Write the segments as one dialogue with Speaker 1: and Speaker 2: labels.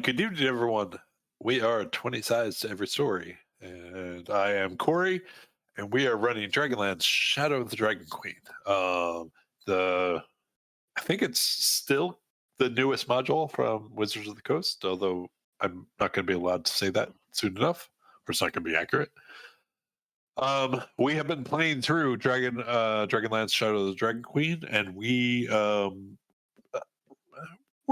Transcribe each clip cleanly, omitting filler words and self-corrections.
Speaker 1: Good evening, everyone. We are 20 sides to every story, and I am Corey, and we are running Dragonlance Shadow of the Dragon Queen. The I think it's still the newest module from Wizards of the Coast, although I'm not going to be allowed to say that soon enough, or it's not going to be accurate. We have been playing through Dragonlance Shadow of the Dragon Queen, and we're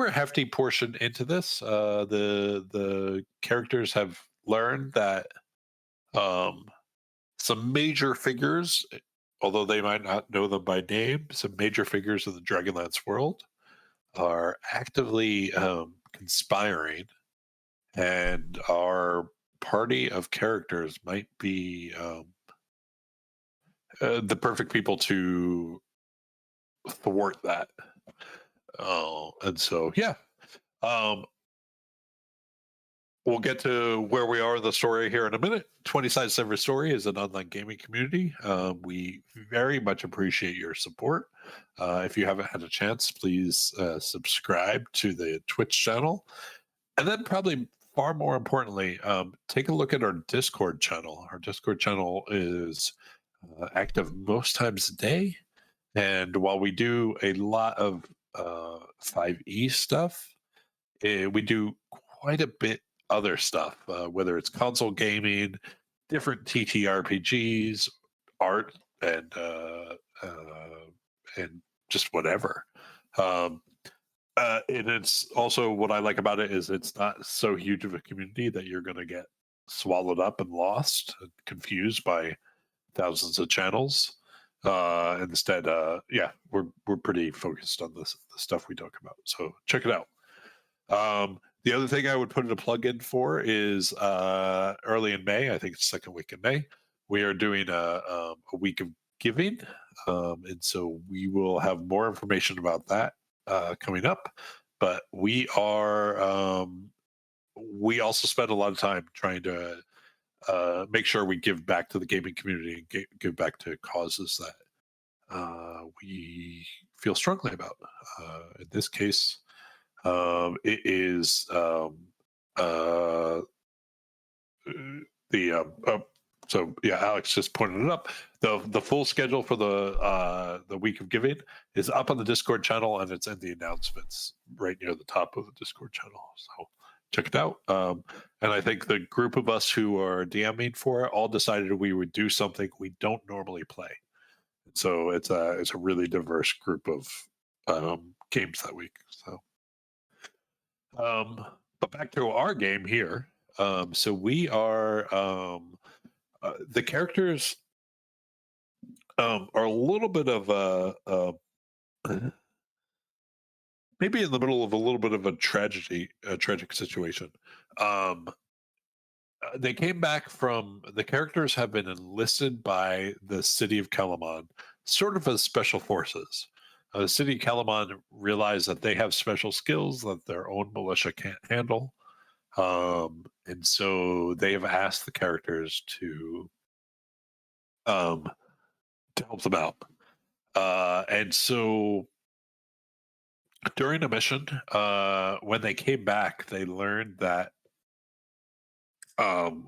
Speaker 1: a hefty portion into this. The characters have learned that um, some major figures, although they might not know them by name, some major figures of the Dragonlance world are actively conspiring, and our party of characters might be the perfect people to thwart that. And so, yeah. Um, We'll get to where we are in the story here in a minute. 20 Sides to Every Story is an online gaming community. We very much appreciate your support. If you haven't had a chance, please subscribe to the Twitch channel. And then, probably far more importantly, take a look at our Discord channel. Our Discord channel is active most times a day. And while we do a lot of 5e stuff, we do quite a bit other stuff, whether it's console gaming, different TTRPGs, art, and just whatever. And it's also what I like about it is it's not so huge of a community that you're going to get swallowed up and lost, and confused by thousands of channels. Instead, we're pretty focused on the stuff we talk about. So check it out. The other thing I would put in a plug in for is early in May, I think it's second week in May, we are doing a week of giving. And so we will have more information about that coming up. But we also spend a lot of time trying to make sure we give back to the gaming community and give back to causes that we feel strongly about. In this case, it is so yeah, Alex just pointed it up. The full schedule for the week of giving is up on the Discord channel, and it's in the announcements right near the top of the Discord channel. So check it out. And I think the group of us who are DMing for it all decided we would do something we don't normally play. So it's a really diverse group of games that week. So. But back to our game here. So we are the characters are a little bit of maybe in the middle of a little bit of a tragic situation. They came back from the characters have been enlisted by the city of Kalamon, sort of as special forces. The city of Kalamon realized that they have special skills that their own militia can't handle. And so they have asked the characters to help them out. And so during a mission, when they came back, they learned that the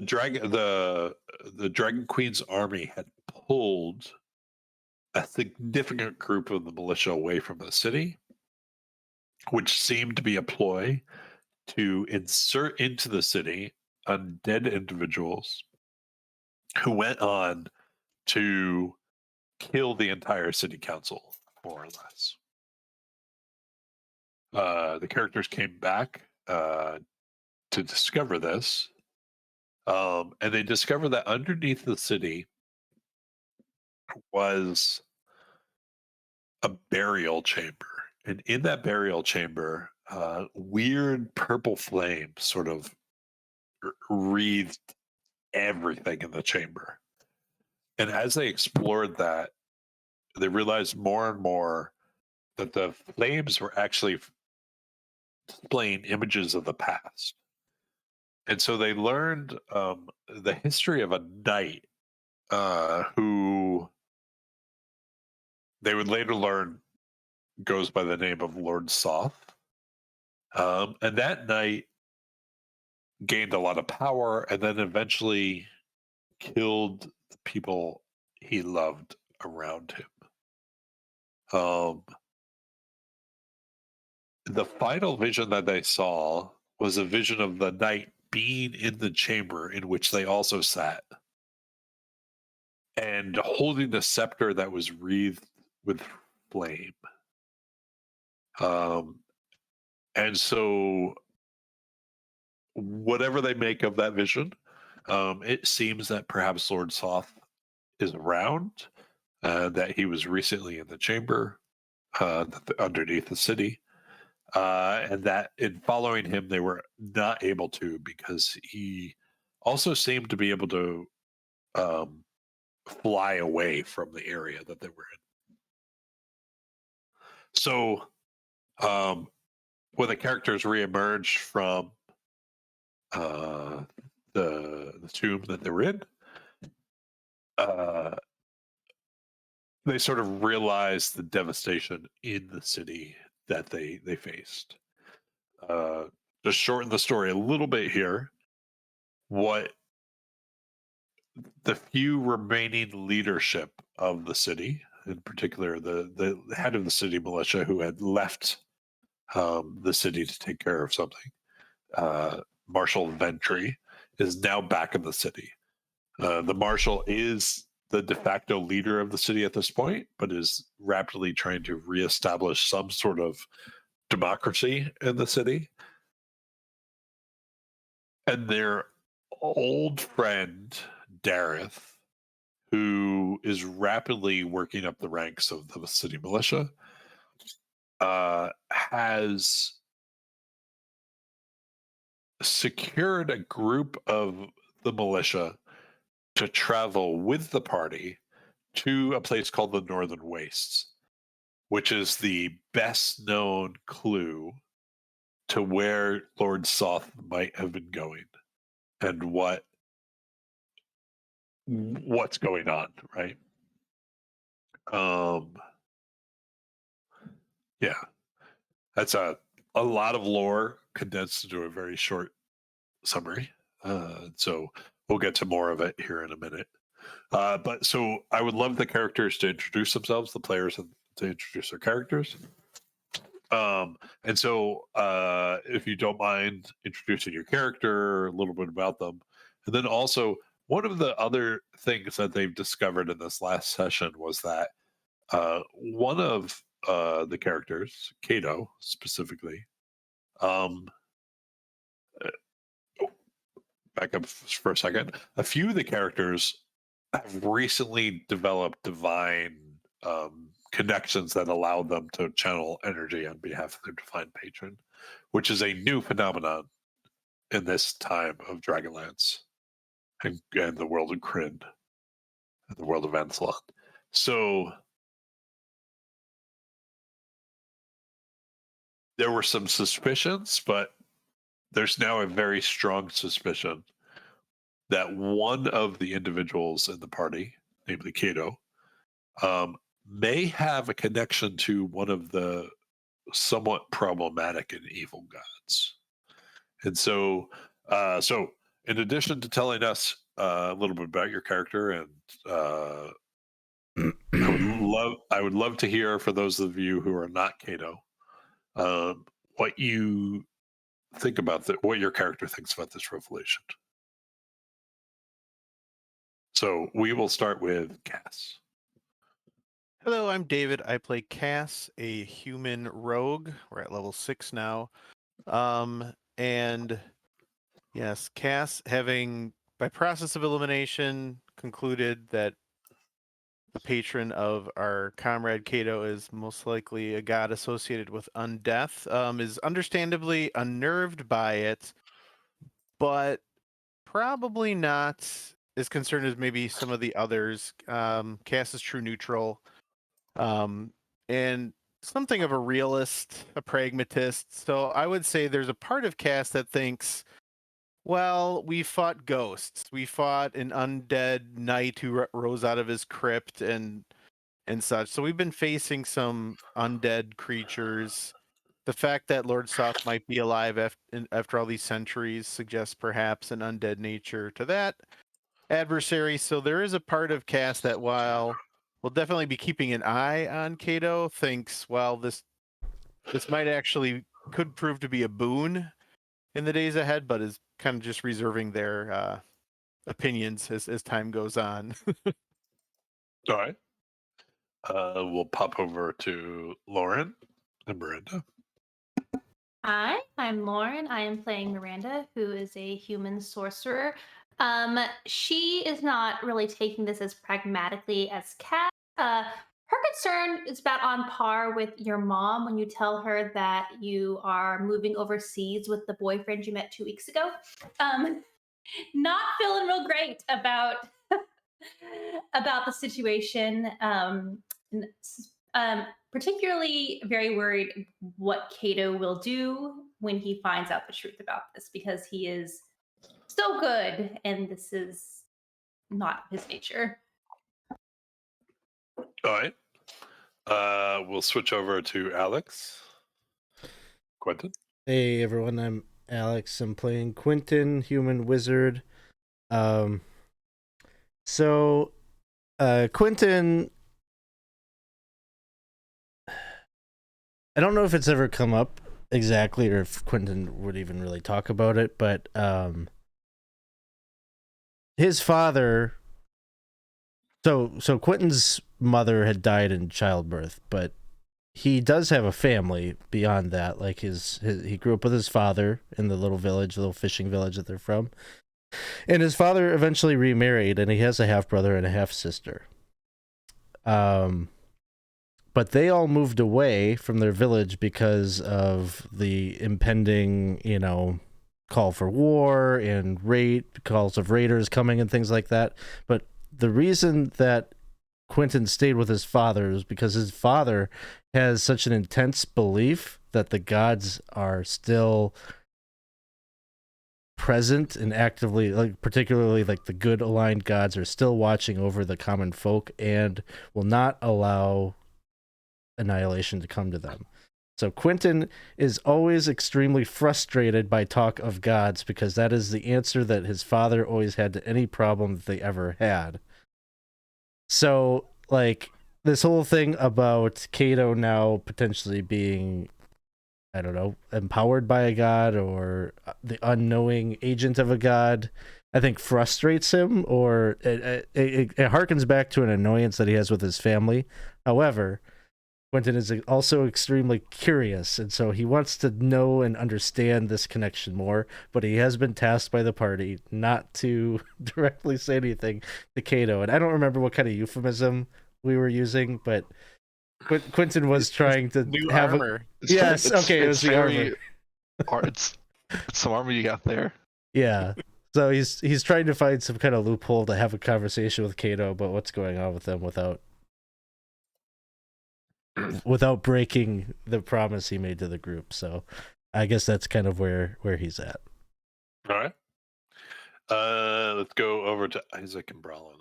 Speaker 1: Dragon Queen's army had pulled a significant group of the militia away from the city, which seemed to be a ploy to insert into the city undead individuals who went on to kill the entire city council, more or less. The characters came back to discover this, and they discovered that underneath the city was a burial chamber. And in that burial chamber, weird purple flame sort of wreathed everything in the chamber. And as they explored that, they realized more and more that the flames were actually displaying images of the past. And so they learned the history of a knight who they would later learn goes by the name of Lord Soth. And that night gained a lot of power and then eventually killed the people he loved around him. The final vision that they saw was a vision of the knight being in the chamber in which they also sat and holding the scepter that was wreathed with flame. And so, whatever they make of that vision, it seems that perhaps Lord Soth is around, that he was recently in the chamber underneath the city, and that in following him, they were not able to because he also seemed to be able to fly away from the area that they were in. So, when the characters reemerged from the tomb that they were in, they sort of realized the devastation in the city that they faced. To shorten the story a little bit here, what the few remaining leadership of the city, in particular the head of the city militia who had left the city to take care of something, Marshal Ventry, is now back in the city. The marshal is the de facto leader of the city at this point, but is rapidly trying to reestablish some sort of democracy in the city. And their old friend, Dareth, who is rapidly working up the ranks of the city militia, has secured a group of the militia to travel with the party to a place called the Northern Wastes, which is the best known clue to where Lord Soth might have been going and what's going on, right? Yeah, that's a lot of lore condensed into a very short summary. So we'll get to more of it here in a minute. But so I would love the characters to introduce themselves, the players to introduce their characters. And so if you don't mind introducing your character, a little bit about them, and then also one of the other things that they've discovered in this last session was that one of the characters, Kato specifically, um, back up for a second, a few of the characters have recently developed divine connections that allow them to channel energy on behalf of their divine patron, which is a new phenomenon in this time of Dragonlance and the world of Kryn and the world of Ancelon. So there were some suspicions, but there's now a very strong suspicion that one of the individuals in the party, namely Kato, may have a connection to one of the somewhat problematic and evil gods. And so, so in addition to telling us a little bit about your character, and I would love to hear, for those of you who are not Kato, what you think about what your character thinks about this revelation. So we will start with Cass.
Speaker 2: Hello, I'm David. I play Cass, a human rogue. We're at level 6 now. And yes, Cass, having, by process of elimination, concluded that the patron of our comrade Kato is most likely a god associated with undeath, is understandably unnerved by it, but probably not as concerned as maybe some of the others. Cass is true neutral. And something of a realist, a pragmatist. So I would say there's a part of Cass that thinks, well, we fought ghosts. We fought an undead knight who rose out of his crypt, and and such. So we've been facing some undead creatures. The fact that Lord Soth might be alive after all these centuries suggests perhaps an undead nature to that adversary. So there is a part of Cass that, while we'll definitely be keeping an eye on Kato, thinks, well, this might actually could prove to be a boon in the days ahead, but is kind of just reserving their opinions as time goes on.
Speaker 1: All right. We'll pop over to Lauren and Miranda.
Speaker 3: Hi, I'm Lauren. I am playing Miranda, who is a human sorcerer. She is not really taking this as pragmatically as Kat. Her concern is about on par with your mom when you tell her that you are moving overseas with the boyfriend you met 2 weeks ago. Not feeling real great about about the situation. Particularly very worried what Kato will do when he finds out the truth about this, because he is so good and this is not his nature.
Speaker 1: All right. We'll switch over to Alex. Quinton.
Speaker 4: Hey everyone, I'm Alex. I'm playing Quinton, human wizard. Quinton, I don't know if it's ever come up exactly, or if Quinton would even really talk about it, but his father. So Quinton's mother had died in childbirth, but he does have a family beyond that. Like he grew up with his father in the little fishing village that they're from. And his father eventually remarried, and he has a half brother and a half sister. But they all moved away from their village because of the impending, call for war and calls of raiders coming and things like that. But the reason that Quinton stayed with his father is because his father has such an intense belief that the gods are still present and actively, like particularly like the good aligned gods are still watching over the common folk and will not allow annihilation to come to them. So Quinton is always extremely frustrated by talk of gods, because that is the answer that his father always had to any problem that they ever had. So, like, this whole thing about Kato now potentially being, I don't know, empowered by a god or the unknowing agent of a god, I think frustrates him, or it harkens back to an annoyance that he has with his family. However, Quinton is also extremely curious, and so he wants to know and understand this connection more, but he has been tasked by the party not to directly say anything to Kato. And I don't remember what kind of euphemism we were using, but Quinton was trying to
Speaker 2: New
Speaker 4: have
Speaker 2: armor.
Speaker 4: Yes, okay, it was the armor.
Speaker 5: It's some armor you got there.
Speaker 4: Yeah. So he's trying to find some kind of loophole to have a conversation with Kato about what's going on with them without breaking the promise he made to the group. So I guess that's kind of where he's at.
Speaker 1: All right. Let's go over to Issac and Brallin.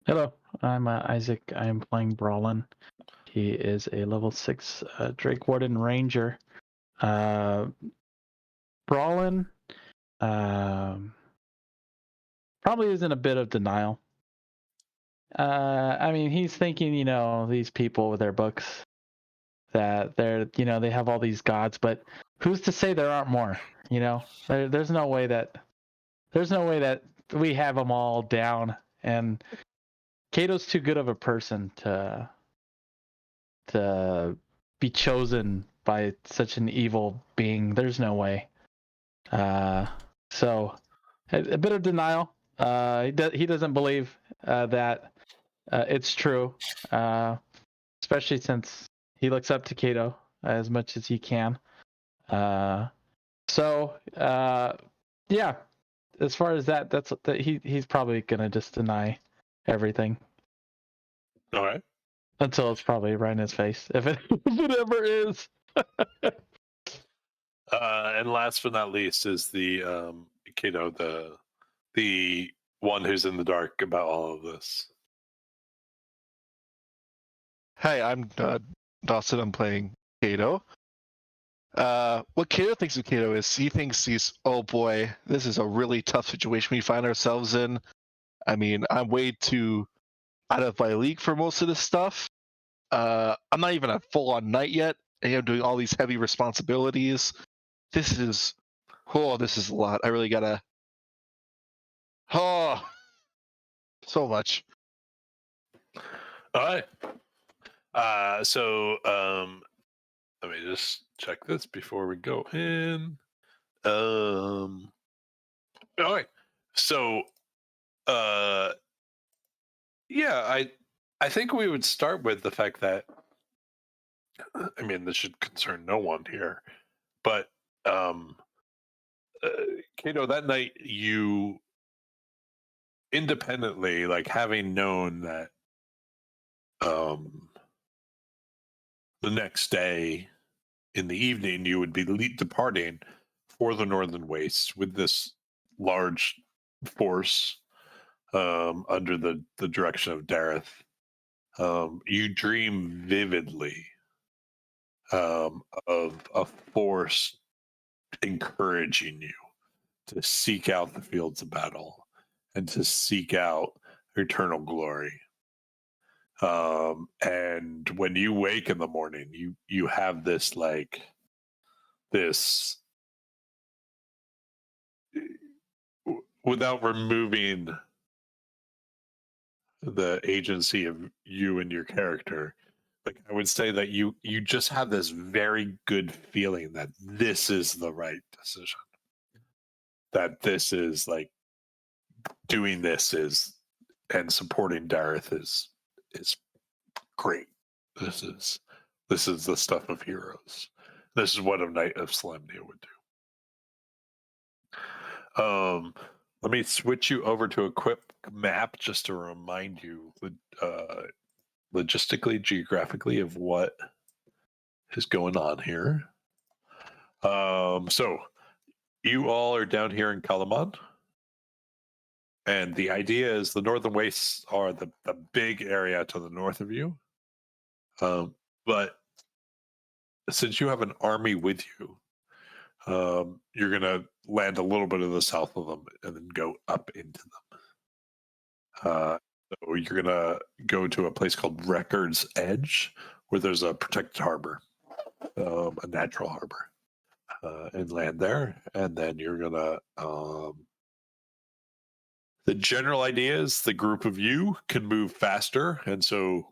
Speaker 5: Hello, I'm Isaac. I am playing Brallin. He is a level 6 Drake Warden Ranger. Brallin probably is in a bit of denial. I mean, he's thinking, these people with their books, that they're, they have all these gods, but who's to say there aren't more? There's no way that we have them all down, and Kato's too good of a person to be chosen by such an evil being. There's no way. So a bit of denial. He doesn't believe that it's true, especially since he looks up to Kato as much as he can. Yeah. As far as that, he's probably gonna just deny everything.
Speaker 1: All right.
Speaker 5: Until it's probably right in his face, if it ever is.
Speaker 1: And last but not least is the Kato, the one who's in the dark about all of this.
Speaker 6: Hi, I'm Dawson. I'm playing Kato. What Kato thinks of Kato is he thinks oh boy, this is a really tough situation we find ourselves in. I mean, I'm way too out of my league for most of this stuff. I'm not even a full-on knight yet, and I'm doing all these heavy responsibilities. This is a lot. I really gotta. Oh, so much.
Speaker 1: All right. Let me just check this before we go in. All right. So, yeah, I think we would start with the fact that, I mean, this should concern no one here, but Kato, that night you independently, like having known that the next day in the evening you would be departing for the Northern Wastes with this large force under the direction of Dareth. You dream vividly of a force encouraging you to seek out the fields of battle and to seek out eternal glory. And when you wake in the morning, you have this without removing the agency of you and your character, like I would say that you just have this very good feeling that this is the right decision, that this is like doing this is and supporting Dareth is great. This is the stuff of heroes. This is what a Knight of Solemnia would do. Let me switch you over to a quick map just to remind you logistically, geographically of what is going on here. So you all are down here in Kalaman. And the idea is the Northern Wastes are the big area to the north of you. But since you have an army with you, you're going to land a little bit of the south of them and then go up into them. So you're going to go to a place called Record's Edge, where there's a protected harbor, a natural harbor, and land there. And then you're going to... the general idea is the group of you can move faster, and so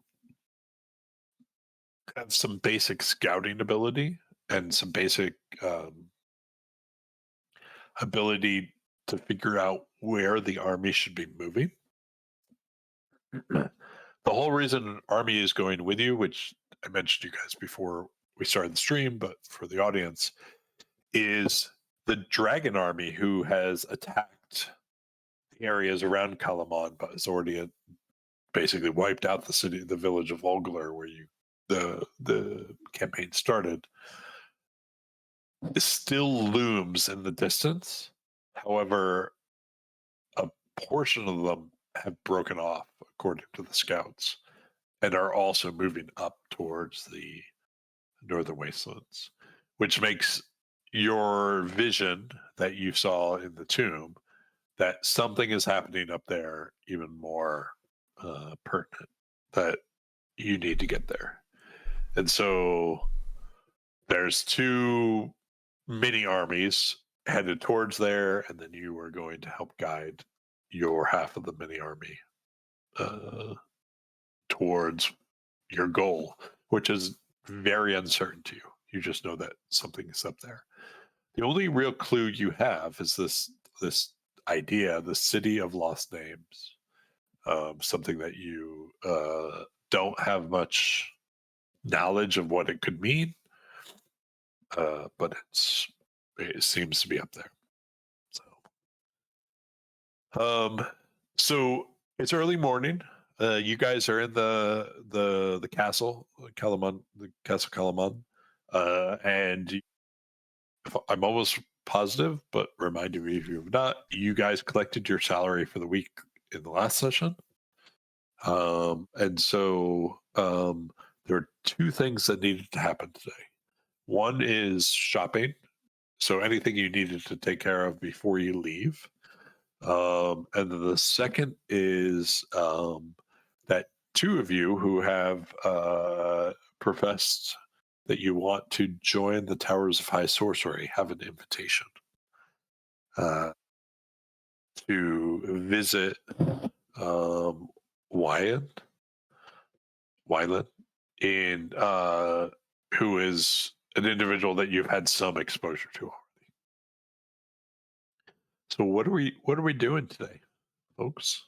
Speaker 1: have some basic scouting ability and some basic ability to figure out where the army should be moving. The whole reason an army is going with you, which I mentioned to you guys before we started the stream, but for the audience, is the dragon army who has attacked the areas around Kalaman, but has already basically wiped out the village of Volgalar, where the campaign started. It still looms in the distance. However, a portion of them have broken off, according to the scouts, and are also moving up towards the Northern Wastelands, which makes your vision that you saw in the tomb that something is happening up there even more pertinent, that you need to get there. And so there's two mini armies headed towards there, and then you are going to help guide your half of the mini army towards your goal, which is very uncertain to you. You just know that something is up there. The only real clue you have is this idea, the City of Lost Names, something that you don't have much knowledge of what it could mean, but it seems to be up there. So it's early morning. You guys are in the castle, Kalaman, the Castle Kalaman, and I'm almost positive, but remind me if you've not. You guys collected your salary for the week in the last session, and so there are two things that needed to happen today. One is shopping, so anything you needed to take care of before you leave. And then the second is that two of you who have professed that you want to join the Towers of High Sorcery have an invitation to visit Wyland, in who is an individual that you've had some exposure to already. So what are we doing today, folks?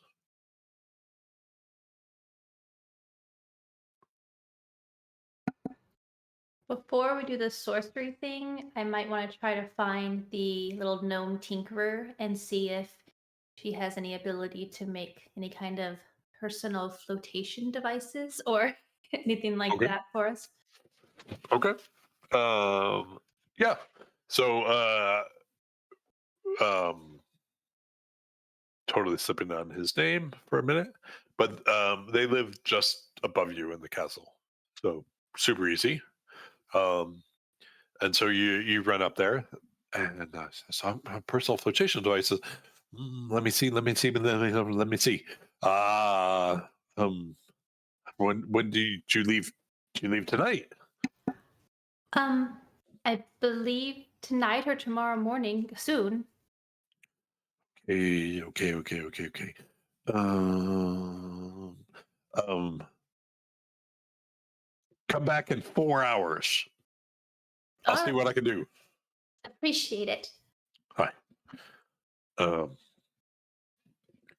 Speaker 3: Before we do the sorcery thing, I might want to try to find the little gnome tinkerer and see if she has any ability to make any kind of personal flotation devices or anything like
Speaker 1: Okay.
Speaker 3: that for us.
Speaker 1: Okay. Yeah. So totally slipping on his name for a minute, but they live just above you in the castle, so super easy. And so you run up there, and so personal flotation devices. Let me see. Let me see. When did you leave? Did you leave tonight?
Speaker 3: I believe tonight or tomorrow morning, soon.
Speaker 1: Okay. Um, come back in 4 hours. I'll see what I can do.
Speaker 3: Appreciate it.
Speaker 1: Hi.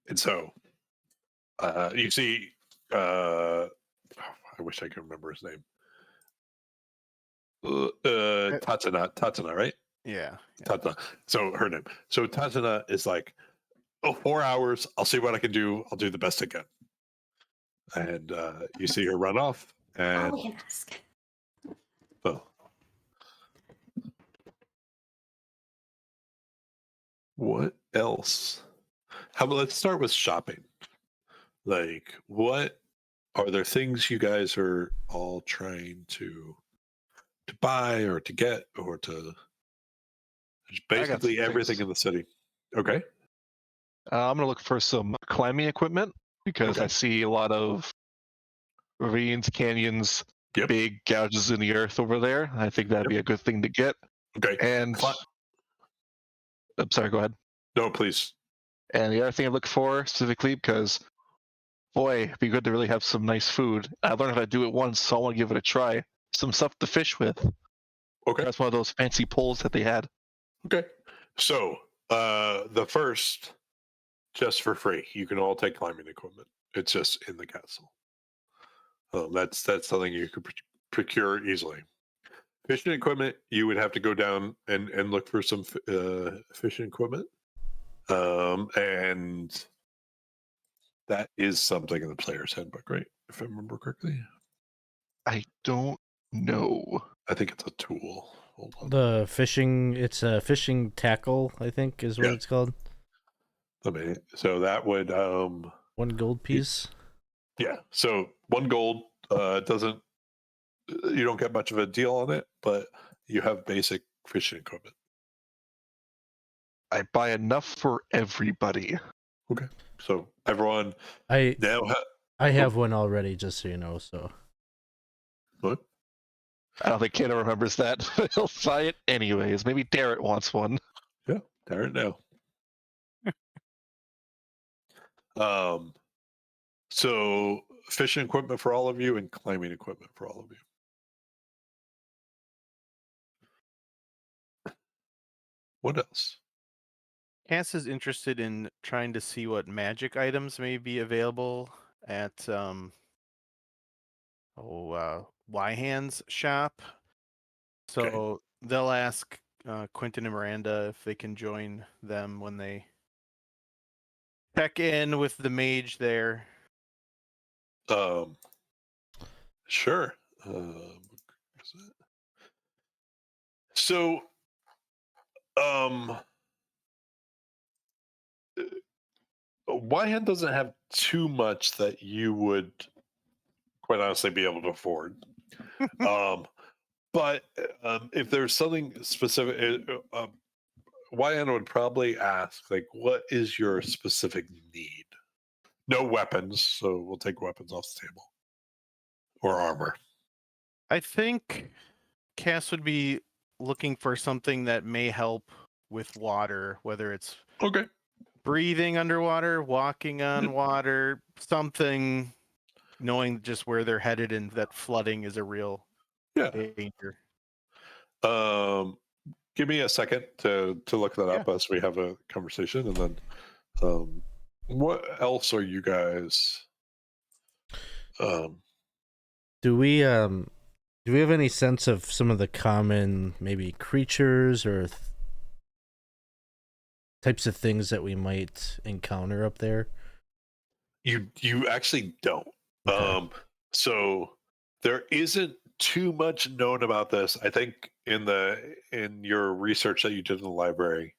Speaker 1: And so you see, I wish I could remember his name. Tatana, right?
Speaker 2: Yeah.
Speaker 1: Tatana. So her name. So Tatana is like, 4 hours. I'll see what I can do. I'll do the best I can. And you see her run off. And
Speaker 3: All we can ask.
Speaker 1: well, what else? How about let's start with shopping. Like, what are there things you guys are all trying to buy or to get or to basically
Speaker 6: some
Speaker 1: everything
Speaker 6: things.
Speaker 1: in the city? Okay.
Speaker 6: I'm gonna look for some climbing equipment because
Speaker 1: Okay.
Speaker 6: I see a lot of ravines, canyons,
Speaker 1: Yep.
Speaker 6: big gouges in the earth over there. I think that'd be a good thing to get.
Speaker 1: Okay.
Speaker 6: And I'm sorry, go ahead.
Speaker 1: No, please.
Speaker 6: And the other thing I look for specifically, because boy, it'd be good to really have some nice food. I learned how to do it once, so I want to give it a try. Some stuff to fish with.
Speaker 1: Okay.
Speaker 6: That's one of those fancy poles that they had.
Speaker 1: Okay. So the first, just for free, you can all take climbing equipment. It's just in the castle. That's something you could procure easily. Fishing equipment, you would have to go down and look for some fishing equipment. And that is something in the player's handbook, right? If I remember correctly.
Speaker 6: I don't know.
Speaker 1: I think it's a tool. Hold on.
Speaker 4: The fishing, it's a fishing tackle, I think is what
Speaker 1: Yeah.
Speaker 4: it's called.
Speaker 1: So that would
Speaker 4: 1 gold piece.
Speaker 1: yeah. So 1 gold doesn't, you don't get much of a deal on it, but you have basic fishing equipment.
Speaker 6: I buy enough for everybody.
Speaker 1: Okay. So everyone
Speaker 4: I
Speaker 1: now
Speaker 4: have one already, just so you know. So
Speaker 1: what?
Speaker 6: I don't think Kato remembers that. He'll buy it anyways. Maybe Darrett wants one.
Speaker 1: Yeah, there it now. So fishing equipment for all of you and climbing equipment for all of you. What else?
Speaker 2: Cass is interested in trying to see what magic items may be available at Yhand's shop. So they'll ask Quinton and Miranda if they can join them when they check in with the mage there.
Speaker 1: Sure. So, Wyhan doesn't have too much that you would quite honestly be able to afford. But if there's something specific, Wyan would probably ask, like, what is your specific need? No weapons, so we'll take weapons off the table. Or armor.
Speaker 2: I think Cass would be looking for something that may help with water, whether it's
Speaker 1: Okay.
Speaker 2: breathing underwater, walking on water, something, knowing just where they're headed and that flooding is a real danger.
Speaker 1: Give me a second to look that up as we have a conversation, and then what else are you guys
Speaker 4: Do we have any sense of some of the common maybe creatures or types of things that we might encounter up there?
Speaker 1: You actually don't.
Speaker 4: Okay.
Speaker 1: So there isn't too much known about this. I think in your research that you did in the library,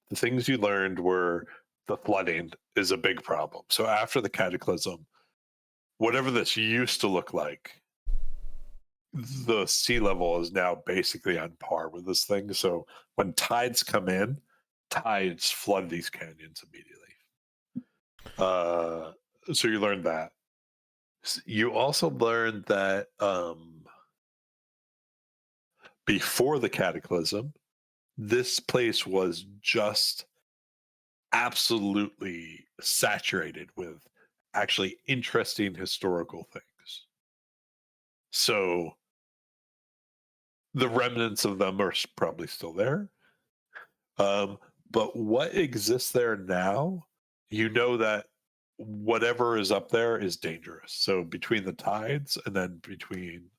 Speaker 1: the things you learned were the flooding is a big problem. So after the cataclysm, whatever this used to look like, the sea level is now basically on par with this thing. So when tides come in, tides flood these canyons immediately. So you learned that. You also learned that before the cataclysm, this place was just absolutely saturated with actually interesting historical things. So the remnants of them are probably still there. But what exists there now, you know that whatever is up there is dangerous. So between the tides and then between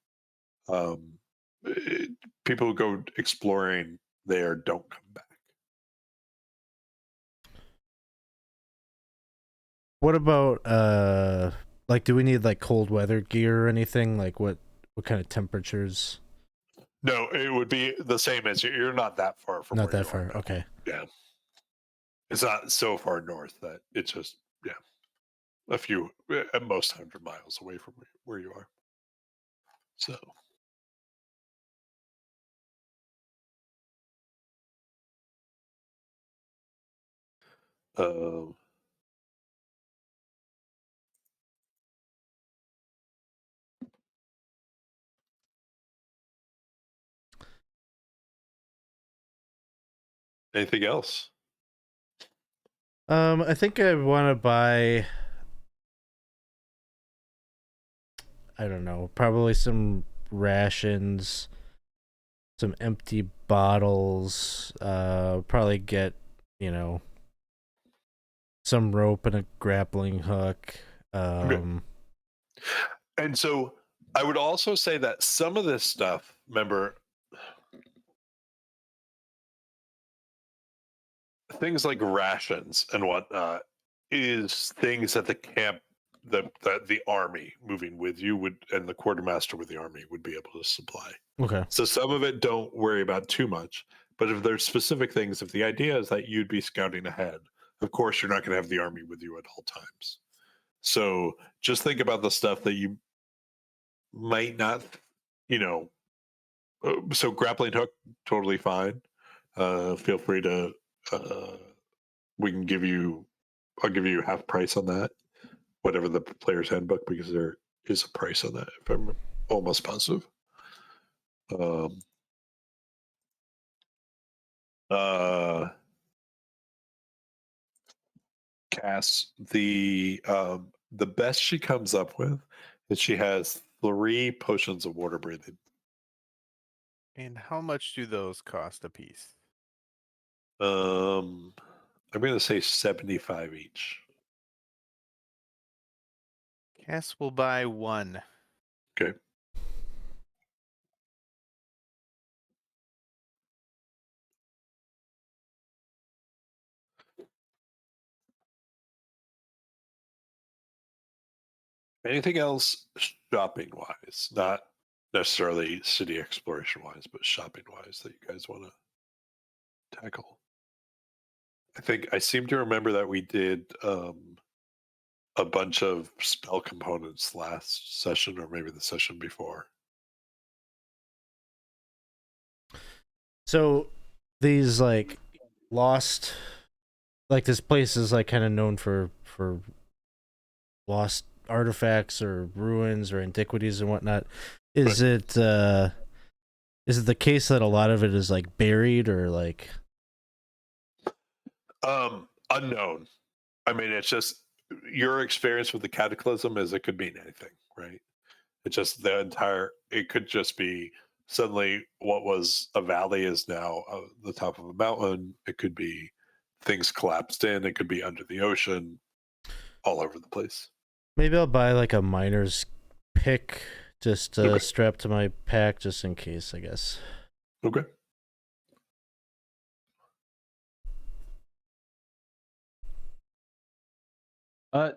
Speaker 1: people who go exploring there don't come back.
Speaker 4: What about like, do we need like cold weather gear or anything? Like what kind of temperatures?
Speaker 1: No, it would be the same as you're not that far from
Speaker 4: Not
Speaker 1: where
Speaker 4: that
Speaker 1: you
Speaker 4: far.
Speaker 1: are now.
Speaker 4: Okay.
Speaker 1: Yeah. It's not so far north that it's just, a few, at most 100 miles away from where you are. So. Anything else?
Speaker 4: I think I want to buy, I don't know, probably some rations, some empty bottles, probably get, some rope and a grappling hook.
Speaker 1: And so I would also say that some of this stuff, remember, things like rations and whatnot is things that the camp, the army moving with you would, and the quartermaster with the army would be able to supply.
Speaker 4: Okay.
Speaker 1: So some of it don't worry about too much, but if there's specific things, if the idea is that you'd be scouting ahead, of course you're not going to have the army with you at all times. So just think about the stuff that you might not, so grappling hook, totally fine. Feel free to, I'll give you half price on that, whatever the player's handbook, because there is a price on that, if I'm almost positive. Cass, the best she comes up with is she has 3 potions of water breathing.
Speaker 2: And how much do those cost a piece?
Speaker 1: I'm going to say 75 each.
Speaker 2: Cass will buy 1.
Speaker 1: Okay. Anything else shopping wise? Not necessarily city exploration wise, but shopping wise that you guys want to tackle? I seem to remember that we did a bunch of spell components last session, or maybe the session before.
Speaker 4: So these like lost, like this place is like kind of known for lost artifacts or ruins or antiquities and whatnot. Is it the case that a lot of it is like buried or like
Speaker 1: Unknown. I mean, it's just your experience with the cataclysm is it could mean anything, right? It's just it could just be suddenly what was a valley is now the top of a mountain. It could be things collapsed in. It could be under the ocean, all over the place.
Speaker 4: maybe I'll buy like a miner's pick just to
Speaker 1: Okay.
Speaker 4: strap to my pack just in case, I guess.
Speaker 1: Okay.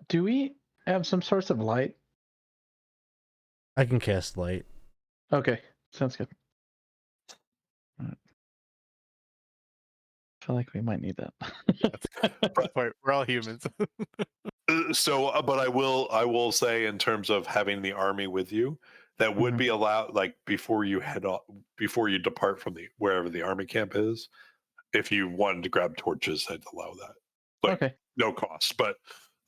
Speaker 5: Do we have some source of light?
Speaker 4: I can cast light.
Speaker 5: Okay, sounds good. Alright. I feel like we might need that.
Speaker 2: We're all humans.
Speaker 1: But I will say, in terms of having the army with you, that would
Speaker 5: Mhm.
Speaker 1: be allowed, like before you depart from wherever the army camp is. If you wanted to grab torches, I'd allow that. Like,
Speaker 5: Okay.
Speaker 1: no cost, but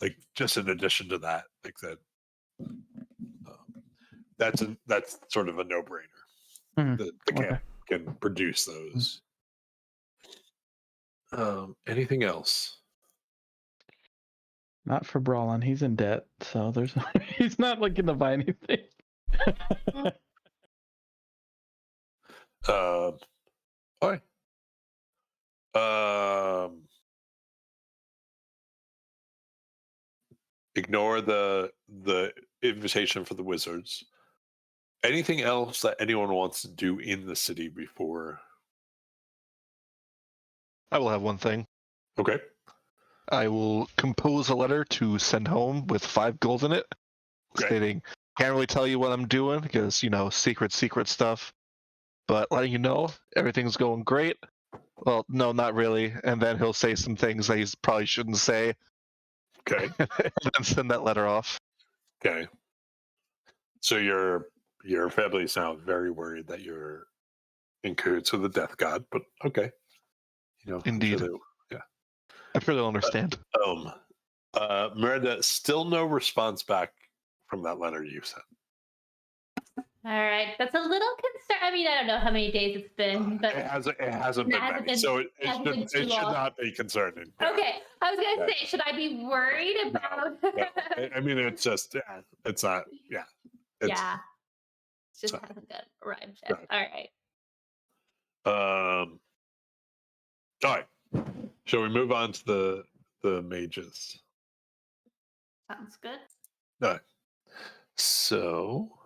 Speaker 1: like just in addition to that, like that, that's sort of a no-brainer.
Speaker 5: Mhm.
Speaker 1: The
Speaker 5: Okay.
Speaker 1: camp can produce those. Anything else?
Speaker 5: Not for Brallin. He's in debt, so there's he's not looking to buy anything.
Speaker 1: All right. Ignore the invitation for the wizards. Anything else that anyone wants to do in the city before?
Speaker 6: I will have one thing.
Speaker 1: Okay.
Speaker 6: I will compose a letter to send home with 5 gold in it,
Speaker 1: Okay.
Speaker 6: stating, can't really tell you what I'm doing because, secret stuff, but letting you know everything's going great. Well, no, not really. And then he'll say some things that he probably shouldn't say,
Speaker 1: Okay.
Speaker 6: and then send that letter off.
Speaker 1: Okay. So your family sound very worried that you're in cahoots with the death god, but okay.
Speaker 6: Indeed. I'm sure they'll understand.
Speaker 1: Miranda, still no response back from that letter you sent.
Speaker 3: All right, that's a little concern. I mean, I don't know how many days it's been, but
Speaker 1: It hasn't been
Speaker 3: hasn't
Speaker 1: many,
Speaker 3: been-
Speaker 1: so it
Speaker 3: hasn't
Speaker 1: should
Speaker 3: been too long.
Speaker 1: not be concerning. Yeah.
Speaker 3: okay. I was gonna
Speaker 1: Yeah.
Speaker 3: say, should I be worried about?
Speaker 1: No. I mean, it's just it's not. Yeah.
Speaker 3: Yeah, it just
Speaker 1: so-
Speaker 3: hasn't got arrived yet.
Speaker 1: Right.
Speaker 3: All right.
Speaker 1: All right. Shall we move on to the mages?
Speaker 3: Sounds good.
Speaker 1: All right. So.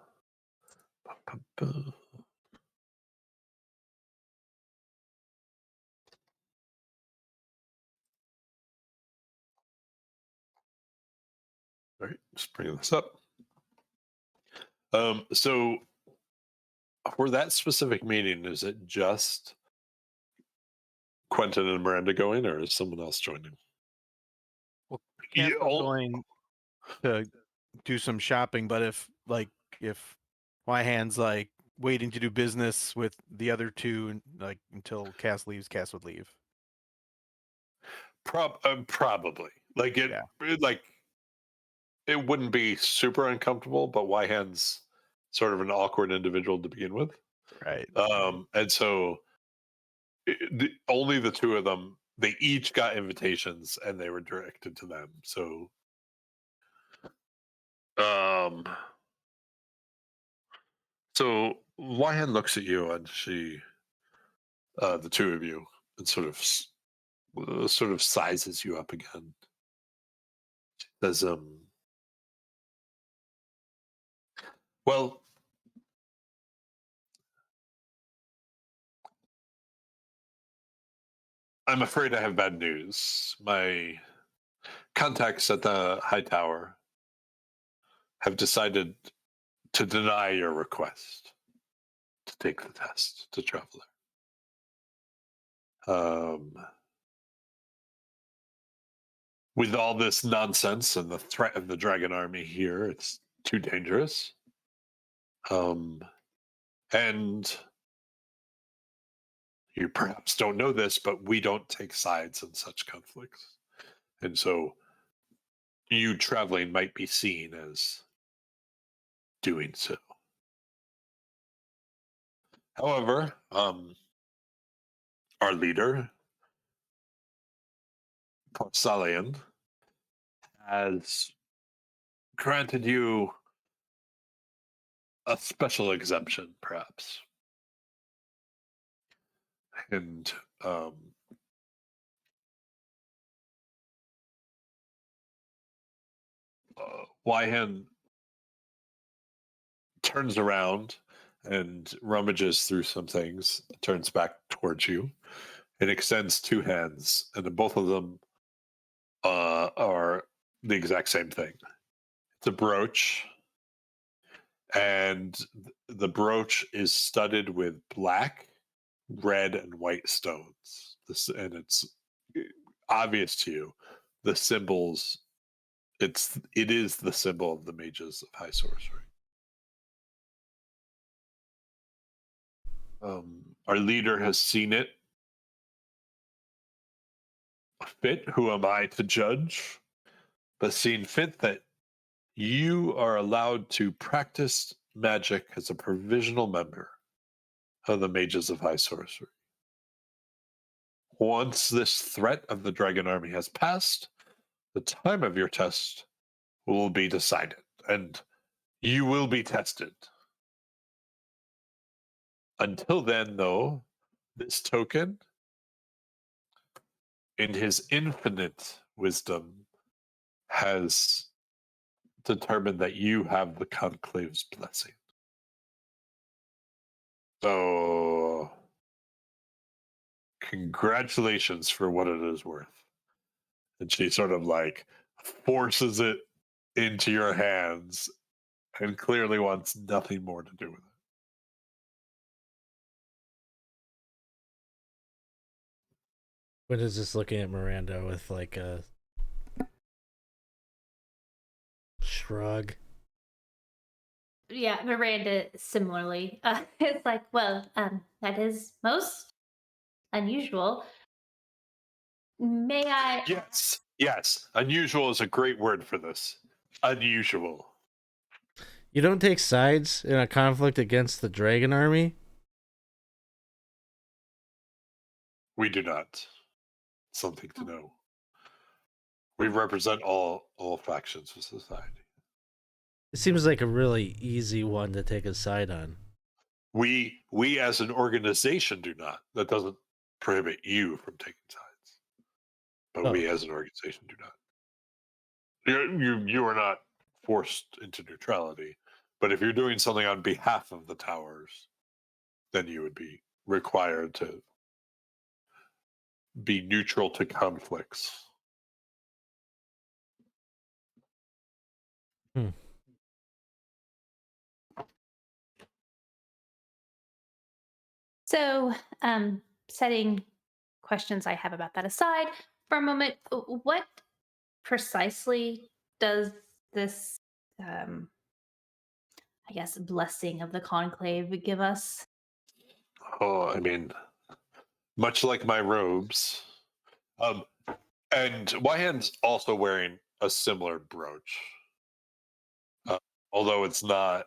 Speaker 1: All right, just bring this up. So for that specific meeting, is it just Quinton and Miranda going, or is someone else joining?
Speaker 2: Well,
Speaker 1: Yeah,
Speaker 2: Cass was going to do some shopping, but if my hand's like waiting to do business with the other two, and like until Cass leaves, Cass would leave.
Speaker 1: Probably. Like it,
Speaker 2: Yeah.
Speaker 1: like it wouldn't be super uncomfortable, but Wyhand's sort of an awkward individual to begin with.
Speaker 2: Right.
Speaker 1: And so only the two of them, they each got invitations and they were directed to them. So, so Wyand looks at you and she, the two of you, and sort of sizes you up again. She says, well, I'm afraid I have bad news. My contacts at the High Tower have decided to deny your request to take the test to travel there. With all this nonsense and the threat of the dragon army here, it's too dangerous. And You perhaps don't know this, but we don't take sides in such conflicts. And so you traveling might be seen as doing so. However, our leader, Salian, has granted you a special exemption, perhaps. And Wyhan turns around and rummages through some things, turns back towards you, and extends two hands, and both of them are the exact same thing. It's a brooch, and the brooch is studded with black, red, and white stones. And it's obvious to you the symbols. It is the symbol of the mages of high sorcery. Our leader has seen it fit. Who am I to judge? But seen fit that you are allowed to practice magic as a provisional member of the mages of high sorcery. Once this threat of the dragon army has passed, the time of your test will be decided, and you will be tested. Until then, though, this token, in his infinite wisdom, has determined that you have the conclave's blessing. So, congratulations for what it is worth. And she sort of like forces it into your hands and clearly wants nothing more to do with it.
Speaker 4: What is this looking at Miranda with like a shrug?
Speaker 3: Yeah, Miranda similarly. It's like, well, that is most unusual. May I?
Speaker 1: Yes. Unusual is a great word for this. Unusual.
Speaker 4: You don't take sides in a conflict against the dragon army?
Speaker 1: We do not. Something to know. We represent all factions of society.
Speaker 4: It seems like a really easy one to take a side on.
Speaker 1: We as an organization do not. That doesn't prohibit you from taking sides. But we as an organization do not. You are not forced into neutrality. But if you're doing something on behalf of the towers, then you would be required to be neutral to conflicts.
Speaker 3: So, setting questions I have about that aside for a moment, what precisely does this, I guess, blessing of the conclave give us?
Speaker 1: Oh, I mean, much like my robes. And Wyhand's also wearing a similar brooch. Although it's not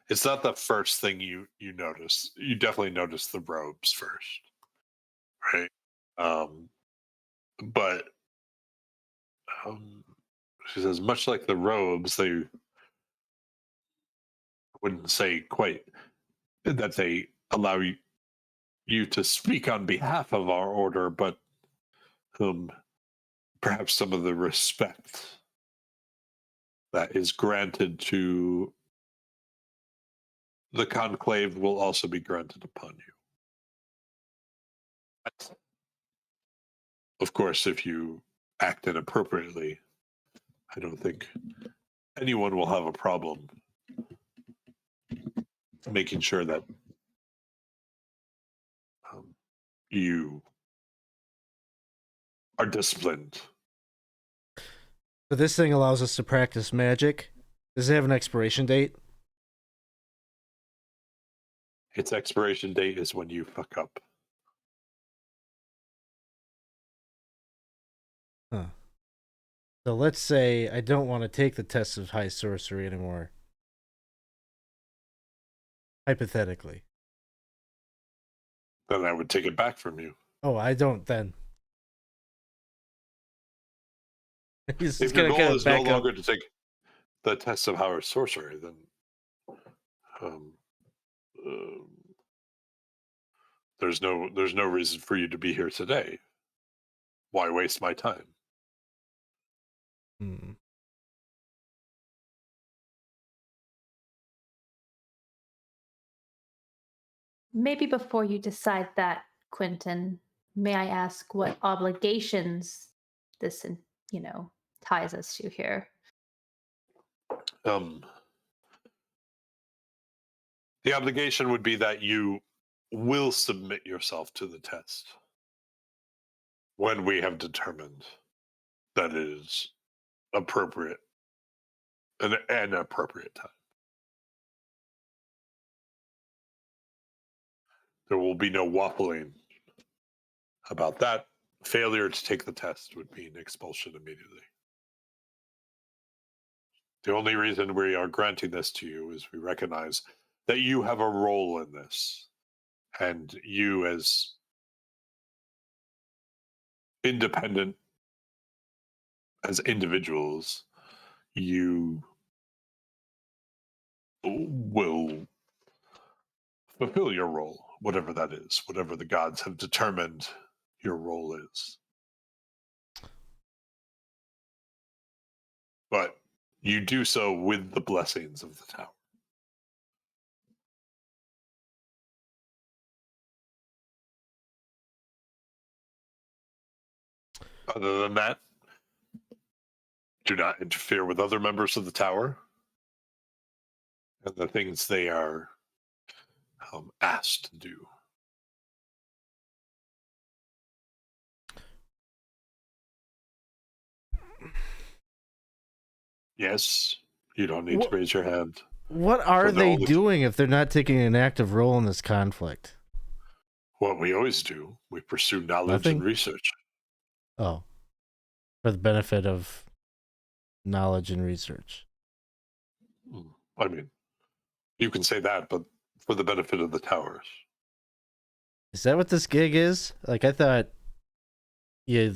Speaker 1: the first thing you notice. You definitely notice the robes first. Right? But she says, much like the robes, they wouldn't say quite that they allow you to speak on behalf of our order, but perhaps some of the respect that is granted to the conclave will also be granted upon you. But, of course, if you act inappropriately, I don't think anyone will have a problem making sure that you are disciplined.
Speaker 4: So this thing allows us to practice magic. Does it have an expiration date?
Speaker 1: Its expiration date is when you fuck up.
Speaker 4: Huh. So let's say I don't want to take the test of high sorcery anymore. Hypothetically.
Speaker 1: Then I would take it back from you.
Speaker 4: Oh, I don't then. He's
Speaker 1: If your goal is no longer to take the test of higher sorcery, then um, there's no reason for you to be here today. Why waste my time?
Speaker 3: Maybe before you decide that, Quinton, may I ask what obligations this, ties us to here?
Speaker 1: The obligation would be that you will submit yourself to the test when we have determined that it is appropriate, an appropriate time. There will be no waffling about that. Failure to take the test would mean expulsion immediately. The only reason we are granting this to you is we recognize that you have a role in this, and you, as independent as individuals, you will fulfill your role, whatever that is, whatever the gods have determined your role is. But you do so with the blessings of the tower. Other than that, do not interfere with other members of the tower and the things they are asked to do. Yes, you don't need to raise your hand.
Speaker 4: What are they doing if they're not taking an active role in this conflict?
Speaker 1: What we always do, we pursue knowledge and research.
Speaker 4: Oh, for the benefit of knowledge and research.
Speaker 1: I mean, you can say that, but for the benefit of the towers.
Speaker 4: Is that what this gig is? Like, I thought you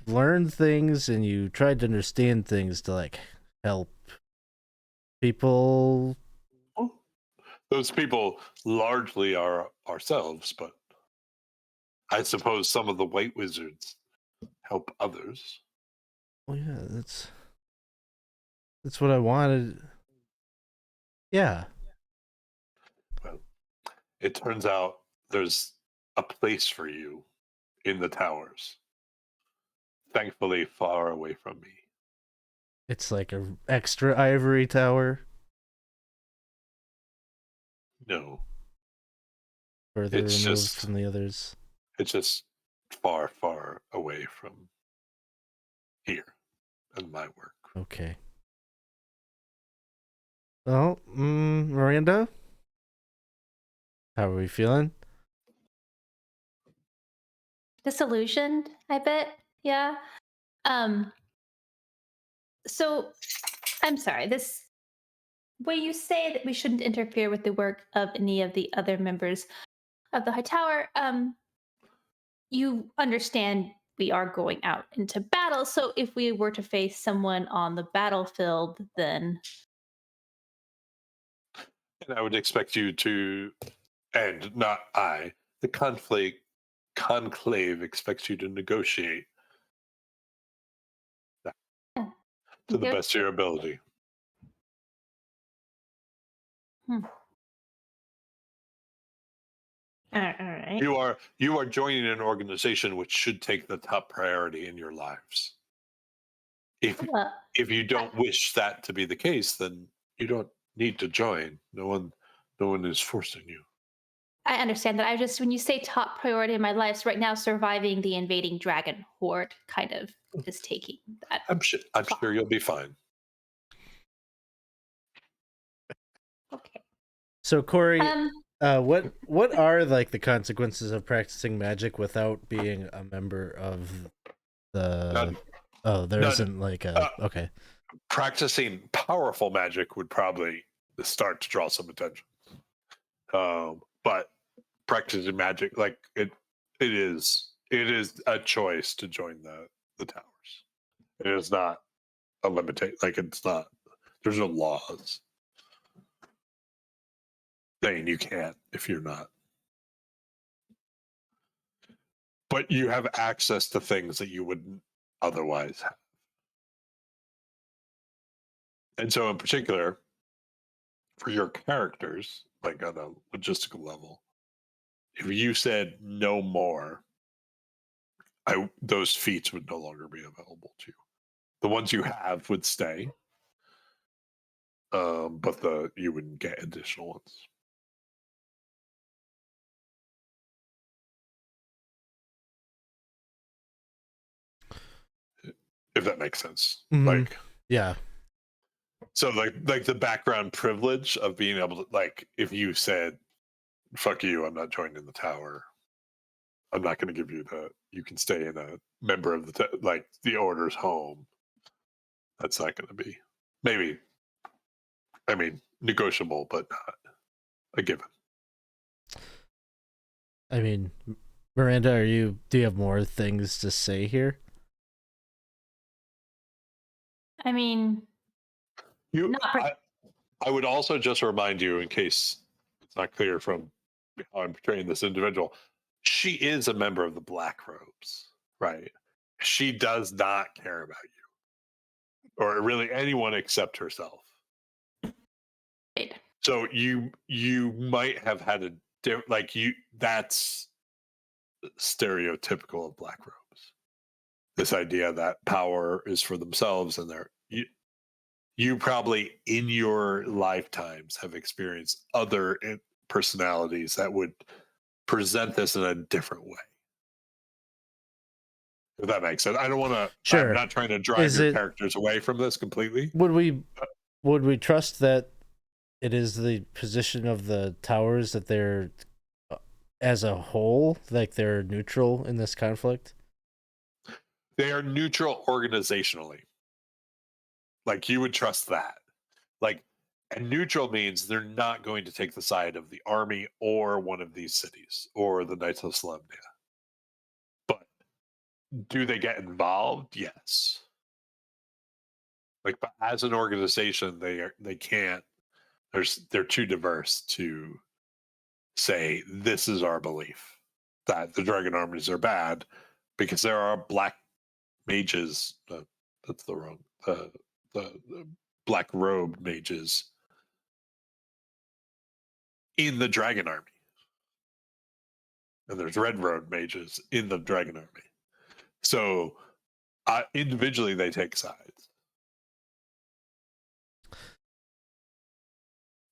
Speaker 4: learned things and you tried to understand things to, like, help people.
Speaker 1: Those people largely are ourselves, but I suppose some of the white wizards help others.
Speaker 4: Oh yeah, that's what I wanted. Yeah.
Speaker 1: Well, it turns out there's a place for you in the towers. Thankfully, far away from me.
Speaker 4: It's like an extra ivory tower.
Speaker 1: No.
Speaker 4: Further removed from the others.
Speaker 1: It's just far, far away from here and my work.
Speaker 4: Okay. Well, Miranda? How are we feeling?
Speaker 3: Disillusioned, I bet. Yeah. So I'm sorry, when you say that we shouldn't interfere with the work of any of the other members of the High Tower, you understand we are going out into battle. So if we were to face someone on the battlefield, then
Speaker 1: and I would expect you to, and not I, the conclave expects you to negotiate that to the best of your ability.
Speaker 3: All right.
Speaker 1: You are joining an organization which should take the top priority in your lives. If you don't wish that to be the case, then you don't need to join. No one is forcing you.
Speaker 3: I understand that. When you say top priority in my life, so right now surviving the invading dragon horde kind of is taking that.
Speaker 1: I'm sure you'll be fine.
Speaker 3: Okay.
Speaker 4: So Corey, what are like the consequences of practicing magic without being a member of the? Oh, there
Speaker 1: No,
Speaker 4: isn't like a okay.
Speaker 1: practicing powerful magic would probably start to draw some attention. But practicing magic, like it is a choice to join the towers. It is not a limitation. Like it's not. There's no laws saying you can't if you're not. But you have access to things that you wouldn't otherwise have. And so, in particular, for your characters, like on a logistical level, if you said no more, those feats would no longer be available to you. The ones you have would stay, but you wouldn't get additional ones. If that makes sense.
Speaker 4: Mhm.
Speaker 1: Like,
Speaker 4: Yeah.
Speaker 1: so like the background privilege of being able to, like, if you said, fuck you, I'm not joining the tower, I'm not going to give you you can stay in a member of like the order's home. That's not going to be, maybe, I mean, negotiable, but not a given.
Speaker 4: I mean, Miranda, do you have more things to say here?
Speaker 3: I mean,
Speaker 1: I would also just remind you, in case it's not clear from how I'm portraying this individual, she is a member of the Black Robes, right? She does not care about you or really anyone except herself.
Speaker 3: right.
Speaker 1: So you might have had that's stereotypical of Black Robes. This idea that power is for themselves, and you probably in your lifetimes have experienced other personalities that would present this in a different way. If that makes sense. I don't want to.
Speaker 4: Sure.
Speaker 1: I'm not trying to drive your characters away from this completely.
Speaker 4: Would we trust that it is the position of the towers that they're, as a whole, like they're neutral in this conflict?
Speaker 1: They are neutral organizationally. Like you would trust that. Like, and neutral means they're not going to take the side of the army or one of these cities or the Knights of Solemnia. But do they get involved? Yes. Like, but as an organization, they can't. They're too diverse to say this is our belief that the dragon armies are bad, because there are black mages. That's the wrong. The black robe mages in the dragon army, and there's red robe mages in the dragon army. So individually they take sides,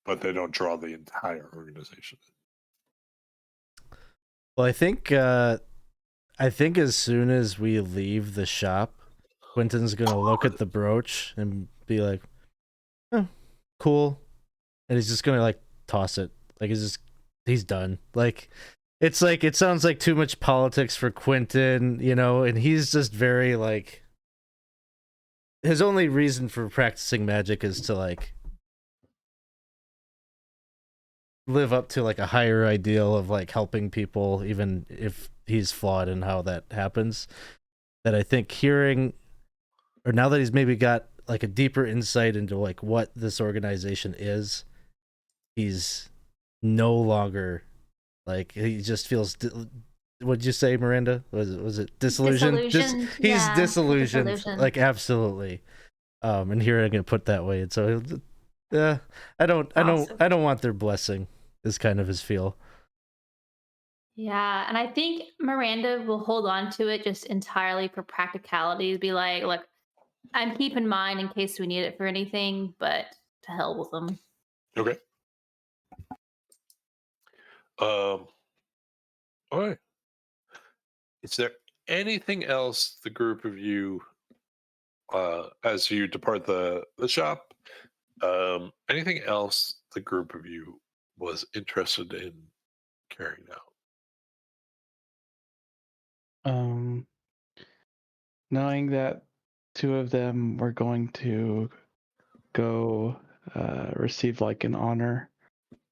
Speaker 1: but they don't draw the entire organization.
Speaker 4: Well, I think as soon as we leave the shop, Quinton's gonna look at the brooch and be like, "Oh, cool," and he's just gonna like toss it. Like he's done. Like it sounds like too much politics for Quinton, and he's just very like, his only reason for practicing magic is to like live up to like a higher ideal of like helping people, even if he's flawed in how that happens. That I think hearing, or now that he's maybe got like a deeper insight into like what this organization is, he's no longer like, he just feels what'd you say, Miranda? Was it disillusioned? He's disillusioned. Like absolutely. And here I'm gonna put that way. And so I don't want their blessing, is kind of his feel.
Speaker 3: Yeah, and I think Miranda will hold on to it just entirely for practicalities. Be like, look, I'm keeping mine in case we need it for anything, but to hell with them.
Speaker 1: Okay. All right. Is there anything else the group of you, as you depart the shop, anything else the group of you was interested in carrying out?
Speaker 5: Knowing that 2 of them were going to go receive like an honor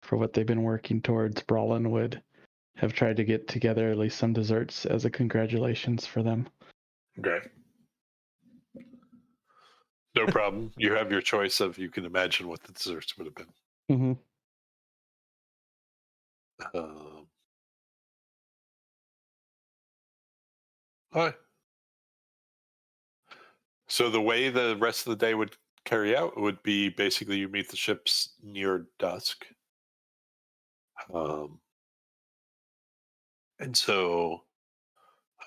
Speaker 5: for what they've been working towards. Brallin would have tried to get together at least some desserts as a congratulations for them.
Speaker 1: Okay. No problem. You have your choice of, you can imagine what the desserts would have been.
Speaker 5: Mm-hmm.
Speaker 1: All right. So the way the rest of the day would carry out would be basically you meet the ships near dusk. And so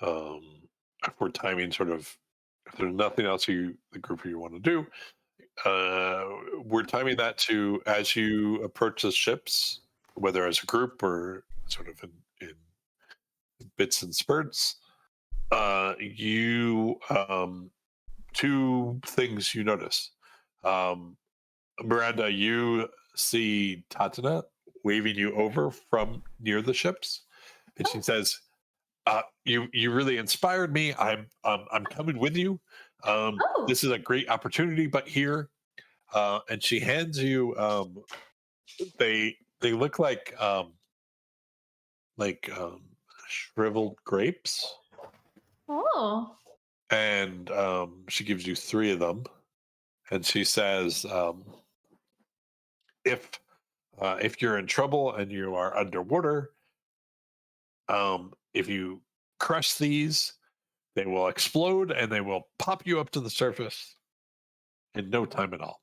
Speaker 1: if we're timing sort of, if there's nothing else the group of you want to do, we're timing that to as you approach the ships, whether as a group or sort of in bits and spurts, you two things you notice. Miranda, you see Tatana waving you over from near the ships, and she says, "You really inspired me. I'm coming with you. This is a great opportunity, but here." And she hands you. They look like shriveled grapes.
Speaker 3: Oh.
Speaker 1: And she gives you 3 of them, and she says, if you're in trouble and you are underwater, if you crush these, they will explode and they will pop you up to the surface in no time at all.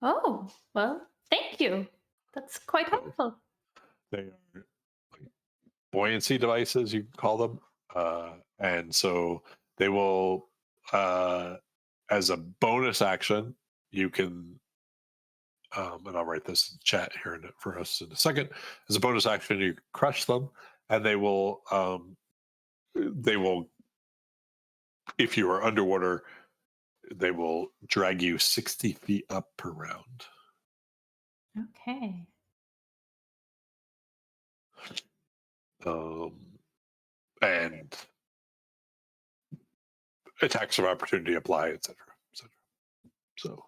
Speaker 3: Oh, well, thank you. That's quite helpful.
Speaker 1: They are buoyancy devices, you can call them. And so they will, as a bonus action, you can, and I'll write this in chat here for us in a second. As a bonus action, you crush them, and they will, if you are underwater, they will drag you 60 feet up per round.
Speaker 3: Okay.
Speaker 1: And attacks of opportunity apply, etc. So,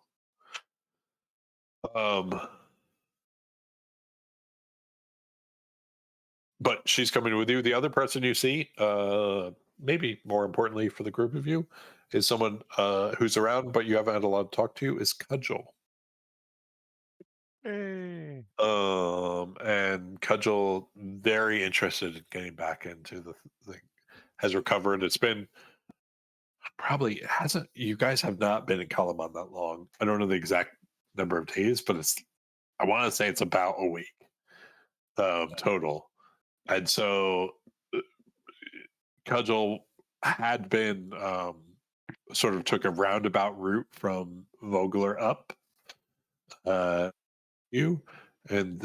Speaker 1: but she's coming with you. The other person you see, maybe more importantly for the group of you, is someone who's around, but you haven't had a lot to talk to, is Cudgel.
Speaker 2: Hey.
Speaker 1: And Cudgel, very interested in getting back into the thing, has recovered. It's been probably hasn't. You guys have not been in Kalamon that long. I don't know the exact number of days, but I want to say it's about a week total. And so Cudgel had been sort of took a roundabout route from Vogler up you, and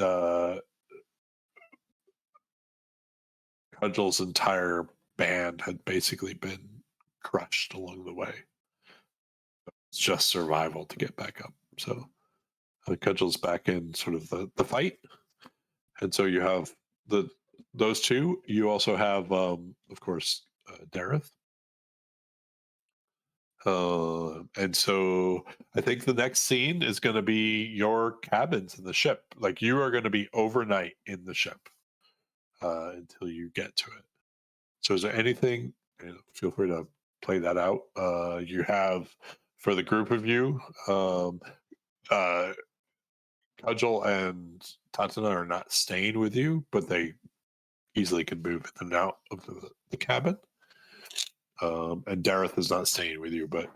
Speaker 1: Cudgel's entire band had basically been crushed along the way. It's just survival to get back up. So Cudgel's back in sort of the fight, and so you have those two. You also have, of course, Dareth. And so I think the next scene is going to be your cabins in the ship. Like, you are going to be overnight in the ship until you get to it. So is there anything, feel free to play that out. You have, for the group of you, Cudgel and Tatana are not staying with you, but they easily can move in and out of the cabin. And Dareth is not staying with you, but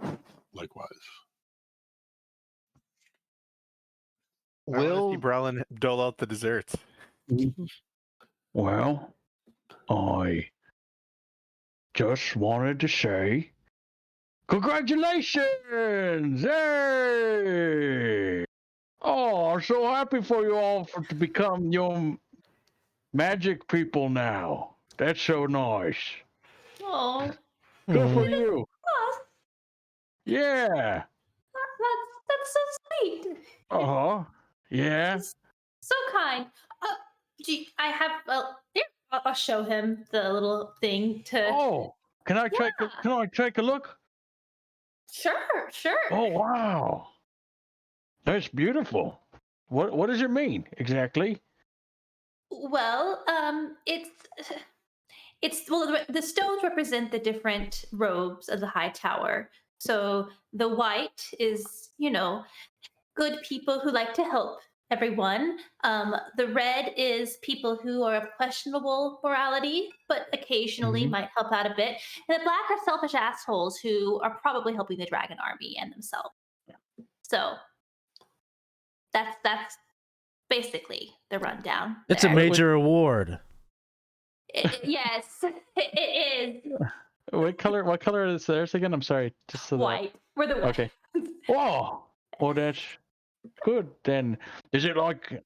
Speaker 1: likewise.
Speaker 2: Will Brallin dole out the desserts?
Speaker 5: Well, I just wanted to say, congratulations! Hey! Oh, I'm so happy for you all to become your magic people now. That's so nice.
Speaker 3: Oh,
Speaker 5: Good for you.
Speaker 3: oh,
Speaker 5: Yeah.
Speaker 3: that's so sweet.
Speaker 5: Uh-huh. Yeah.
Speaker 3: So kind. I have. Here, I'll show him the little thing to.
Speaker 5: Oh, can I take a look?
Speaker 3: Sure.
Speaker 7: Oh wow, that's beautiful. What does it mean exactly?
Speaker 3: Well, it's well, the stones represent the different robes of the high tower. So the white is, good people who like to help everyone. The red is people who are of questionable morality, but occasionally
Speaker 7: Mhm.
Speaker 3: might help out a bit. And the black are selfish assholes who are probably helping the dragon army and themselves. So that's basically the rundown.
Speaker 4: It's a
Speaker 3: there.
Speaker 4: major award.
Speaker 3: Yes, it is
Speaker 5: What color is theirs again? I'm sorry. Just so that.
Speaker 3: white. We're the white.
Speaker 5: Okay. Whoa. Well, that's good. Then is it like?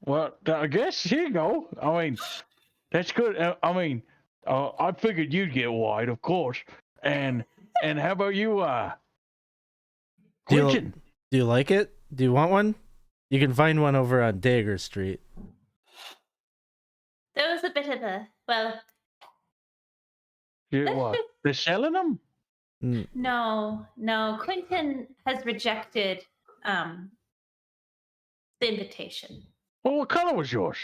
Speaker 5: Well, I guess here you go. I mean, that's good. I mean, I figured you'd get white, of course. And how about you,
Speaker 4: Do you,
Speaker 5: Quinton?
Speaker 4: do you like it? Do you want one? You can find one over on Dagger Street.
Speaker 3: There was a bit of a
Speaker 5: What? They're selling them?
Speaker 4: Mm,
Speaker 3: no. Quinton has rejected the invitation.
Speaker 7: Well, what color was yours?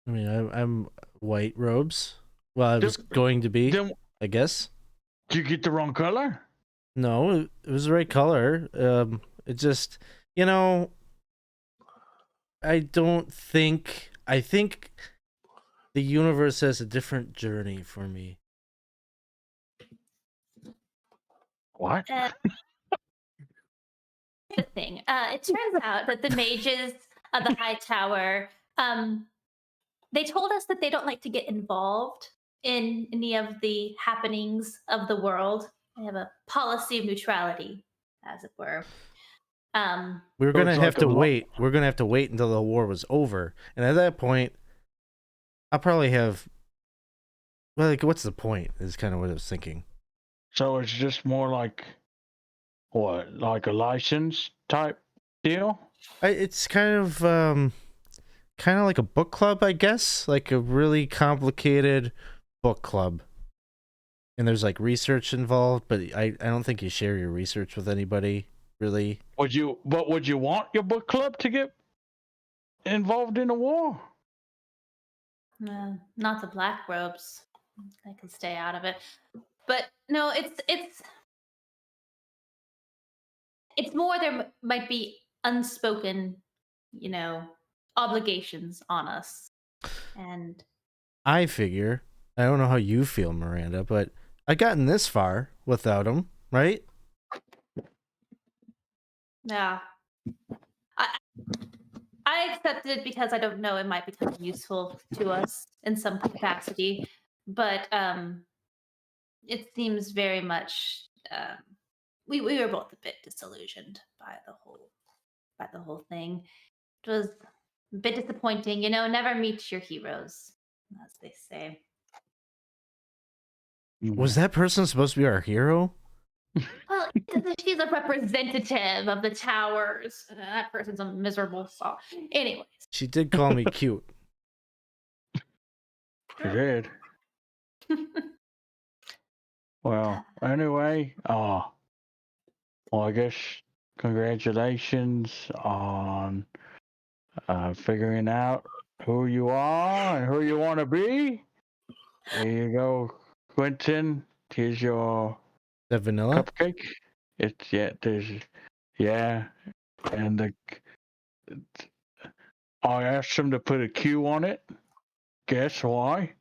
Speaker 4: I mean, I'm white robes. Well, I was
Speaker 7: Then-
Speaker 4: going to be,
Speaker 7: Then
Speaker 4: I guess.
Speaker 7: did you get the wrong color?
Speaker 4: No, it was the right color. It just, I don't think. I think the universe has a different journey for me.
Speaker 7: What?
Speaker 3: The thing. It turns out that the mages of the High Tower, they told us that they don't like to get involved in any of the happenings of the world. They have a policy of neutrality, as it were.
Speaker 4: We were
Speaker 7: So
Speaker 4: gonna
Speaker 7: it's
Speaker 4: have
Speaker 7: like
Speaker 4: to
Speaker 7: a lo-
Speaker 4: wait. We're gonna have to wait until the war was over, and at that point, I'll probably have. Well, like, what's the point? Is kind of what I was thinking.
Speaker 7: So it's just more like what, like a license type deal?
Speaker 4: It's kind of like a book club, I guess, like a really complicated book club. And there's like research involved, but I don't think you share your research with anybody, really.
Speaker 7: Would you want your book club to get involved in a war?
Speaker 3: Not the black robes. I can stay out of it. But no, it's more there might be unspoken, obligations on us. And
Speaker 4: I figure, I don't know how you feel, Miranda, but I gotten this far without him, right?
Speaker 3: yeah. I accepted it because I don't know, it might become useful to us in some capacity. But it seems very much we were both a bit disillusioned by the whole thing. It was a bit disappointing, never meet your heroes, as they say.
Speaker 4: Was that person supposed to be our hero?
Speaker 3: Well, she's a representative of the towers. That person's a miserable soul. Anyways.
Speaker 4: She did call me cute.
Speaker 7: You did. Well, anyway, well, I guess congratulations on figuring out who you are and who you want to be. There you go, Quinton. Here's your
Speaker 4: That vanilla?
Speaker 7: cupcake. And I asked him to put a Q on it. Guess why?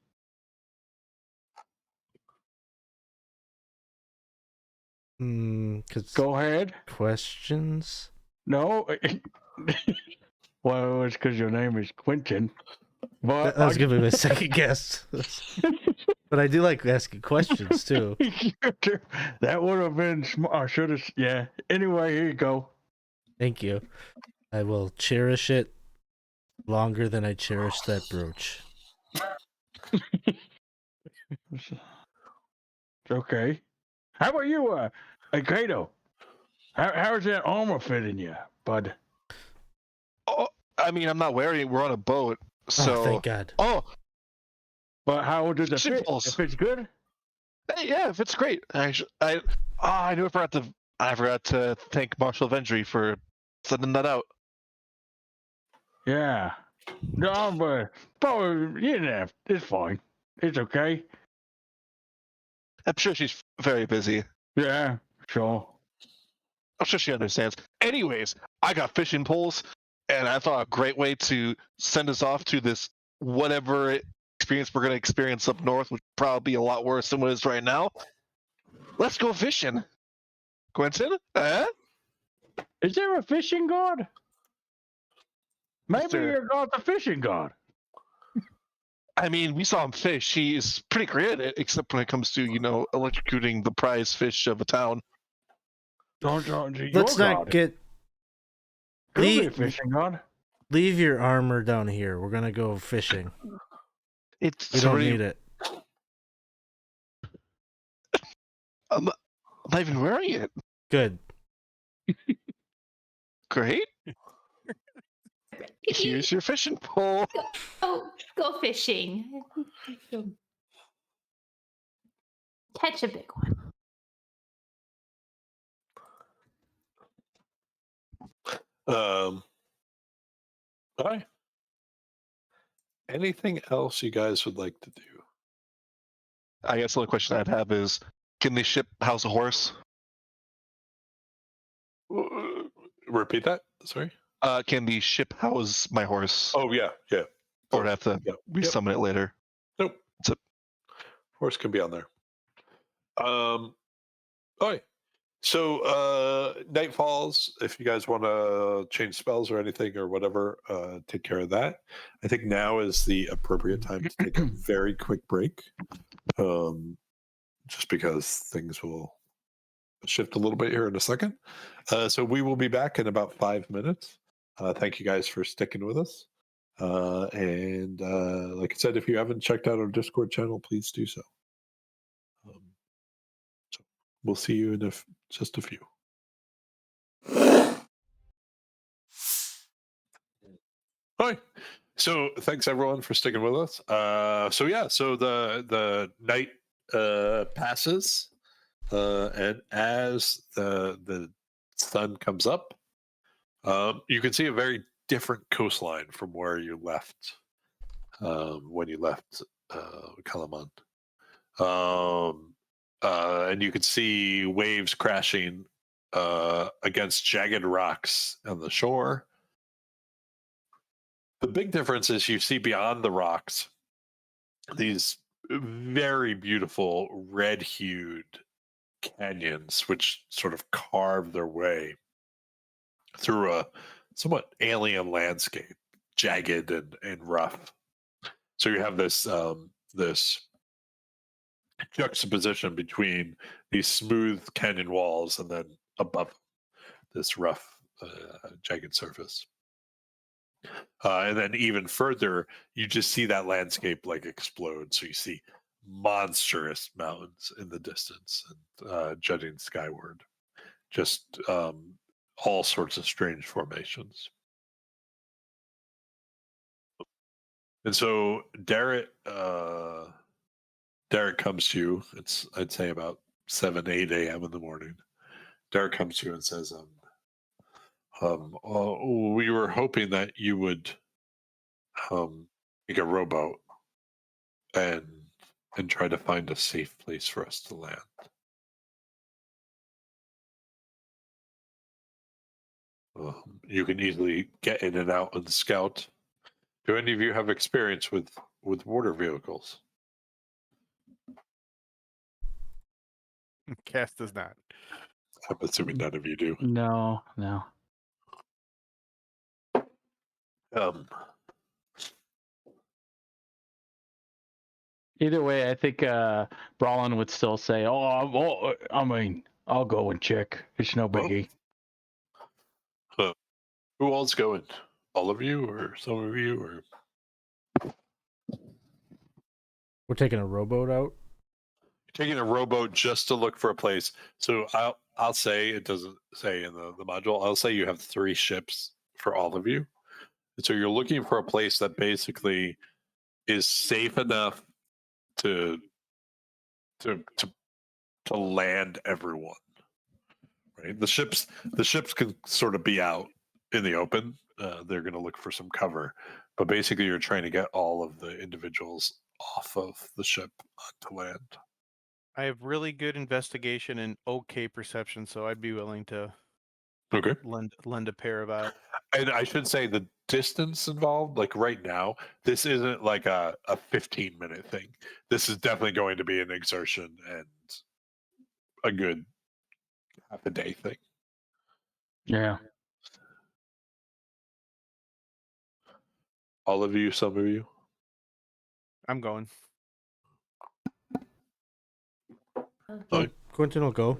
Speaker 4: Cause
Speaker 7: Go ahead.
Speaker 4: questions.
Speaker 7: No. Well, it's because your name is Quinton. But
Speaker 4: That was gonna be my second guess. But I do like asking questions too.
Speaker 7: That would have been smart. I should have. Yeah. Anyway, here you go.
Speaker 4: Thank you. I will cherish it longer than I cherish that brooch.
Speaker 7: Okay. How about you, Kato? How's that armor fitting you, bud?
Speaker 6: Oh, I mean, I'm not wearing it. We're on a boat, so.
Speaker 4: Oh, thank God.
Speaker 6: Oh,
Speaker 7: But how does it fit?
Speaker 6: Shitballs.
Speaker 7: It fits good.
Speaker 6: Hey, yeah, if it's great. I knew I forgot to thank Marshall Vendry for sending that out.
Speaker 7: Yeah. No, but you didn't have. It's fine. It's okay.
Speaker 6: I'm sure she's very busy.
Speaker 7: Yeah, sure.
Speaker 6: I'm sure she understands. Anyways, I got fishing poles, and I thought a great way to send us off to this whatever experience we're going to experience up north, which would probably be a lot worse than what it is right now. Let's go fishing. Quinton?
Speaker 7: Is there a fishing god? Maybe
Speaker 6: there-
Speaker 7: your god's a fishing god.
Speaker 6: I mean, we saw him fish. He is pretty great at it, except when it comes to, electrocuting the prize fish of a town.
Speaker 7: Don't
Speaker 4: Let's
Speaker 7: your
Speaker 4: not
Speaker 7: god.
Speaker 4: get
Speaker 7: Could be a
Speaker 4: leave,
Speaker 7: fishing god.
Speaker 4: leave your armor down here. We're gonna go fishing.
Speaker 6: It's
Speaker 4: We don't
Speaker 6: already-
Speaker 4: need it.
Speaker 6: I'm not even wearing it.
Speaker 4: Good.
Speaker 6: Great. Here's your fishing pole.
Speaker 3: Go fishing. Catch a big one.
Speaker 1: Hi. Anything else you guys would like to do?
Speaker 6: I guess the only question I'd have is, can the ship house a horse?
Speaker 1: Repeat that. Sorry.
Speaker 6: Can the ship house my horse?
Speaker 1: Oh yeah.
Speaker 6: Or would I have to
Speaker 1: Yep.
Speaker 6: resummon it later?
Speaker 1: Nope.
Speaker 6: It's a-
Speaker 1: Horse can be on there. All right. So night falls. If you guys want to change spells or anything or whatever, take care of that. I think now is the appropriate time to take a very quick break. Just because things will shift a little bit here in a second. So we will be back in about 5 minutes. Thank you guys for sticking with us. And like I said, if you haven't checked out our Discord channel, please do so. So we'll see you in just a few. Hi. So thanks everyone for sticking with us. So the night passes, and as the sun comes up, you can see a very different coastline from where you left when you left Calamont. And you can see waves crashing against jagged rocks on the shore. The big difference is you see beyond the rocks these very beautiful red-hued canyons, which sort of carve their way through a somewhat alien landscape, jagged and rough. So you have this this juxtaposition between these smooth canyon walls and then above this rough, jagged surface. And then even further, you just see that landscape like explode. So you see monstrous mountains in the distance and jutting skyward. Just all sorts of strange formations. And so Derek comes to you. It's, I'd say, about 7, 8 a.m. in the morning. Derek comes to you and says, we were hoping that you would make a rowboat and try to find a safe place for us to land. You can easily get in and out and scout. Do any of you have experience with water vehicles?
Speaker 2: Cass does not.
Speaker 1: I'm assuming none of you do.
Speaker 5: No. Either way, I think Brallin would still say, I'll go and check. It's no
Speaker 1: Well,
Speaker 5: biggie.
Speaker 1: Who all's going? All of you, or some of you, or
Speaker 4: We're taking a rowboat out.
Speaker 1: taking a rowboat just to look for a place? So I'll say, it doesn't say in the module, I'll say you have 3 ships for all of you. And so you're looking for a place that basically is safe enough to to land everyone. Right, the ships can sort of be out in the open. They're going to look for some cover, but basically you're trying to get all of the individuals off of the ship onto land.
Speaker 2: I have really good investigation and okay perception, so I'd be willing to
Speaker 1: Okay.
Speaker 2: lend a pair of eyes.
Speaker 1: And I should say the distance involved, like right now, this isn't like a 15-minute thing. This is definitely going to be an exertion and a good half a day thing.
Speaker 7: Yeah.
Speaker 1: All of you, some of you.
Speaker 2: I'm going.
Speaker 3: Okay.
Speaker 4: Quinton will go.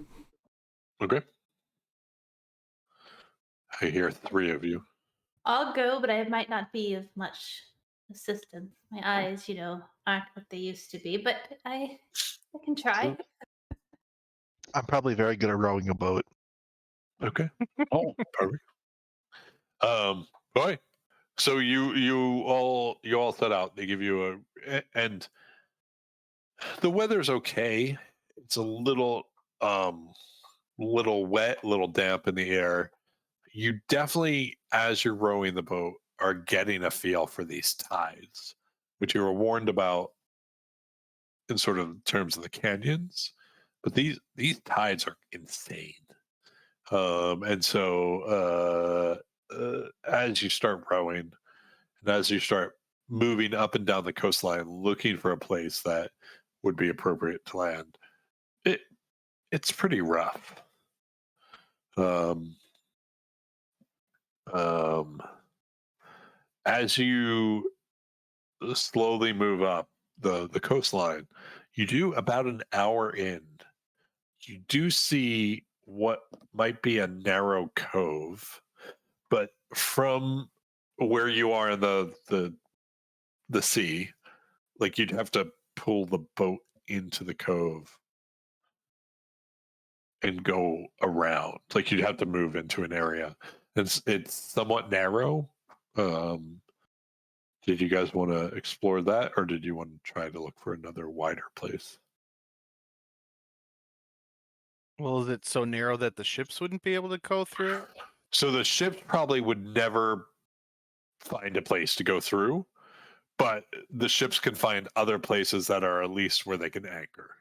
Speaker 1: Okay. I hear 3 of you.
Speaker 3: I'll go, but I might not be of much assistance. My eyes, aren't what they used to be, but I can try.
Speaker 6: I'm probably very good at rowing a boat.
Speaker 1: Okay.
Speaker 7: Oh,
Speaker 1: Perfect. All right. So you all set out. They give you and the weather's okay. It's a little wet, little damp in the air. You definitely, as you're rowing the boat, are getting a feel for these tides, which you were warned about in sort of terms of the canyons. But these tides are insane. And so as you start rowing and as you start moving up and down the coastline looking for a place that would be appropriate to land, it's pretty rough. As you slowly move up the coastline, you do about an hour in, you do see what might be a narrow cove, but from where you are in the sea, like you'd have to pull the boat into the cove and go around. Like you'd have to move into an area. It's somewhat narrow. Did you guys want to explore that, or did you want to try to look for another wider place?
Speaker 2: Well, is it so narrow that the ships wouldn't be able to go through it?
Speaker 1: So the ships probably would never find a place to go through, but the ships can find other places that are at least where they can anchor.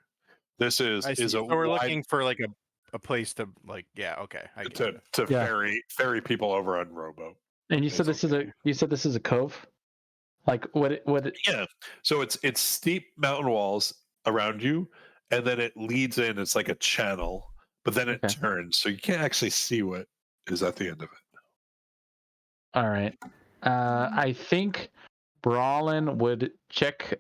Speaker 1: This is
Speaker 2: I see.
Speaker 1: a
Speaker 2: So we're
Speaker 1: wide
Speaker 2: looking for like a place to okay. I get it.
Speaker 1: to
Speaker 5: Yeah.
Speaker 1: ferry people over on rowboat.
Speaker 5: And you said
Speaker 1: It's
Speaker 5: this is a cove? Like what
Speaker 1: Yeah. So it's steep mountain walls around you, and then it leads in. It's like a channel, but then it
Speaker 5: Okay.
Speaker 1: turns, so you can't actually see what is at the end of it.
Speaker 5: All right. I think Brallin would check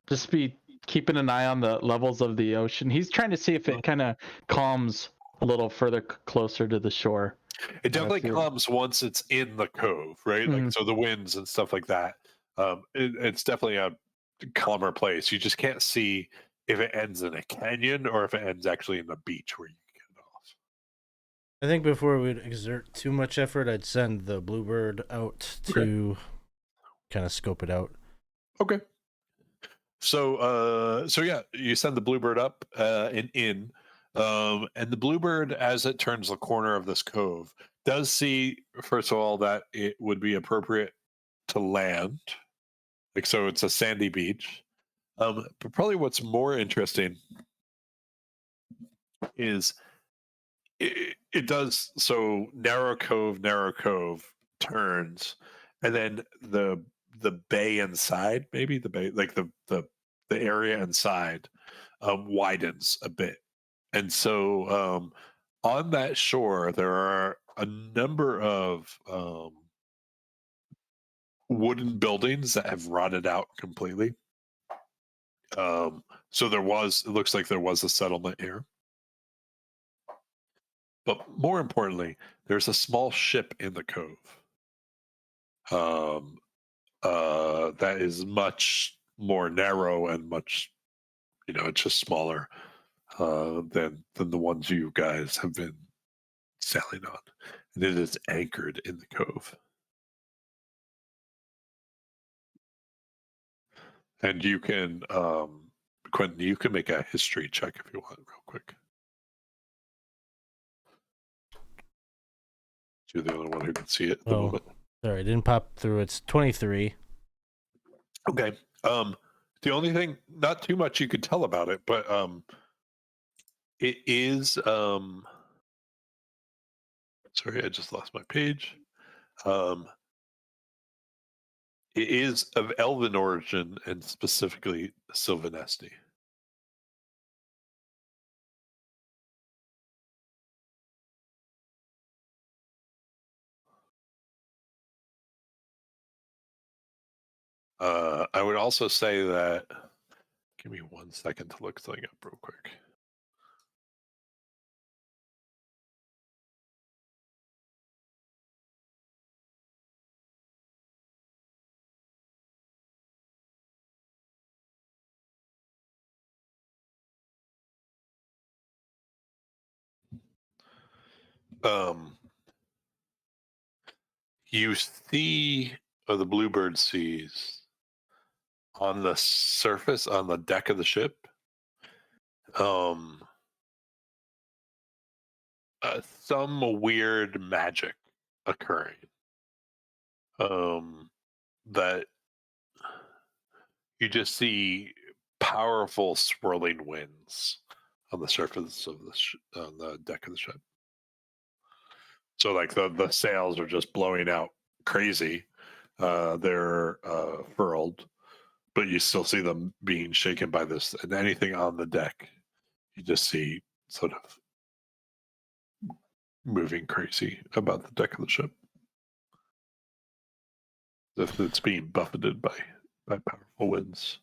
Speaker 5: just be keeping an eye on the levels of the ocean. He's trying to see if it kind of calms a little further closer to the shore.
Speaker 1: It definitely
Speaker 5: feel-
Speaker 1: comes once it's in the cove, right? Like
Speaker 5: Mhm.
Speaker 1: so the winds and stuff like that. It's definitely a calmer place. You just can't see if it ends in a canyon or if it ends actually in the beach where you can get off.
Speaker 4: I think before we'd exert too much effort, I'd send the Bluebird out to kind of scope it out.
Speaker 1: Okay. So yeah, you send the Bluebird up and in, and the Bluebird, as it turns the corner of this cove, does see first of all that it would be appropriate to land. Like so, it's a sandy beach. But probably what's more interesting is it does so narrow cove turns, and then the bay inside, maybe the bay, like the area inside, widens a bit, and so on that shore there are a number of wooden buildings that have rotted out completely. So it looks like there was a settlement here. But more importantly, there's a small ship in the cove. That is much more narrow and much, it's just smaller than the ones you guys have been sailing on, and it is anchored in the cove. And you can, Quinton, you can make a history check if you want, real quick. You're the only one who can see it at the moment.
Speaker 4: Sorry, it didn't pop through. It's 23.
Speaker 1: Okay. The only thing, not too much you could tell about it, but it is sorry, I just lost my page. It is of elven origin and specifically Sylvanesti. I would also say that, give me 1 second to look something up real quick. You see, or the Bluebird sees, on the surface, on the deck of the ship, some weird magic occurring. That you just see powerful swirling winds on the surface of on the deck of the ship. So like the sails are just blowing out crazy. They're furled, but you still see them being shaken by this. And anything on the deck, you just see sort of moving crazy about the deck of the ship. As if it's being buffeted by powerful winds.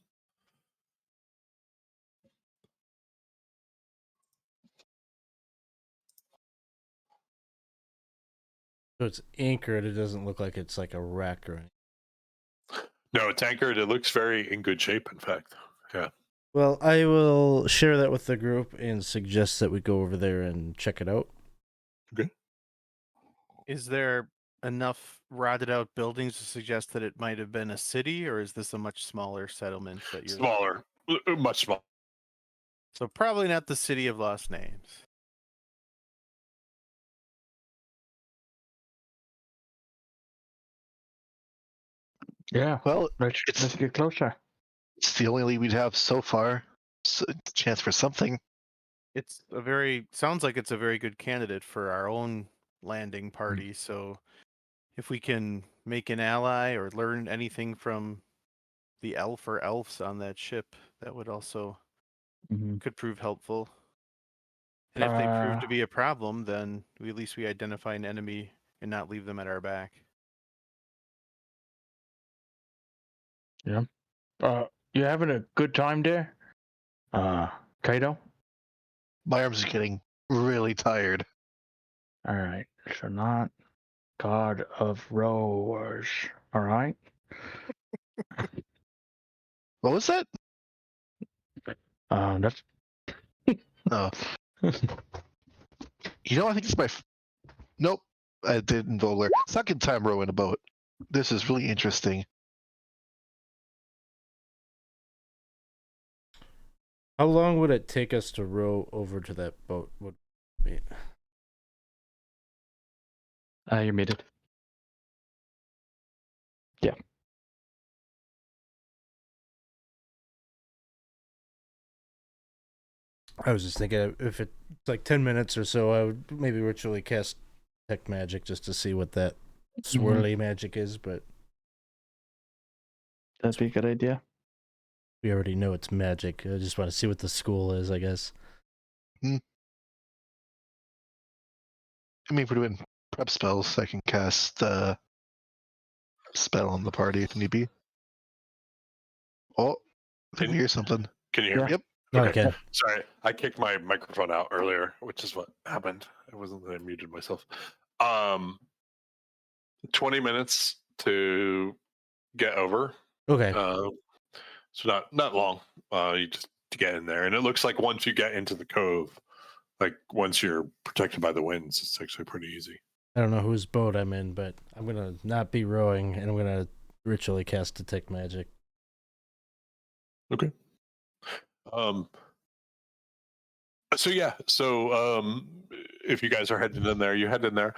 Speaker 4: So it's anchored. It doesn't look like it's like a wreck or anything.
Speaker 1: No, it's anchored. It looks very in good shape, in fact. Yeah.
Speaker 4: Well, I will share that with the group and suggest that we go over there and check it out.
Speaker 1: Okay.
Speaker 2: Is there enough rotted out buildings to suggest that it might have been a city, or is this a much smaller settlement that you're
Speaker 1: Smaller. Much smaller.
Speaker 2: So probably not the city of lost names.
Speaker 5: Yeah.
Speaker 6: Well,
Speaker 5: Let's
Speaker 6: it's
Speaker 5: get closer.
Speaker 6: it's the only lead we'd have so far. So it's a chance for something.
Speaker 2: Sounds like it's a very good candidate for our own landing party. So if we can make an ally or learn anything from the elf or elves on that ship, that would also could prove helpful. And if they prove to be a problem, then at least we identify an enemy and not leave them at our back.
Speaker 5: Yeah. You having a good time there? Kato?
Speaker 6: My arms are getting really tired.
Speaker 5: All right. So not God of Rowers. All right.
Speaker 6: What was that?
Speaker 5: That's
Speaker 6: Oh, you know, I think it's my. Nope, I didn't bowler. Second time rowing a boat. This is really interesting.
Speaker 4: How long would it take us to row over to that boat?
Speaker 5: you're muted. Yeah.
Speaker 4: I was just thinking if it's like 10 minutes or so, I would maybe ritually cast Tech Magic just to see what that swirly magic is, but
Speaker 5: That'd be a good idea.
Speaker 4: we already know it's magic. I just want to see what the school is, I guess.
Speaker 6: I mean, if we're doing prep spells, I can cast spell on the party if need be. Oh, I think we hear something.
Speaker 1: Can you hear me?
Speaker 6: Yep.
Speaker 4: Okay.
Speaker 1: Sorry, I kicked my microphone out earlier, which is what happened. It wasn't that I muted myself. 20 minutes to get over.
Speaker 4: Okay.
Speaker 1: So not long. You just to get in there, and it looks like once you get into the cove, like once you're protected by the winds, it's actually pretty easy.
Speaker 4: I don't know whose boat I'm in, but I'm gonna not be rowing, and I'm gonna ritually cast Detect Magic.
Speaker 1: Okay. Um. So yeah. So if you guys are heading in there, you head in there.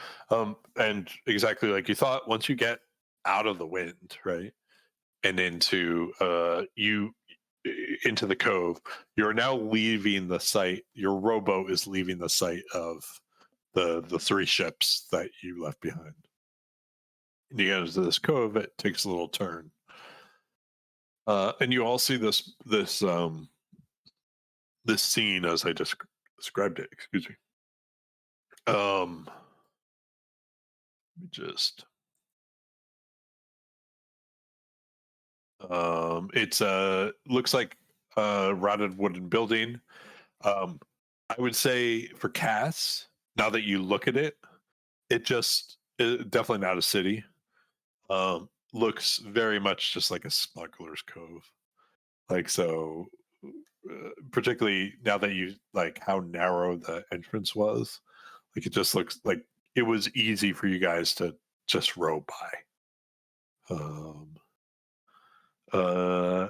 Speaker 1: And exactly like you thought. Once you get out of the wind, right, and into into the cove, you're now leaving the site. Your rowboat is leaving the site of the three ships that you left behind. And you get into this cove. It takes a little turn, and you all see this scene as I just described it. Excuse me. Let me just. It's looks like a rotted wooden building. I would say for Cass, now that you look at it, definitely not a city. Looks very much just like a smuggler's cove. Like so, particularly now that you like how narrow the entrance was. Like it just looks like it was easy for you guys to just row by.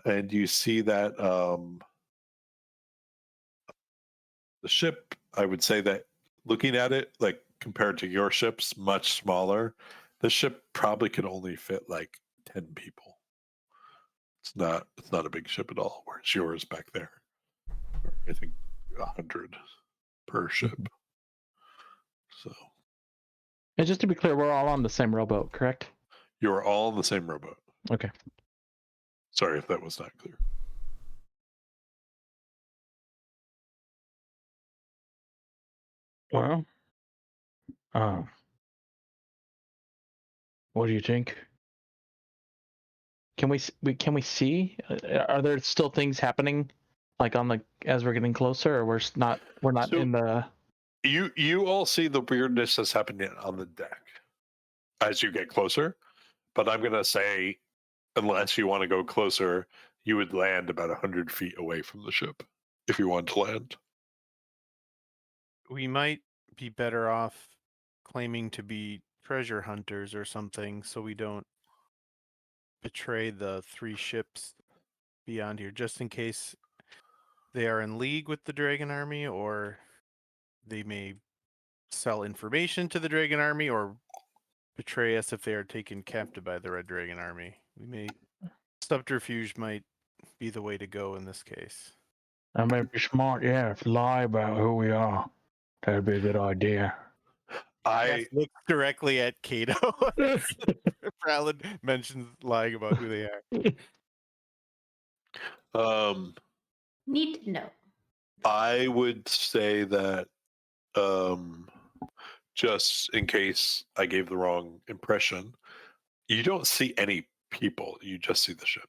Speaker 1: And you see that the ship, I would say that looking at it, like compared to your ships, much smaller. The ship probably could only fit like 10 people. It's not a big ship at all. Whereas yours back there, I think 100 per ship. So
Speaker 5: And just to be clear, we're all on the same rowboat, correct?
Speaker 1: you're all in the same rowboat.
Speaker 5: Okay.
Speaker 1: Sorry if that was not clear.
Speaker 7: Well, what do you think?
Speaker 5: Can we see? Are there still things happening, like on the as we're getting closer, or we're not
Speaker 1: So-
Speaker 5: in the?
Speaker 1: You all see the weirdness that's happening on the deck as you get closer, but I'm gonna say, unless you want to go closer, you would land about 100 feet away from the ship if you want to land.
Speaker 2: We might be better off claiming to be treasure hunters or something, so we don't betray the three ships beyond here, just in case they are in league with the Dragon Army, or they may sell information to the Dragon Army, or betray us if they are taken captive by the Red Dragon Army. Subterfuge might be the way to go in this case.
Speaker 7: That may be smart, yeah. If lie about who we are, that'd be a good idea.
Speaker 1: I
Speaker 2: Look directly at Kato. Brallin mentions lying about who they are.
Speaker 3: Need to know.
Speaker 1: I would say that just in case I gave the wrong impression, you don't see any people. You just see the ship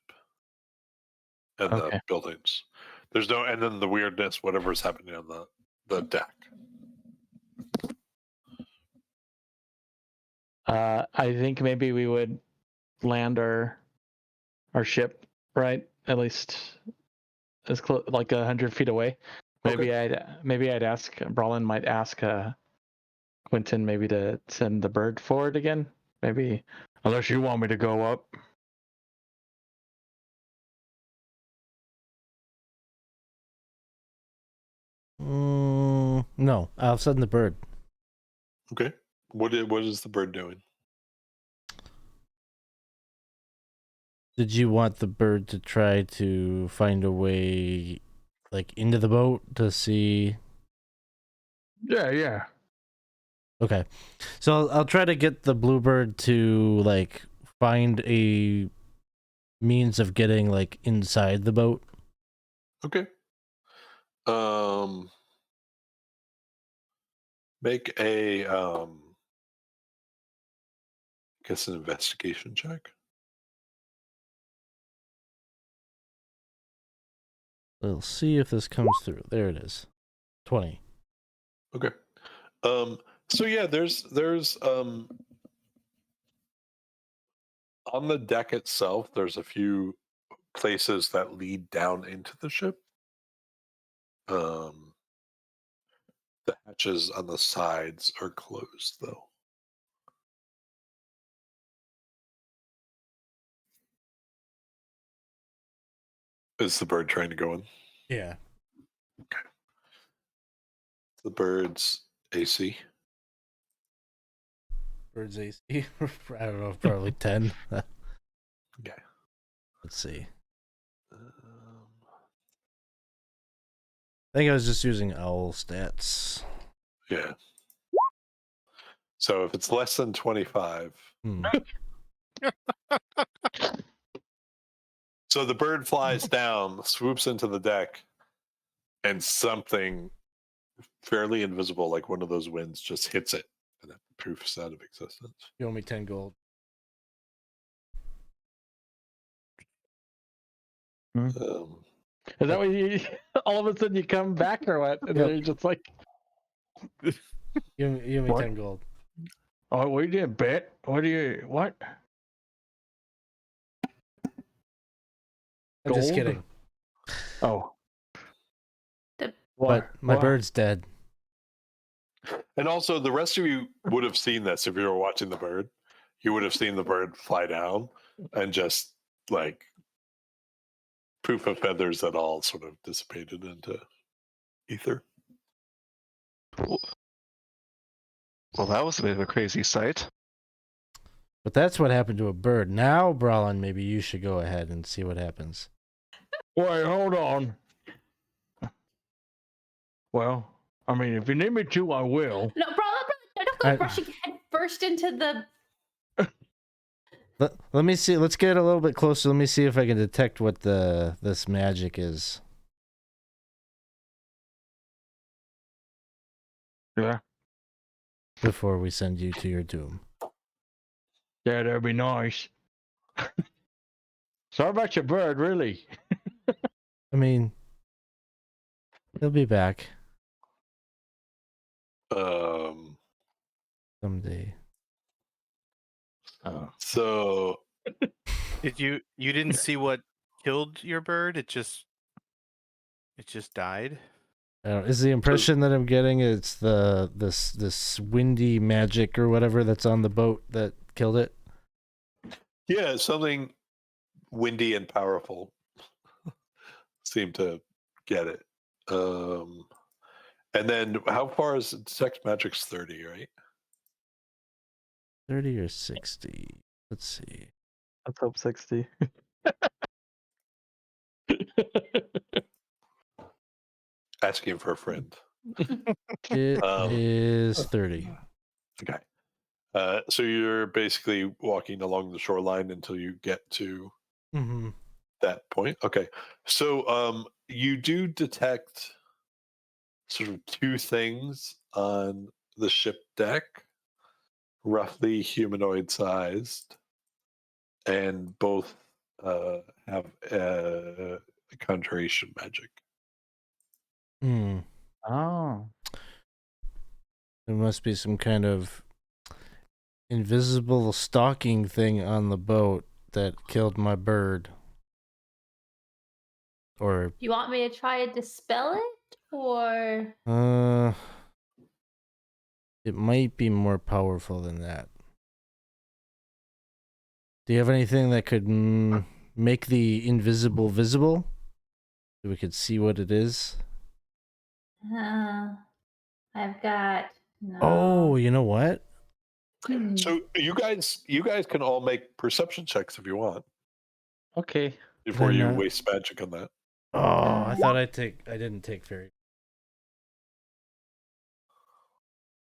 Speaker 1: and
Speaker 5: Okay.
Speaker 1: the buildings. There's no, and then the weirdness, whatever's happening on the deck.
Speaker 5: I think maybe we would land our ship right at least as close like 100 feet away. Maybe I'd ask Brallin might ask Quinton maybe to send the bird forward again. Maybe
Speaker 7: Unless you want me to go up.
Speaker 4: No, I'll send the bird.
Speaker 1: Okay. What is the bird doing?
Speaker 4: Did you want the bird to try to find a way, like, into the boat to see?
Speaker 7: Yeah.
Speaker 4: Okay, so I'll try to get the bluebird to like find a means of getting like inside the boat.
Speaker 1: Okay. Make a I guess an investigation check.
Speaker 4: We'll see if this comes through. There it is. 20.
Speaker 1: Okay. So yeah, there's on the deck itself, there's a few places that lead down into the ship. The hatches on the sides are closed though. Is the bird trying to go in?
Speaker 4: Yeah.
Speaker 1: The bird's AC.
Speaker 4: Bird's AC. I don't know, probably 10.
Speaker 1: Okay.
Speaker 4: Let's see. I think I was just using owl stats.
Speaker 1: Yeah. So if it's less than 25.
Speaker 4: Hmm.
Speaker 1: So the bird flies down, swoops into the deck, and something fairly invisible, like one of those winds, just hits it, and it poofs out of existence.
Speaker 4: You owe me 10 gold.
Speaker 1: Um,
Speaker 5: Is that what you? All of a sudden you come back or what? And
Speaker 4: Yep.
Speaker 5: they're just like,
Speaker 4: You owe me
Speaker 7: What?
Speaker 4: 10 gold.
Speaker 7: Oh, we didn't bet. What do you? What?
Speaker 4: I'm just
Speaker 7: Gold?
Speaker 4: kidding.
Speaker 7: Oh.
Speaker 3: The-
Speaker 7: What?
Speaker 4: But my
Speaker 7: What?
Speaker 4: bird's dead.
Speaker 1: and also, the rest of you would have seen this if you were watching the bird. You would have seen the bird fly down and just like poof of feathers that all sort of dissipated into ether.
Speaker 6: Well, that was a bit of a crazy sight.
Speaker 4: But that's what happened to a bird. Now, Brallin, maybe you should go ahead and see what happens.
Speaker 7: Wait, hold on. Well, I mean, if you need me to, I will.
Speaker 3: No, don't go
Speaker 4: I-
Speaker 3: rushing head first into the.
Speaker 4: Let me see. Let's get a little bit closer. Let me see if I can detect what this magic is
Speaker 7: Yeah.
Speaker 4: before we send you to your doom.
Speaker 7: Yeah, that'd be nice. Sorry about your bird, really.
Speaker 4: I mean, he'll be back
Speaker 1: Um,
Speaker 4: someday.
Speaker 7: Oh.
Speaker 1: so
Speaker 2: You didn't see what killed your bird? It just died.
Speaker 4: I don't, is the impression that I'm getting it's this windy magic or whatever that's on the boat that killed it?
Speaker 1: yeah, something windy and powerful seemed to get it. And then how far is detect magic's 30, right?
Speaker 4: 30 or 60? Let's see.
Speaker 5: let's hope 60.
Speaker 1: Asking for a friend.
Speaker 4: It is
Speaker 1: Um,
Speaker 4: 30.
Speaker 1: Okay. So you're basically walking along the shoreline until you get to
Speaker 4: Mm-hmm.
Speaker 1: that point. Okay. So you do detect sort of two things on the ship deck, roughly humanoid sized, and both have conjuration magic.
Speaker 4: Hmm.
Speaker 5: Oh.
Speaker 4: There must be some kind of invisible stalking thing on the boat that killed my bird. Or
Speaker 3: You want me to try to dispel it, or
Speaker 4: it might be more powerful than that. Do you have anything that could make the invisible visible? So we could see what it is?
Speaker 3: I've got no.
Speaker 4: Oh, you know what?
Speaker 1: So you guys can all make perception checks if you want
Speaker 5: Okay.
Speaker 1: before
Speaker 4: Then,
Speaker 1: you
Speaker 4: uh,
Speaker 1: waste magic on that.
Speaker 4: Oh, I thought I didn't take fairy.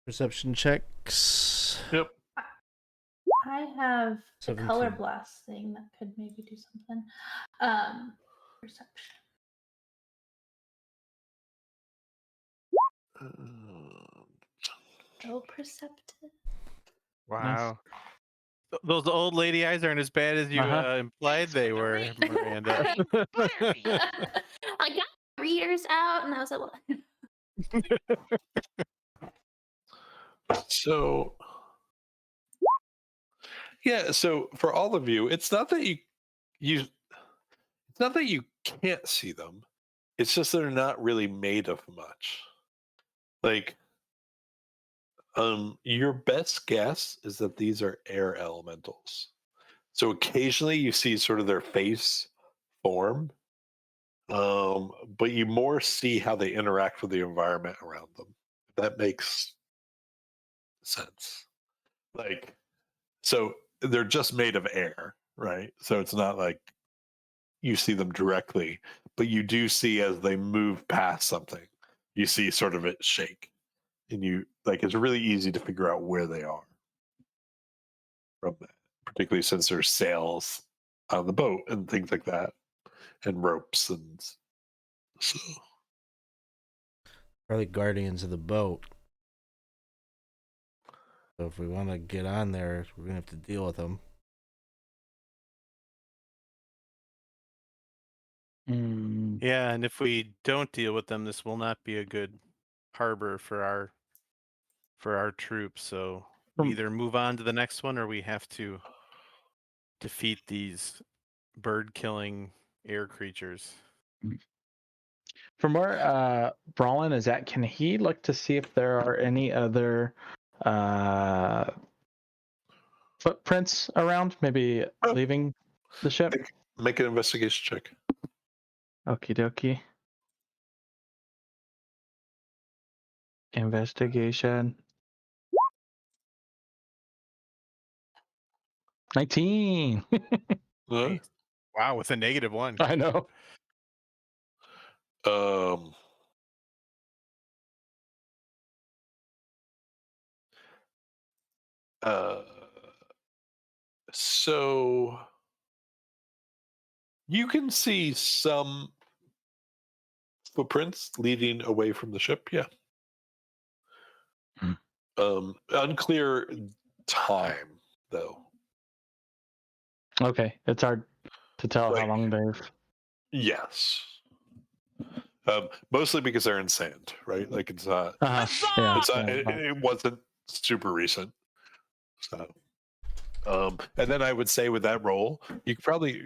Speaker 4: Perception checks.
Speaker 1: Yep.
Speaker 3: I have the
Speaker 4: 17.
Speaker 3: color blast thing that could maybe do something. Perception. So perceptive.
Speaker 2: Wow. Those old lady eyes aren't as bad as you implied they were, Miranda.
Speaker 3: I got readers out, and I was like, well,
Speaker 1: So yeah, so for all of you, it's not that it's not that you can't see them. It's just they're not really made of much. Like your best guess is that these are air elementals. So occasionally you see sort of their face form, But you more see how they interact with the environment around them. That makes sense. Like, so they're just made of air, right? So it's not like you see them directly, but you do see as they move past something, you see sort of it shake. And you like it's really easy to figure out where they are from that, particularly since there's sails on the boat and things like that, and ropes and so.
Speaker 4: Probably guardians of the boat. So if we want to get on there, we're gonna have to deal with them.
Speaker 5: Mm,
Speaker 2: Yeah, and if we don't deal with them, this will not be a good harbor for our troops. So we
Speaker 5: Hmm.
Speaker 2: either move on to the next one, or we have to defeat these bird-killing air creatures.
Speaker 5: From where Brallin is at, can he look to see if there are any other footprints around, maybe
Speaker 1: Oh.
Speaker 5: leaving the ship?
Speaker 1: Make an investigation check.
Speaker 5: Okie dokie. Investigation. 19.
Speaker 1: Huh?
Speaker 2: Nice. Wow, with a -1.
Speaker 5: I know.
Speaker 1: Um, uh, so you can see some footprints leading away from the ship. Yeah.
Speaker 5: Hmm.
Speaker 1: Unclear time though.
Speaker 5: Okay, it's hard to tell how
Speaker 1: Like-
Speaker 5: long they've.
Speaker 1: Yes. Mostly because they're in sand, right? Like it's not.
Speaker 5: Yeah.
Speaker 1: It's not.
Speaker 5: Yeah,
Speaker 1: It wasn't super recent. So. And then I would say with that roll, you could probably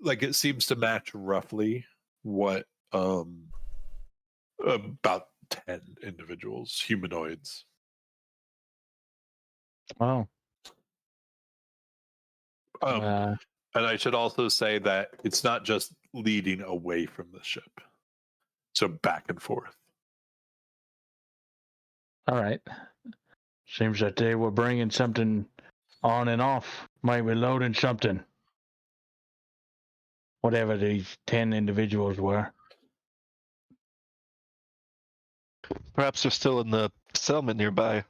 Speaker 1: like it seems to match roughly what about 10 individuals, humanoids.
Speaker 5: wow.
Speaker 1: And I should also say that it's not just leading away from the ship, so back and forth.
Speaker 5: All right. Seems that they were bringing something on and off. Maybe loading something. Whatever these 10 individuals were.
Speaker 6: Perhaps they're still in the settlement nearby.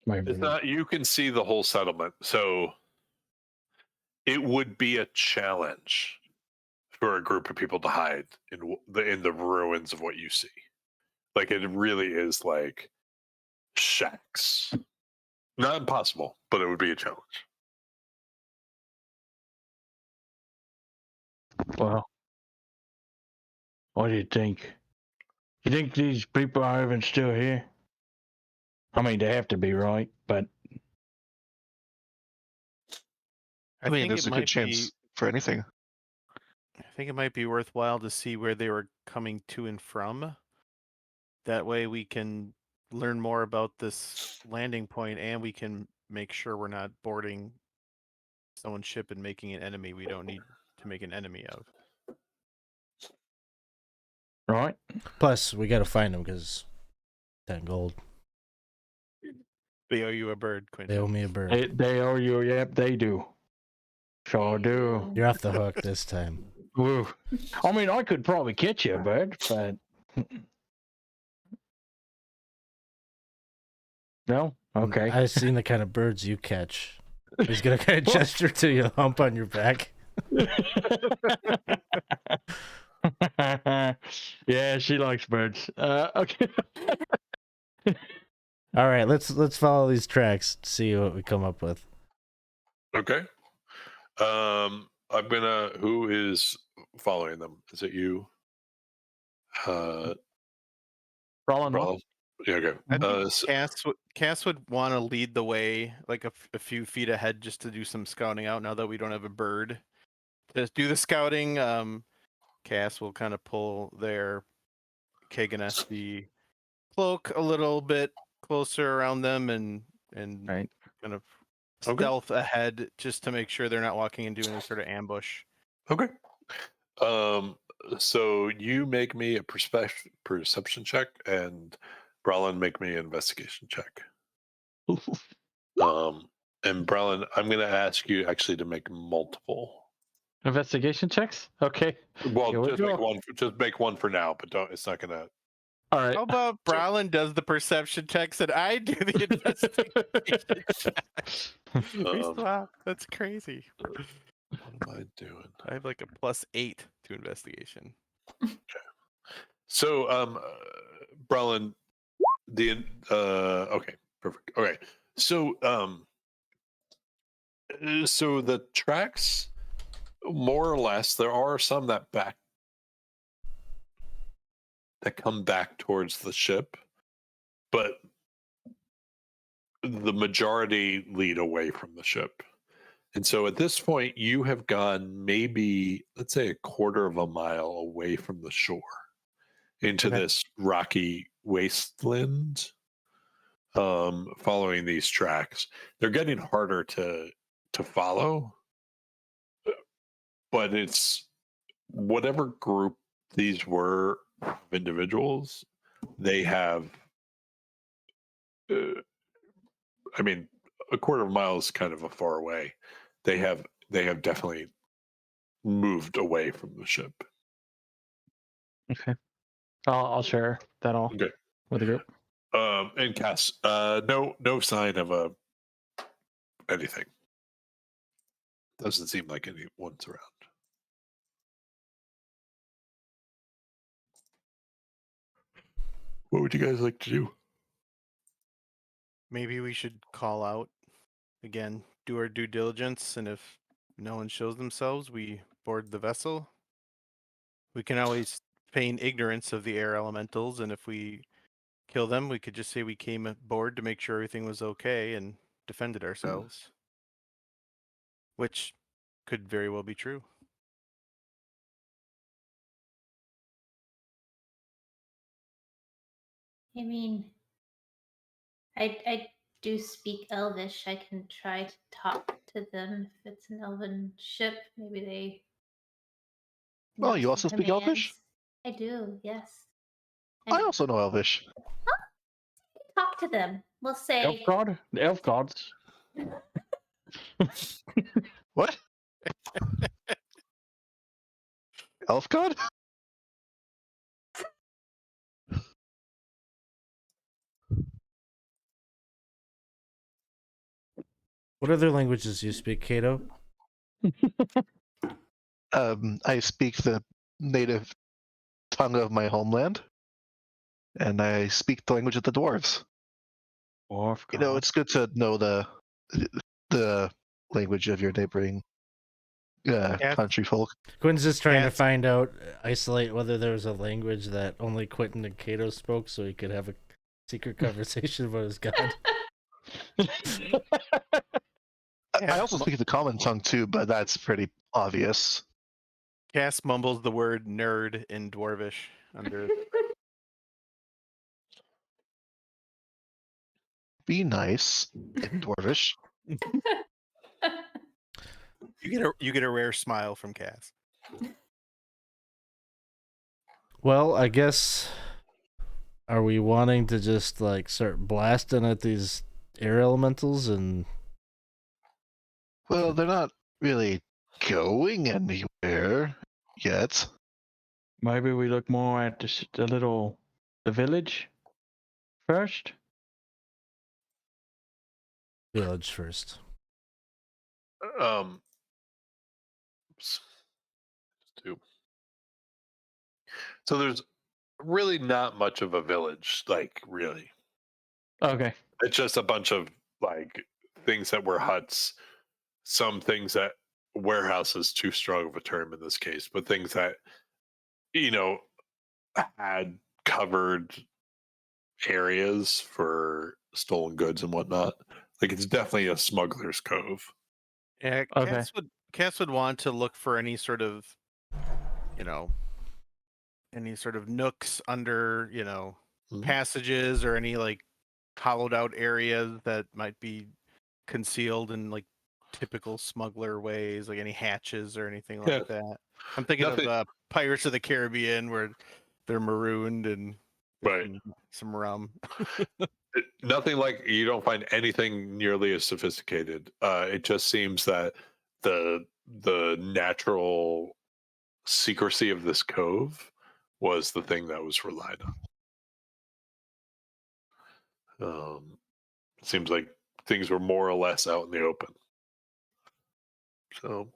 Speaker 5: Maybe.
Speaker 1: It's not. You can see the whole settlement, so it would be a challenge for a group of people to hide in the ruins of what you see. Like it really is like shacks. Not impossible, but it would be a challenge.
Speaker 5: Well, what do you think? You think these people are even still here? I mean, they have to be, right? But
Speaker 6: I mean,
Speaker 2: think
Speaker 6: there's
Speaker 2: it
Speaker 6: a good
Speaker 2: might
Speaker 6: chance for anything.
Speaker 2: I think it might be worthwhile to see where they were coming to and from. That way we can learn more about this landing point, and we can make sure we're not boarding someone's ship and making an enemy we don't need to make an enemy of.
Speaker 5: right?
Speaker 4: Plus, we gotta find them because 10 gold.
Speaker 2: They owe you a bird,
Speaker 4: They
Speaker 2: Quinton.
Speaker 4: owe me a bird.
Speaker 5: They owe you. Yep, they do. Sure do.
Speaker 4: You're off the hook this time.
Speaker 5: Woo. I mean, I could probably catch you a bird, but no. Okay.
Speaker 4: I've seen the kind of birds you catch. He's gonna kind of gesture to you, hump on your back.
Speaker 5: Yeah, she likes birds. Okay.
Speaker 4: All right, let's follow these tracks, see what we come up with.
Speaker 1: Okay. I'm gonna. Who is following them? Is it you?
Speaker 5: Brallin,
Speaker 1: Brawl? Yeah. Okay.
Speaker 2: I think Cass would want to lead the way, like a few feet ahead, just to do some scouting out. Now that we don't have a bird, to do the scouting, Cass will kind of pull their Kaganeth the cloak a little bit closer around them, and
Speaker 5: Right.
Speaker 2: kind of stealth ahead just to make sure they're not walking into any sort of ambush.
Speaker 1: Okay. So you make me a perception check, and Brallin make me an investigation check. And Brallin, I'm going to ask you actually to make multiple.
Speaker 5: Investigation checks. Okay.
Speaker 1: Well,
Speaker 5: Here we
Speaker 1: just make
Speaker 5: go.
Speaker 1: one. Just make one for now, but don't. It's not going to.
Speaker 5: All right.
Speaker 2: How about Brallin does the perception checks and I do the investigation checks? We swap. That's crazy.
Speaker 1: What am I doing?
Speaker 2: I have like a +8 to investigation.
Speaker 1: So, Brallin, okay, perfect. Okay, so, so the tracks, more or less, there are some that come back towards the ship, but the majority lead away from the ship. And so at this point, you have gone maybe, let's say, a quarter of a mile away from the shore into
Speaker 5: Okay.
Speaker 1: this rocky wasteland, following these tracks. They're getting harder to follow, but it's whatever group these were of individuals, they have, I mean, a quarter of a mile is kind of a far away. They have definitely moved away from the ship.
Speaker 5: Okay. I'll share that all
Speaker 1: Okay.
Speaker 5: with the group.
Speaker 1: And Cass, no sign of anything. Doesn't seem like anyone's around. What would you guys like to do?
Speaker 2: Maybe we should call out again, do our due diligence, and if no one shows themselves, we board the vessel. We can always feign ignorance of the air elementals, and if we kill them, we could just say we came aboard to make sure everything was okay and defended ourselves. Which could very well be true.
Speaker 3: I mean, I do speak Elvish. I can try to talk to them if it's an elven ship. Maybe they.
Speaker 6: Oh,
Speaker 3: know
Speaker 6: you
Speaker 3: some
Speaker 6: also speak Elvish?
Speaker 3: commands. I do, yes.
Speaker 6: I also know Elvish.
Speaker 3: Talk to them. We'll
Speaker 5: Elf
Speaker 3: say,
Speaker 5: god? The elf gods.
Speaker 6: What? Elf god?
Speaker 4: What other languages do you speak, Kato?
Speaker 6: I speak the native tongue of my homeland, and I speak the language of the dwarves.
Speaker 5: Elf
Speaker 6: You know,
Speaker 5: god.
Speaker 6: it's good to know the language of your neighboring
Speaker 2: Yeah.
Speaker 6: country folk.
Speaker 4: Quinn's just trying to
Speaker 2: Yes.
Speaker 4: find out, isolate whether there was a language that only Quinton and Kato spoke, so he could have a secret conversation about his god.
Speaker 6: I also speak the common tongue too, but that's pretty obvious.
Speaker 2: Cass mumbles the word nerd in Dwarvish under.
Speaker 6: Be nice in dwarvish.
Speaker 2: You get a rare smile from Cass.
Speaker 4: Well, I guess, are we wanting to just like start blasting at these air elementals and
Speaker 6: Well, they're not really going anywhere yet.
Speaker 5: Maybe we look more at the village first.
Speaker 4: village first?
Speaker 1: Oops. So there's really not much of a village, like really.
Speaker 5: Okay.
Speaker 1: It's just a bunch of like things that were huts, some things that warehouse is too strong of a term in this case, but things that had covered areas for stolen goods and whatnot. Like it's definitely a smuggler's cove.
Speaker 2: Yeah,
Speaker 5: Okay.
Speaker 2: Cass would want to look for any sort of, any sort of nooks under,
Speaker 1: Mhm.
Speaker 2: passages or any like hollowed out areas that might be concealed in like typical smuggler ways, like any hatches or anything
Speaker 1: Yeah.
Speaker 2: like that. I'm thinking
Speaker 1: Nothing-
Speaker 2: of Pirates of the Caribbean where they're marooned and
Speaker 1: Right.
Speaker 2: some rum.
Speaker 1: Nothing like, you don't find anything nearly as sophisticated. It just seems that the natural secrecy of this cove was the thing that was relied on. It seems like things were more or less out in the open. So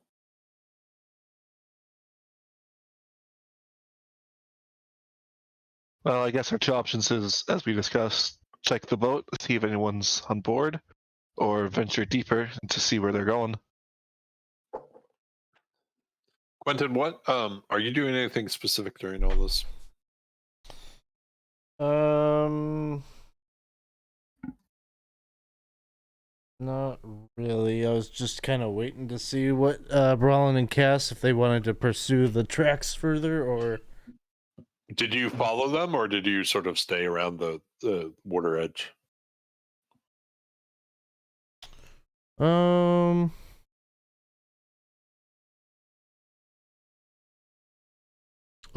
Speaker 6: Well, I guess our two options is, as we discussed, check the boat, see if anyone's on board, or venture deeper to see where they're going.
Speaker 1: Quinton, what are you doing anything specific during all this?
Speaker 4: Not really. I was just kind of waiting to see what Brallin and Cass, if they wanted to pursue the tracks further, or
Speaker 1: Did you follow them, or did you sort of stay around the water edge?
Speaker 4: I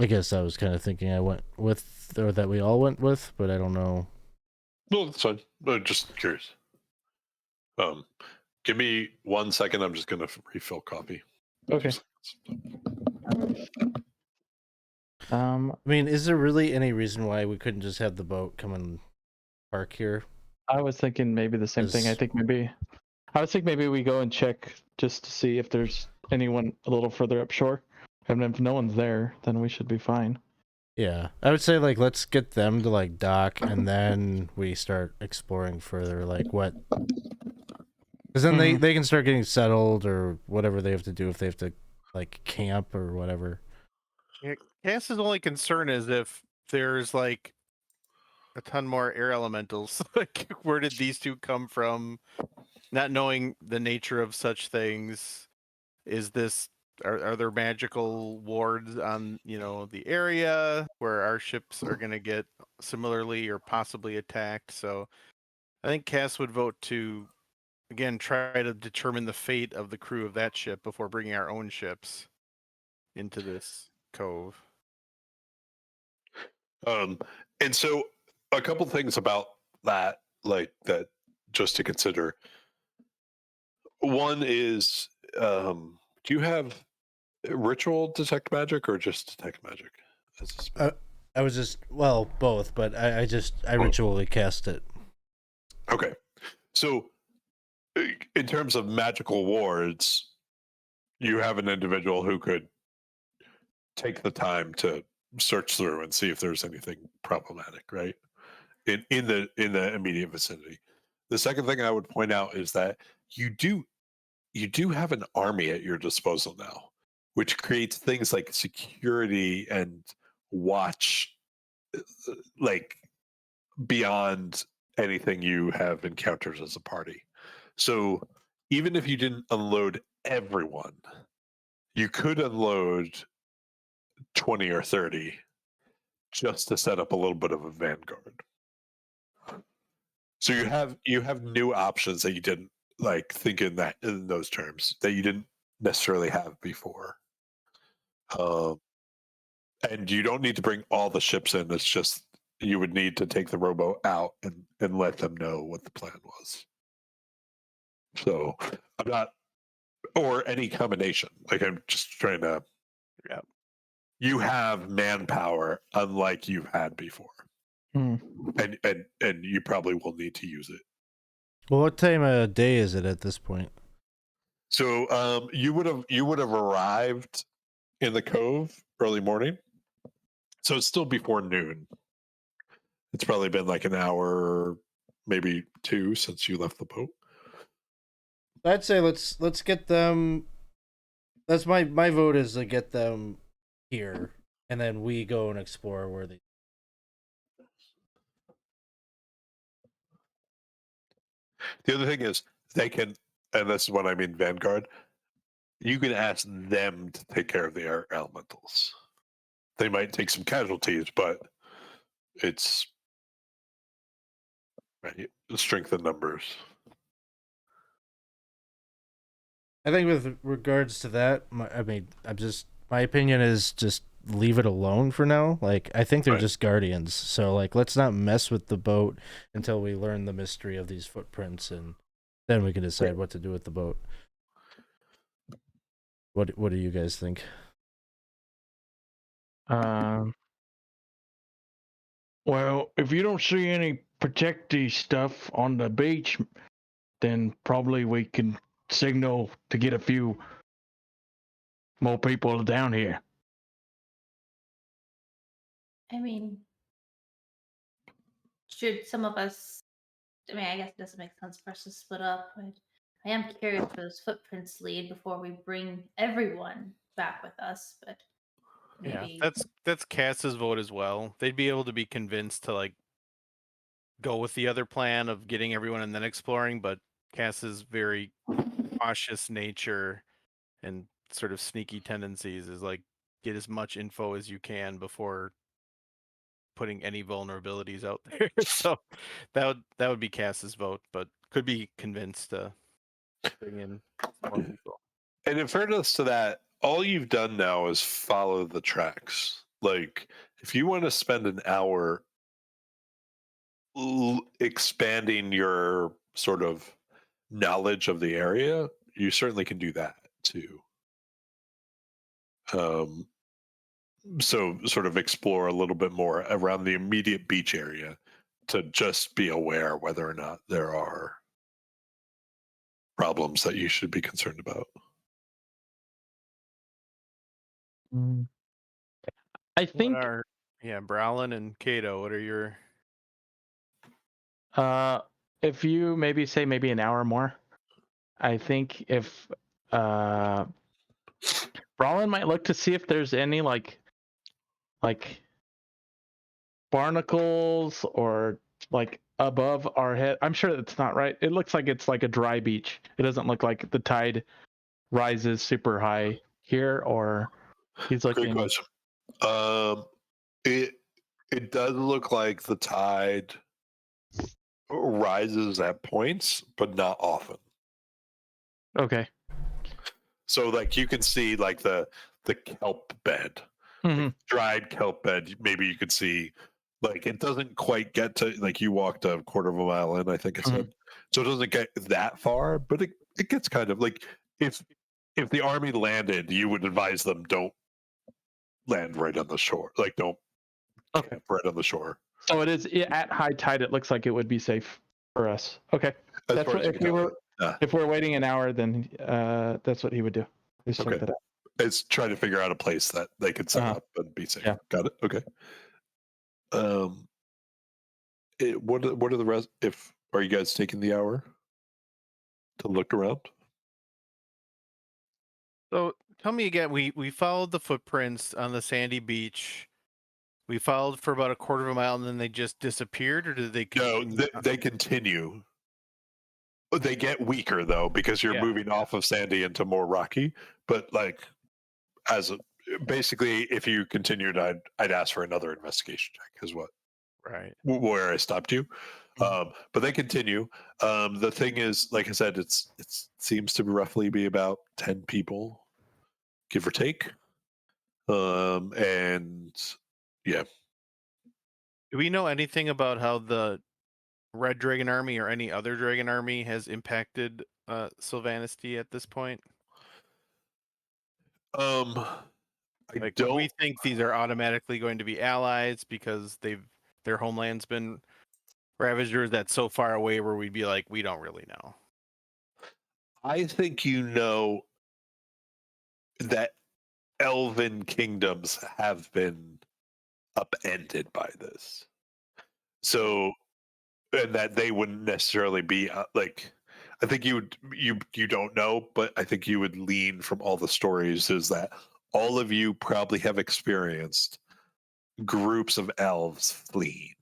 Speaker 4: guess I was kind of thinking I went with, or that we all went with, but I don't know.
Speaker 1: No, that's fine. Just curious. Give me 1 second. I'm just gonna refill coffee.
Speaker 5: Okay.
Speaker 4: I mean, is there really any reason why we couldn't just have the boat come and park here?
Speaker 5: I was thinking maybe the same thing. I was thinking maybe we go and check just to see if there's anyone a little further up shore. And if no one's there, then we should be fine.
Speaker 4: Yeah, I would say like let's get them to like dock, and then we start exploring further. Like what? Because then they can start getting settled or whatever they have to do, if they have to like camp or whatever.
Speaker 2: Yeah, Cass's only concern is if there's like a ton more air elementals. Like, where did these two come from? Not knowing the nature of such things, is this are there magical wards on the area where our ships are going to get similarly or possibly attacked? So I think Cass would vote to again try to determine the fate of the crew of that ship before bringing our own ships into this cove.
Speaker 1: And so a couple things about that, like that, just to consider. One is, do you have ritual detect magic or just detect magic? As a spell?
Speaker 4: I was just, well, both, but I ritually cast it.
Speaker 1: Okay. So in terms of magical wards, you have an individual who could take the time to search through and see if there's anything problematic, right? In the immediate vicinity. The second thing I would point out is that you do have an army at your disposal now, which creates things like security and watch, like beyond anything you have encountered as a party. So even if you didn't unload everyone, you could unload 20 or 30 just to set up a little bit of a vanguard. So you have new options that you didn't like think in those terms, that you didn't necessarily have before. And you don't need to bring all the ships in. It's just you would need to take the rowboat out and let them know what the plan was. So I'm not, or any combination. Like I'm just trying to.
Speaker 2: Yeah.
Speaker 1: You have manpower unlike you've had before, and you probably will need to use it.
Speaker 4: Well, what time of day is it at this point?
Speaker 1: So you would have arrived in the cove early morning. So it's still before noon. It's probably been like an hour, maybe 2 since you left the boat.
Speaker 4: I'd say let's get them. That's my vote, is to get them here, and then we go and explore where they.
Speaker 1: The other thing is they can, and this is what I mean, Vanguard. You can ask them to take care of the air elementals. They might take some casualties, but it's right, strength in numbers.
Speaker 4: I think with regards to that, my opinion is just leave it alone for now. Like, I think they're
Speaker 1: Right.
Speaker 4: just guardians, so like let's not mess with the boat until we learn the mystery of these footprints, and then we can decide what to do with the boat. What do you guys think?
Speaker 7: Well, if you don't see any protective stuff on the beach, then probably we can signal to get a few more people down here.
Speaker 3: I mean, should some of us? I mean, I guess it doesn't make sense for us to split up. But I am curious where those footprints lead before we bring everyone back with us. But maybe
Speaker 2: That's Cass's vote as well. They'd be able to be convinced to like go with the other plan of getting everyone and then exploring, but Cass's very cautious nature and sort of sneaky tendencies is like get as much info as you can before putting any vulnerabilities out there. So that would be Cass's vote, but could be convinced to bring in some more people.
Speaker 1: And in fairness to that, all you've done now is follow the tracks. Like, if you want to spend an hour expanding your sort of knowledge of the area, you certainly can do that too. So sort of explore a little bit more around the immediate beach area to just be aware whether or not there are problems that you should be concerned about.
Speaker 5: I think
Speaker 2: Brallin and Kato, what are your
Speaker 5: if you maybe say maybe an hour more, I think if Brallin might look to see if there's any like barnacles or like above our head. I'm sure that's not right. It looks like it's like a dry beach. It doesn't look like the tide rises super high here, or he's looking.
Speaker 1: Great question. It does look like the tide rises at points, but not often.
Speaker 5: Okay.
Speaker 1: So like you can see like the kelp bed, dried kelp bed. Maybe you could see like it doesn't quite get to like you walked a quarter of a mile in, I think it said. So it doesn't get that far, but it gets kind of like if the army landed, you would advise them don't land right on the shore. Like don't camp right on the shore.
Speaker 5: So it is at high tide. It looks like it would be safe for us. Okay. That's what if we're waiting an hour, then that's what he would do.
Speaker 1: Okay.
Speaker 5: That out.
Speaker 1: It's trying to figure out a place that they could set up and be safe.
Speaker 5: Yeah.
Speaker 1: Got it. Okay. What are the rest? Are you guys taking the hour to look around?
Speaker 2: So tell me again, we followed the footprints on the sandy beach. We followed for about a quarter of a mile and then they just disappeared, or did they continue?
Speaker 1: No, they continue. They get weaker though because you're moving off of sandy into more rocky. But like basically, if you continued, I'd ask for another investigation check. Is what where I stopped you. But they continue. The thing is, like I said, it seems to roughly be about 10 people, give or take. And yeah.
Speaker 2: Do we know anything about how the Red Dragon Army or any other Dragon Army has impacted Sylvanisty at this point? Do we think these are automatically going to be allies because their homeland's been ravaged, or is that so far away where we'd be like, we don't really know?
Speaker 1: I think you know that elven kingdoms have been upended by this. So, and that they wouldn't necessarily be like, I think you don't know, but I think you would lean from all the stories is that all of you probably have experienced groups of elves fleeing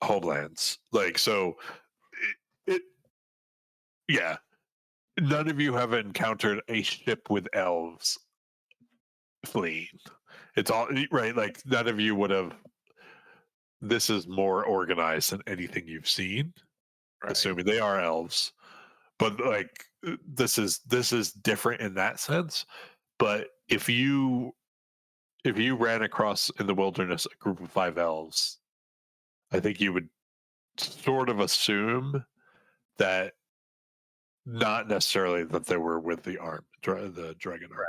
Speaker 1: homelands. Like, so yeah, none of you have encountered a ship with elves fleeing. It's all right. Like none of you would have. This is more organized than anything you've seen, assuming they are elves. But like this is different in that sense. But if you ran across in the wilderness a group of 5 elves, I think you would sort of assume that not necessarily that they were with the the dragon army.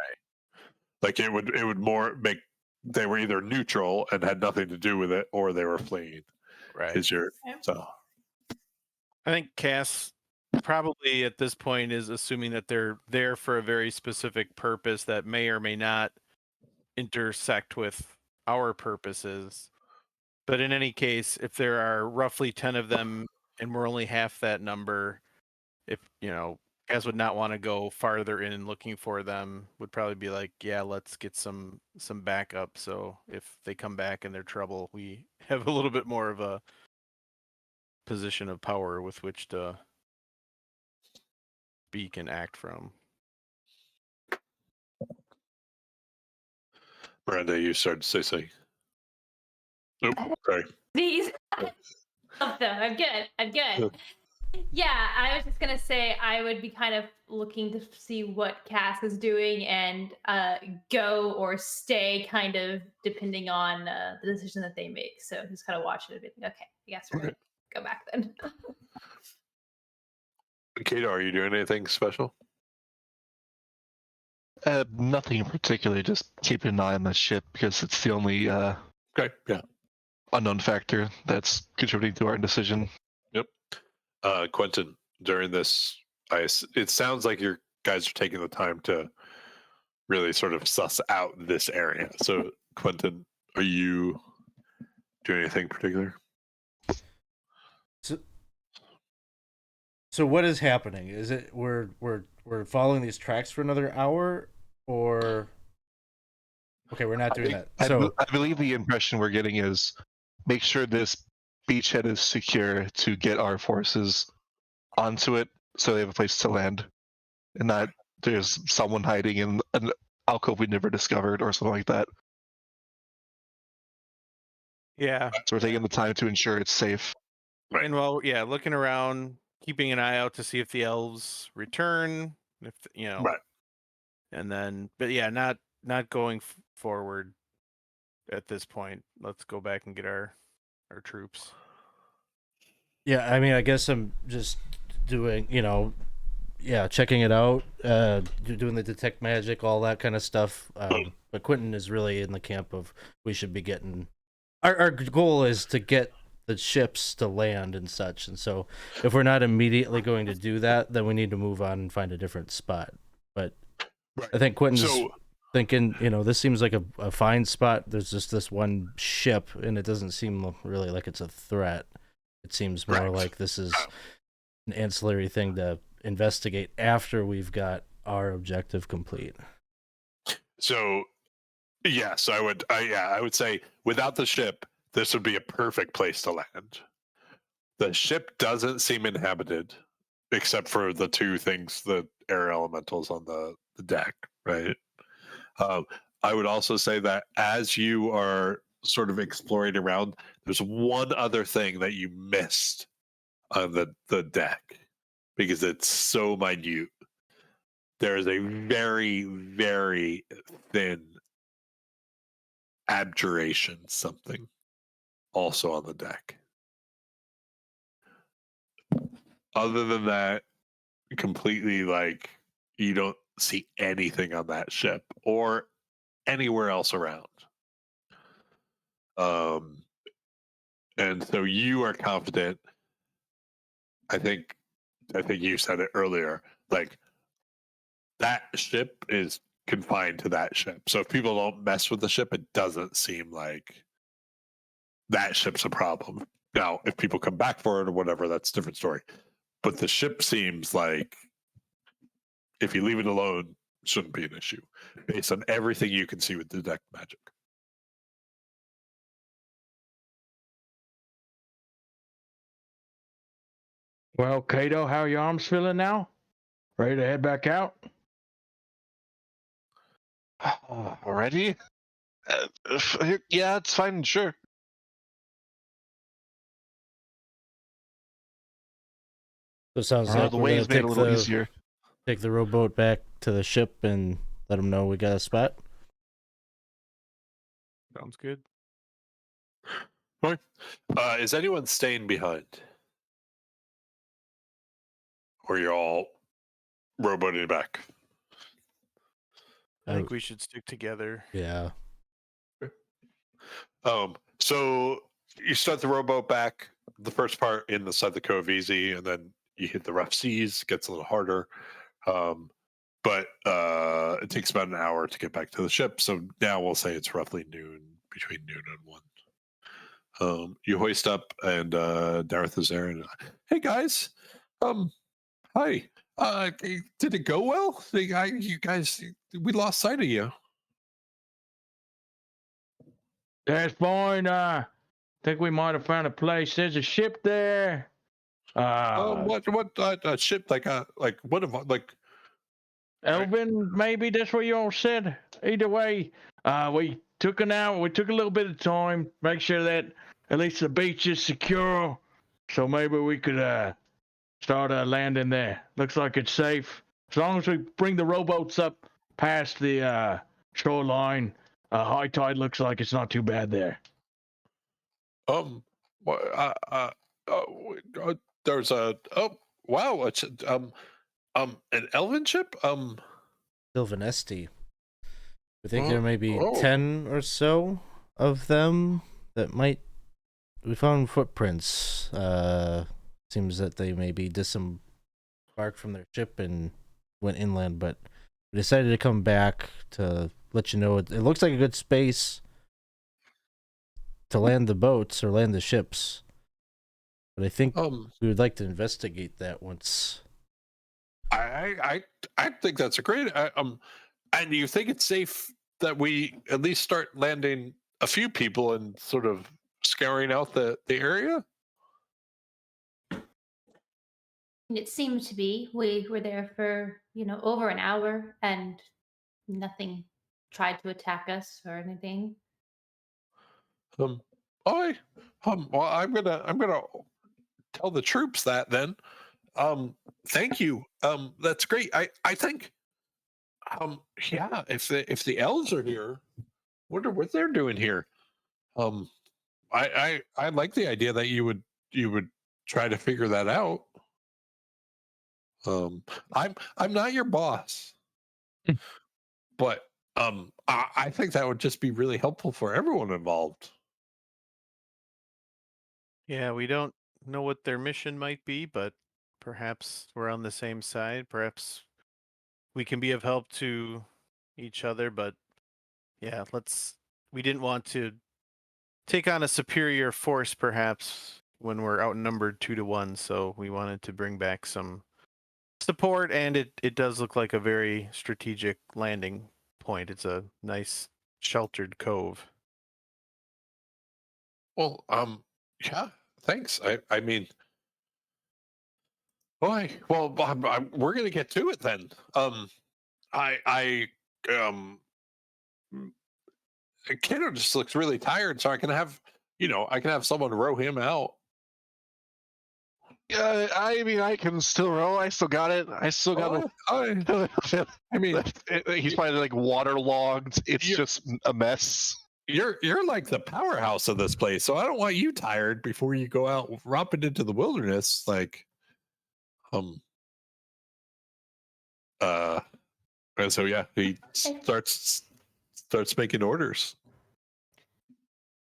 Speaker 1: Like it would more make they were either neutral and had nothing to do with it, or they were fleeing.
Speaker 2: Right.
Speaker 1: Is your so?
Speaker 2: I think Cass probably at this point is assuming that they're there for a very specific purpose that may or may not intersect with our purposes. But in any case, if there are roughly 10 of them and we're only half that number, if Cass would not want to go farther in looking for them, would probably be like, yeah, let's get some backup. So if they come back and they're trouble, we have a little bit more of a position of power with which to speak and act from.
Speaker 1: Miranda, you started to say something. Nope, sorry.
Speaker 3: These. Love them. I'm good. I'm good. Yeah, I was just gonna say I would be kind of looking to see what Cass is doing and go or stay, kind of depending on the decision that they make. So just kind of watch it a bit. Okay, I guess we're gonna go back then.
Speaker 1: Kato, are you doing anything special?
Speaker 6: Nothing in particular. Just keeping an eye on the ship because it's the only
Speaker 1: Okay, yeah.
Speaker 6: unknown factor that's contributing to our indecision.
Speaker 1: Quinton, during this, it sounds like your guys are taking the time to really sort of suss out this area. So, Quinton, are you doing anything particular?
Speaker 4: So what is happening? Is it we're following these tracks for another hour, or okay, we're not doing that. So
Speaker 6: I believe the impression we're getting is make sure this beachhead is secure to get our forces onto it so they have a place to land, and not there's someone hiding in an alcove we never discovered or something like that.
Speaker 2: Yeah.
Speaker 6: So we're taking the time to ensure it's safe.
Speaker 1: Right.
Speaker 2: And looking around, keeping an eye out to see if the elves return, if
Speaker 1: Right.
Speaker 2: and then, but yeah, not going forward at this point. Let's go back and get our troops.
Speaker 4: yeah, I mean, I guess I'm just doing, checking it out, doing the detect magic, all that kind of stuff. But Quinton is really in the camp of we should be getting. Our goal is to get the ships to land and such, and so if we're not immediately going to do that, then we need to move on and find a different spot. But
Speaker 1: Right.
Speaker 4: I think Quinton's
Speaker 1: So,
Speaker 4: thinking, this seems like a fine spot. There's just this one ship, and it doesn't seem really like it's a threat. It seems more
Speaker 1: Right.
Speaker 4: like this is an ancillary thing to investigate after we've got our objective complete.
Speaker 1: so yes, I would say without the ship, this would be a perfect place to land. The ship doesn't seem inhabited, except for the two things, the air elementals on the deck, right? I would also say that as you are sort of exploring around, there's one other thing that you missed on the deck because it's so minute. There is a very, very thin abjuration something also on the deck. Other than that, completely like you don't see anything on that ship or anywhere else around. And so you are confident. I think you said it earlier, like that ship is confined to that ship. So if people don't mess with the ship, it doesn't seem like that ship's a problem. Now, if people come back for it or whatever, that's a different story. But the ship seems like if you leave it alone, shouldn't be an issue based on everything you can see with detect magic.
Speaker 7: Well, Kato, how are your arms feeling now? Ready to head back out?
Speaker 6: Already? Yeah, it's fine. Sure.
Speaker 4: So it sounds
Speaker 7: Alright,
Speaker 4: like
Speaker 6: The
Speaker 4: we're
Speaker 6: waves
Speaker 4: gonna
Speaker 6: made it a little easier.
Speaker 4: Take the rowboat back to the ship and let them know we got a spot.
Speaker 2: Sounds good.
Speaker 1: Is anyone staying behind? Or you're all rowboating back?
Speaker 2: I think we should stick together.
Speaker 4: Yeah.
Speaker 1: So you start the rowboat back. The first part in the side of the cove easy, and then you hit the rough seas. It gets a little harder, but it takes about an hour to get back to the ship. So now we'll say it's roughly noon, between noon and 1. You hoist up, and Dareth is there. And hey guys, hi. Did it go well? You guys, we lost sight of you.
Speaker 7: That's fine. Think we might have found a place. There's a ship there.
Speaker 1: What ship? Like what of like?
Speaker 7: Elvin, maybe that's what you all said. Either way, we took an hour. We took a little bit of time, make sure that at least the beach is secure. So maybe we could start landing there. Looks like it's safe. As long as we bring the rowboats up past the shoreline, high tide looks like it's not too bad there.
Speaker 1: There's a wow, it's an elven ship.
Speaker 4: Sylvanesti. I think
Speaker 1: Oh,
Speaker 4: there may be
Speaker 1: oh.
Speaker 4: 10 or so of them that might. We found footprints. Seems that they may be disembarked from their ship and went inland, but we decided to come back to let you know it looks like a good space to land the boats or land the ships. But I think we would like to investigate that once.
Speaker 1: I think that's a great. And you think it's safe that we at least start landing a few people and sort of scouring out the area?
Speaker 3: It seemed to be. We were there for, over an hour and nothing tried to attack us or anything.
Speaker 1: Well, I'm gonna tell the troops that then. Thank you. That's great. I think yeah, if the elves are here, wonder what they're doing here. I like the idea that you would try to figure that out. I'm not your boss, but I think that would just be really helpful for everyone involved.
Speaker 2: Yeah, we don't know what their mission might be, but perhaps we're on the same side. Perhaps we can be of help to each other, but yeah, we didn't want to take on a superior force perhaps when we're outnumbered 2-1, so we wanted to bring back some support, and it does look like a very strategic landing point. It's a nice sheltered cove.
Speaker 1: Well, yeah, thanks. I mean, boy, well, we're gonna get to it then. Kato just looks really tired, so I can have someone row him out.
Speaker 6: Yeah, I mean, I can still row. I still got it. I still got it.
Speaker 1: I mean,
Speaker 6: he's probably like waterlogged. It's just a mess.
Speaker 1: You're like the powerhouse of this place, so I don't want you tired before you go out romping into the wilderness. Like, and so yeah, he starts making orders.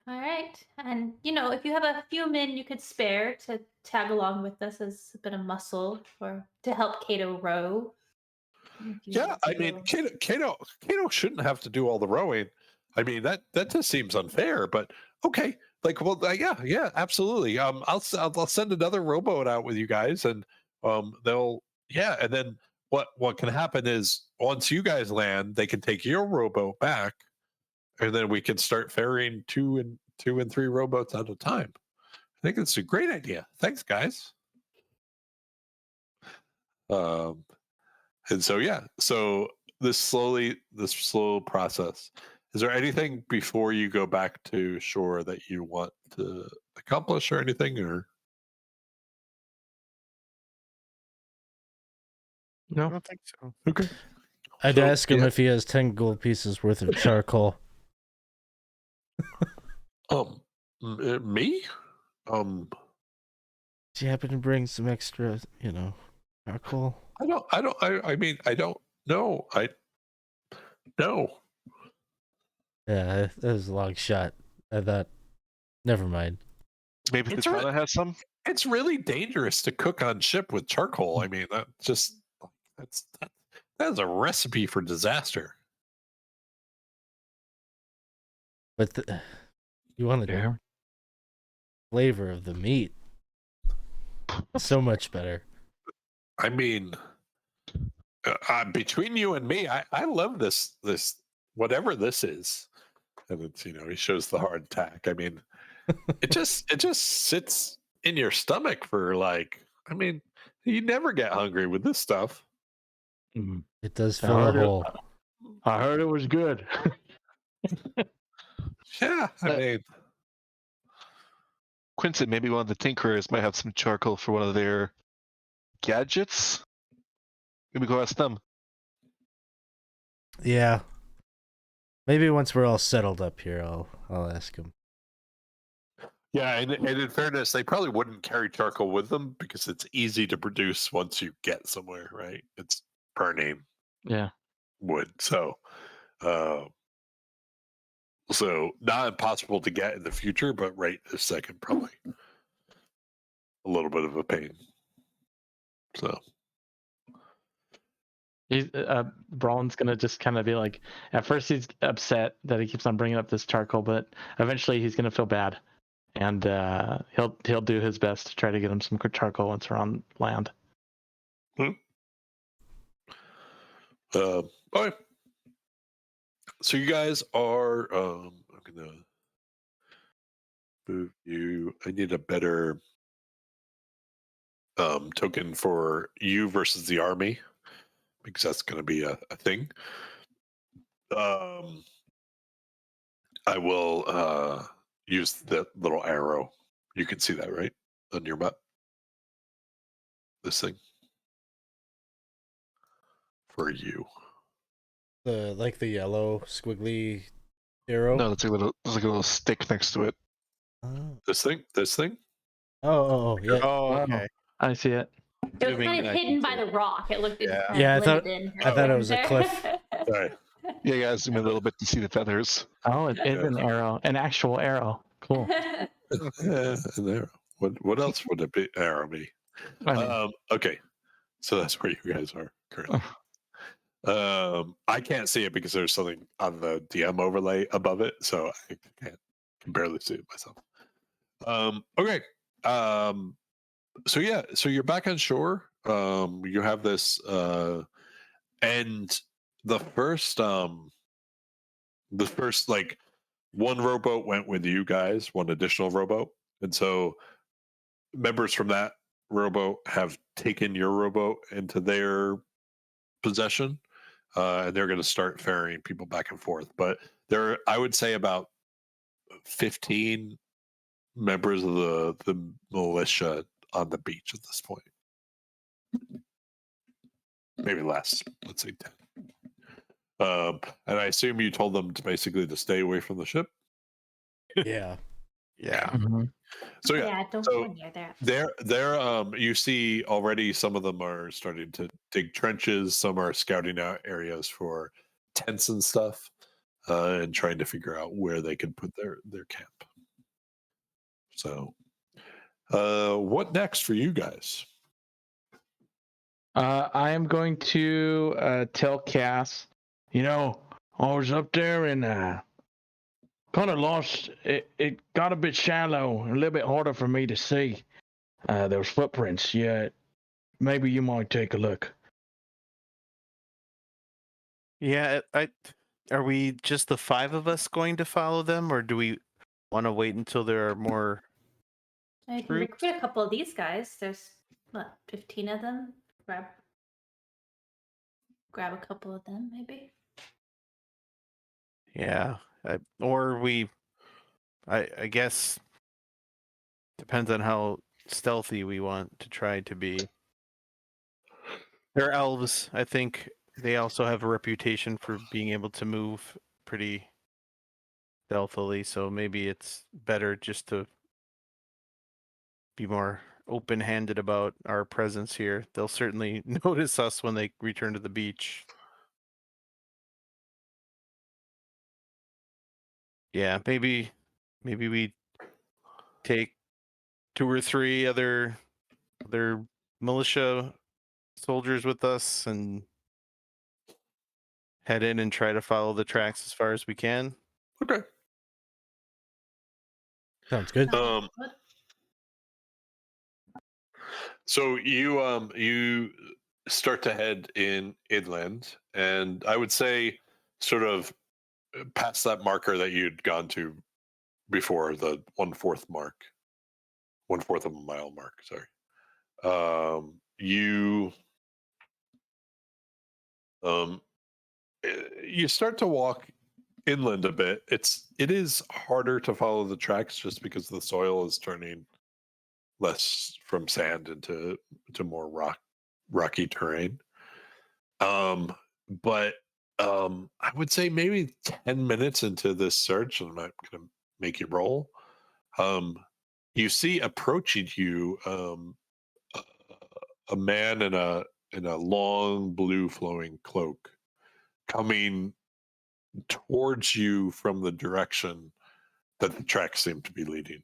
Speaker 3: All right. And, if you have a few men you could spare to tag along with us as a bit of muscle to help Kato row.
Speaker 1: Yeah, I mean, Kato shouldn't have to do all the rowing. I mean, that just seems unfair, but okay. Like, well, yeah, absolutely. I'll send another rowboat out with you guys, and and then what can happen is once you guys land, they can take your rowboat back, and then we can start ferrying two and 3 rowboats at a time. I think it's a great idea. Thanks, guys. And so yeah, so this slow process. Is there anything before you go back to shore that you want to accomplish or anything, or?
Speaker 2: I
Speaker 5: No.
Speaker 2: don't think so.
Speaker 1: Okay.
Speaker 4: I'd
Speaker 1: So,
Speaker 4: ask him
Speaker 1: yeah.
Speaker 4: if he has 10 gold pieces worth of charcoal.
Speaker 1: Me?
Speaker 4: Do you happen to bring some extra, charcoal?
Speaker 1: I mean, I don't know. No.
Speaker 4: Yeah, that was a long shot. I thought, never mind.
Speaker 6: Maybe
Speaker 1: It's
Speaker 6: Katana has some.
Speaker 1: It's really dangerous to cook on ship with charcoal. I mean, that's a recipe for disaster.
Speaker 4: But you want the
Speaker 5: Yeah.
Speaker 4: flavor of the meat. So much better.
Speaker 1: I mean, between you and me, I love this whatever this is, and it's he shows the hard tack. I mean, it just sits in your stomach for like. I mean, you never get hungry with this stuff.
Speaker 5: Mhm.
Speaker 4: It does
Speaker 5: I
Speaker 4: fill a
Speaker 5: heard it.
Speaker 4: hole.
Speaker 5: I heard it was good.
Speaker 1: Yeah, I
Speaker 6: Uh,
Speaker 1: mean,
Speaker 6: Quinton, maybe one of the tinkerers might have some charcoal for one of their gadgets. Maybe go ask them.
Speaker 4: Yeah. Maybe once we're all settled up here, I'll ask him.
Speaker 1: yeah, and in fairness, they probably wouldn't carry charcoal with them because it's easy to produce once you get somewhere, right? It's burning
Speaker 5: Yeah.
Speaker 1: wood, so not impossible to get in the future, but right this second, probably a little bit of a pain. So
Speaker 5: He's Brallin's gonna just kind of be like, at first he's upset that he keeps on bringing up this charcoal, but eventually he's gonna feel bad, and he'll do his best to try to get him some charcoal once we're on land.
Speaker 1: okay. So you guys are I'm gonna move you. I need a better token for you versus the army because that's gonna be a thing. I will use the little arrow. You can see that, right? On your map. This thing. For you.
Speaker 4: The yellow squiggly arrow.
Speaker 6: No, there's like a little stick next to it.
Speaker 4: Oh.
Speaker 1: This thing?
Speaker 4: Oh, yeah.
Speaker 2: Oh, okay.
Speaker 5: I see it.
Speaker 3: It was
Speaker 2: Zooming
Speaker 3: kind
Speaker 2: in,
Speaker 3: of
Speaker 2: I can
Speaker 3: hidden by
Speaker 2: see.
Speaker 3: the rock. It looked
Speaker 2: Yeah.
Speaker 3: kind
Speaker 4: Yeah,
Speaker 3: of blended in.
Speaker 4: I thought it was a cliff.
Speaker 1: Sorry.
Speaker 6: Yeah, you gotta zoom in a little bit to see the feathers.
Speaker 5: Oh, it is an arrow, an actual arrow. Cool.
Speaker 1: An arrow. What else would a big arrow be?
Speaker 5: I mean,
Speaker 1: Okay. So that's where you guys are currently. I can't see it because there's something on the DM overlay above it, so I can barely see it myself. Okay. So yeah, so you're back on shore. You have this and the first like one rowboat went with you guys, one additional rowboat. And so members from that rowboat have taken your rowboat into their possession. And they're going to start ferrying people back and forth. But there, I would say about 15 members of the militia on the beach at this point. Maybe less. Let's say 10. And I assume you told them to stay away from the ship.
Speaker 2: Yeah.
Speaker 5: mhm.
Speaker 1: So yeah,
Speaker 3: Yeah, don't
Speaker 1: so
Speaker 3: go near that.
Speaker 1: They're you see already some of them are starting to dig trenches, some are scouting out areas for tents and stuff, and trying to figure out where they can put their camp. So what next for you guys?
Speaker 5: I am going to tell Cass.
Speaker 7: I was up there and kind of lost. It got a bit shallow, a little bit harder for me to see. There was footprints. Yeah, maybe you might take a look.
Speaker 2: Yeah, are we just the 5 of us going to follow them, or do we want to wait until there are more?
Speaker 3: I can
Speaker 2: Groups?
Speaker 3: recruit a couple of these guys. There's 15 of them. Grab a couple of them, maybe.
Speaker 2: Yeah, I guess depends on how stealthy we want to try to be. They're elves. I think they also have a reputation for being able to move pretty stealthily, so maybe it's better just to be more open-handed about our presence here. They'll certainly notice us when they return to the beach. Yeah, maybe we take 2 or 3 other militia soldiers with us and head in and try to follow the tracks as far as we can.
Speaker 1: Okay.
Speaker 4: Sounds good.
Speaker 1: So you start to head inland, and I would say sort of past that marker that you'd gone to before, the 1/4 mark, 1/4 of a mile mark. Sorry. You you start to walk inland a bit. It is harder to follow the tracks just because the soil is turning less from sand into more rocky terrain. But I would say maybe 10 minutes into this search, and I'm not gonna make you roll. Um, you see approaching you a, a man in a long blue flowing cloak coming towards you from the direction that the tracks seem to be leading.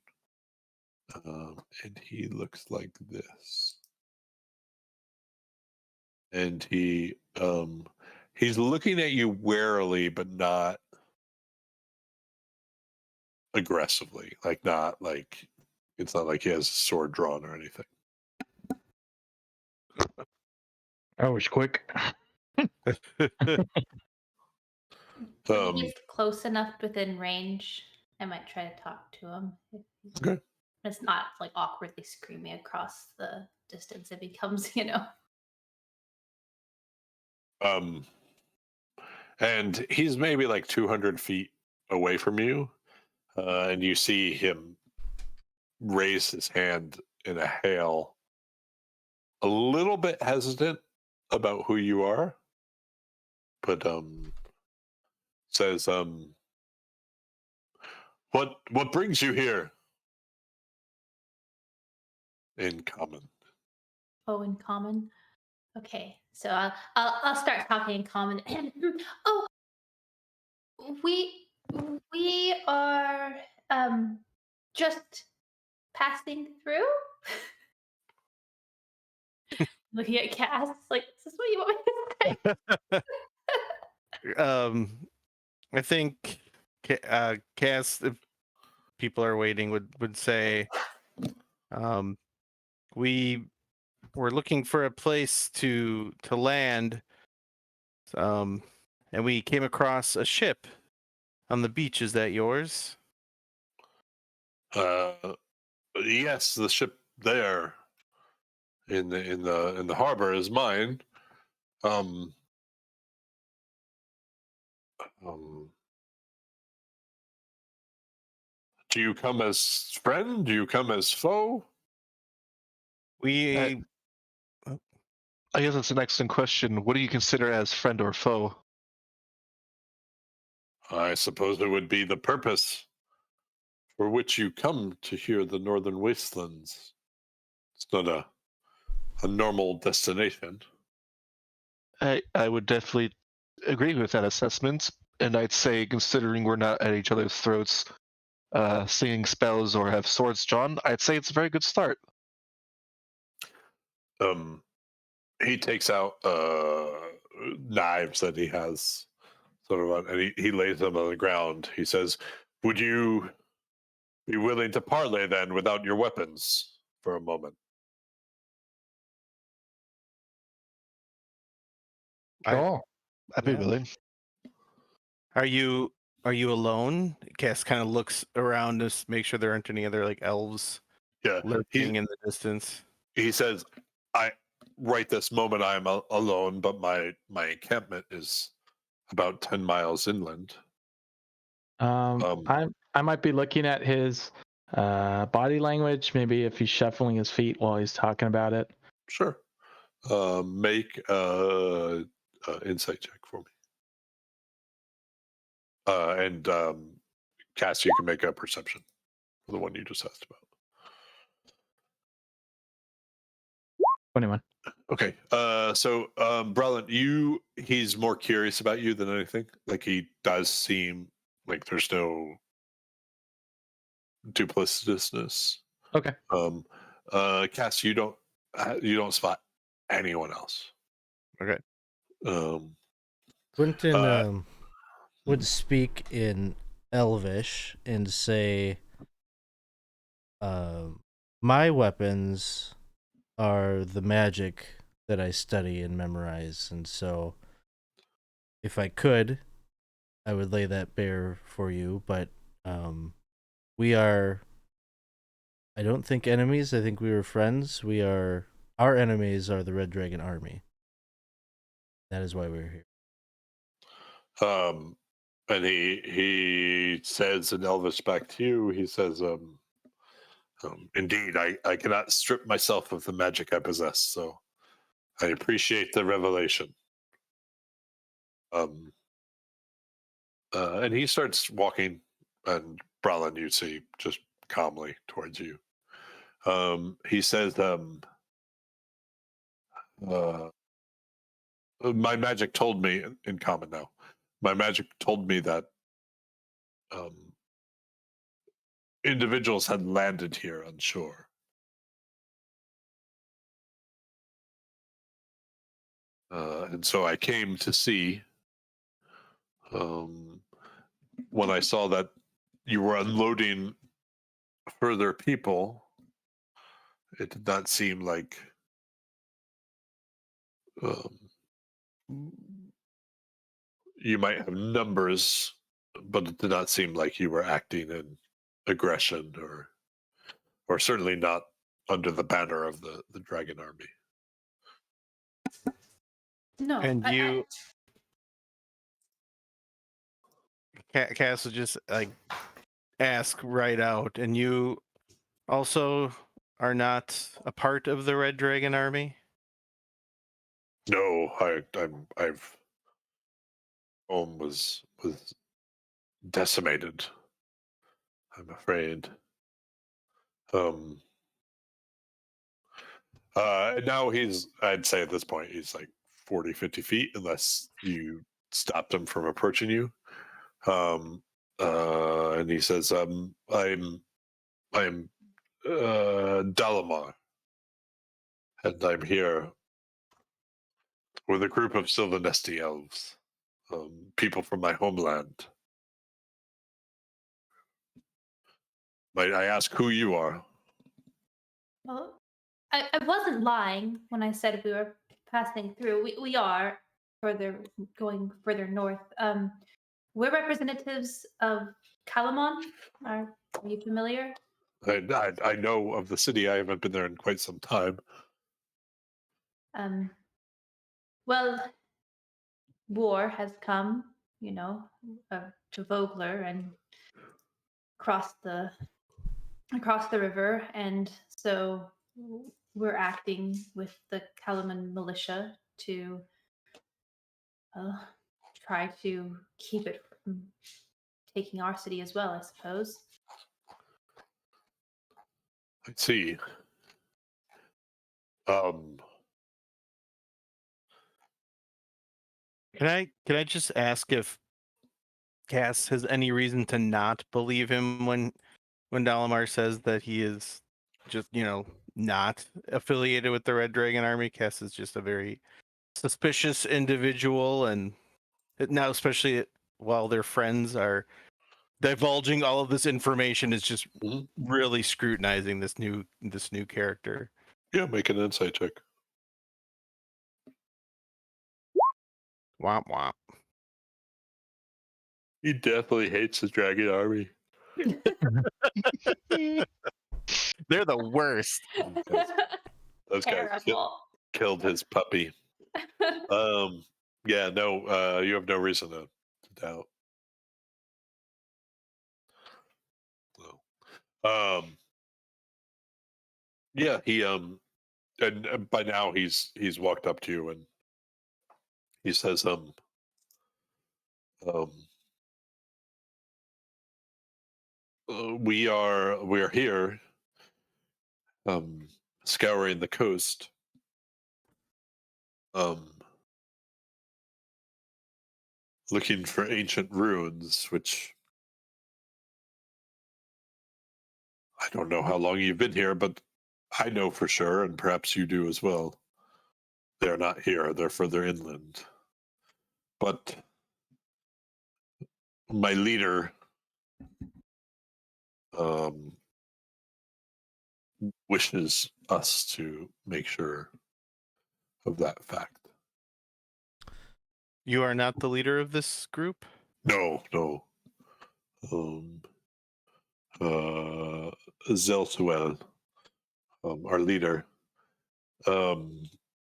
Speaker 1: And he looks like this. And he's looking at you warily, but not aggressively. Not like it's not like he has a sword drawn or anything.
Speaker 7: That was quick.
Speaker 3: When he gets close enough within range, I might try to talk to him.
Speaker 1: Okay.
Speaker 3: It's not like awkwardly screaming across the distance if he comes,
Speaker 1: And he's maybe like 200 feet away from you, and you see him raise his hand in a hail, a little bit hesitant about who you are, but says, what brings you here? In common.
Speaker 3: Oh, in common. Okay, so I'll start talking in common. Oh, we are just passing through. Looking at Cass, like, is this what you want me to say?
Speaker 2: I think Cass, if people are waiting, would say, we were looking for a place to land, and we came across a ship on the beach. Is that yours?
Speaker 1: Yes, the ship there in the harbor is mine. Um, do you come as friend? Do you come as foe?
Speaker 2: We
Speaker 6: I guess that's an excellent question. What do you consider as friend or foe?
Speaker 1: I suppose it would be the purpose for which you come to hear the northern wastelands. It's not a normal destination.
Speaker 6: I would definitely agree with that assessment, and I'd say, considering we're not at each other's throats, singing spells or have swords drawn, I'd say it's a very good start.
Speaker 1: He takes out knives that he has sort of on, and he lays them on the ground. He says, "Would you be willing to parley then without your weapons for a moment?"
Speaker 7: Sure.
Speaker 6: I'd be
Speaker 2: Yeah.
Speaker 6: willing.
Speaker 2: Are you alone? Cass kind of looks around to make sure there aren't any other like elves
Speaker 1: Yeah,
Speaker 2: lurking in the distance.
Speaker 1: he says, "I right this moment I am alone, but my encampment is about 10 miles inland."
Speaker 5: I might be looking at his body language, maybe if he's shuffling his feet while he's talking about it.
Speaker 1: Sure. Make insight check for me. And Cass, you can make a perception for the one you just asked about.
Speaker 5: 21.
Speaker 1: Okay. So Brallin, he's more curious about you than anything. Like, he does seem like there's no duplicitousness.
Speaker 5: Okay.
Speaker 1: Cass, you don't spot anyone else.
Speaker 2: Okay.
Speaker 4: Quinton would speak in Elvish and say, my weapons are the magic that I study and memorize, and so if I could, I would lay that bare for you, but we are, I don't think, enemies. I think we were friends. Our enemies are the Red Dragon Army. That is why we're here.
Speaker 1: And he says in Elvish back to you, he says, indeed, I cannot strip myself of the magic I possess, so I appreciate the revelation. And he starts walking, and Brallin, you see, just calmly towards you. He says, my magic told me, in common now, my magic told me that individuals had landed here on shore. And so I came to see, when I saw that you were unloading further people, it did not seem like you might have numbers, but it did not seem like you were acting in aggression or certainly not under the banner of the Dragon Army.
Speaker 3: No.
Speaker 2: And you, Cass would just like ask right out, and you also are not a part of the Red Dragon Army?
Speaker 1: No, I've home was decimated, I'm afraid. Now I'd say at this point he's like 40, 50 feet, unless you stopped him from approaching you. And he says, I'm Dalamar, and I'm here with a group of Sylvanesti elves, people from my homeland. Might I ask who you are?
Speaker 3: Well, I wasn't lying when I said we were passing through. We are going further north. We're representatives of Calamon. Are you familiar?
Speaker 1: I know of the city. I haven't been there in quite some time.
Speaker 3: Well, war has come, to Vogler and across the river, and so we're acting with the Calamon militia to try to keep it from taking our city as well, I suppose.
Speaker 1: I see.
Speaker 2: Can I just ask if Cass has any reason to not believe him when Dalamar says that he is just, not affiliated with the Red Dragon Army? Cass is just a very suspicious individual, and now, especially while their friends are divulging all of this information, is just really scrutinizing this new character.
Speaker 1: Yeah, make an insight check.
Speaker 2: Womp womp.
Speaker 1: He definitely hates the Dragon Army.
Speaker 2: They're the worst.
Speaker 1: Those guys
Speaker 3: Terrible.
Speaker 1: killed his puppy. Yeah, no, you have no reason to doubt. No. Yeah, And by now he's walked up to you and he says, we are here, scouring the coast, looking for ancient ruins, which I don't know how long you've been here, but I know for sure, and perhaps you do as well. They're not here; they're further inland. But my leader wishes us to make sure of that fact.
Speaker 2: You are not the leader of this group?
Speaker 1: No. Zelsuel, our leader,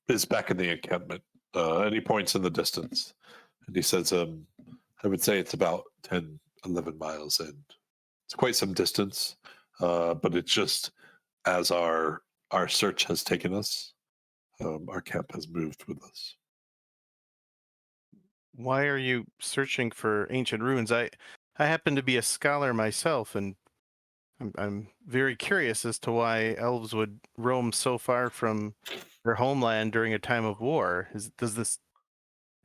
Speaker 1: is back in the encampment, and he points in the distance, and he says, I would say it's about 10, 11 miles in. It's quite some distance, but it's just as our search has taken us, our camp has moved with us.
Speaker 2: Why are you searching for ancient ruins? I happen to be a scholar myself, and I'm very curious as to why elves would roam so far from their homeland during a time of war. Does this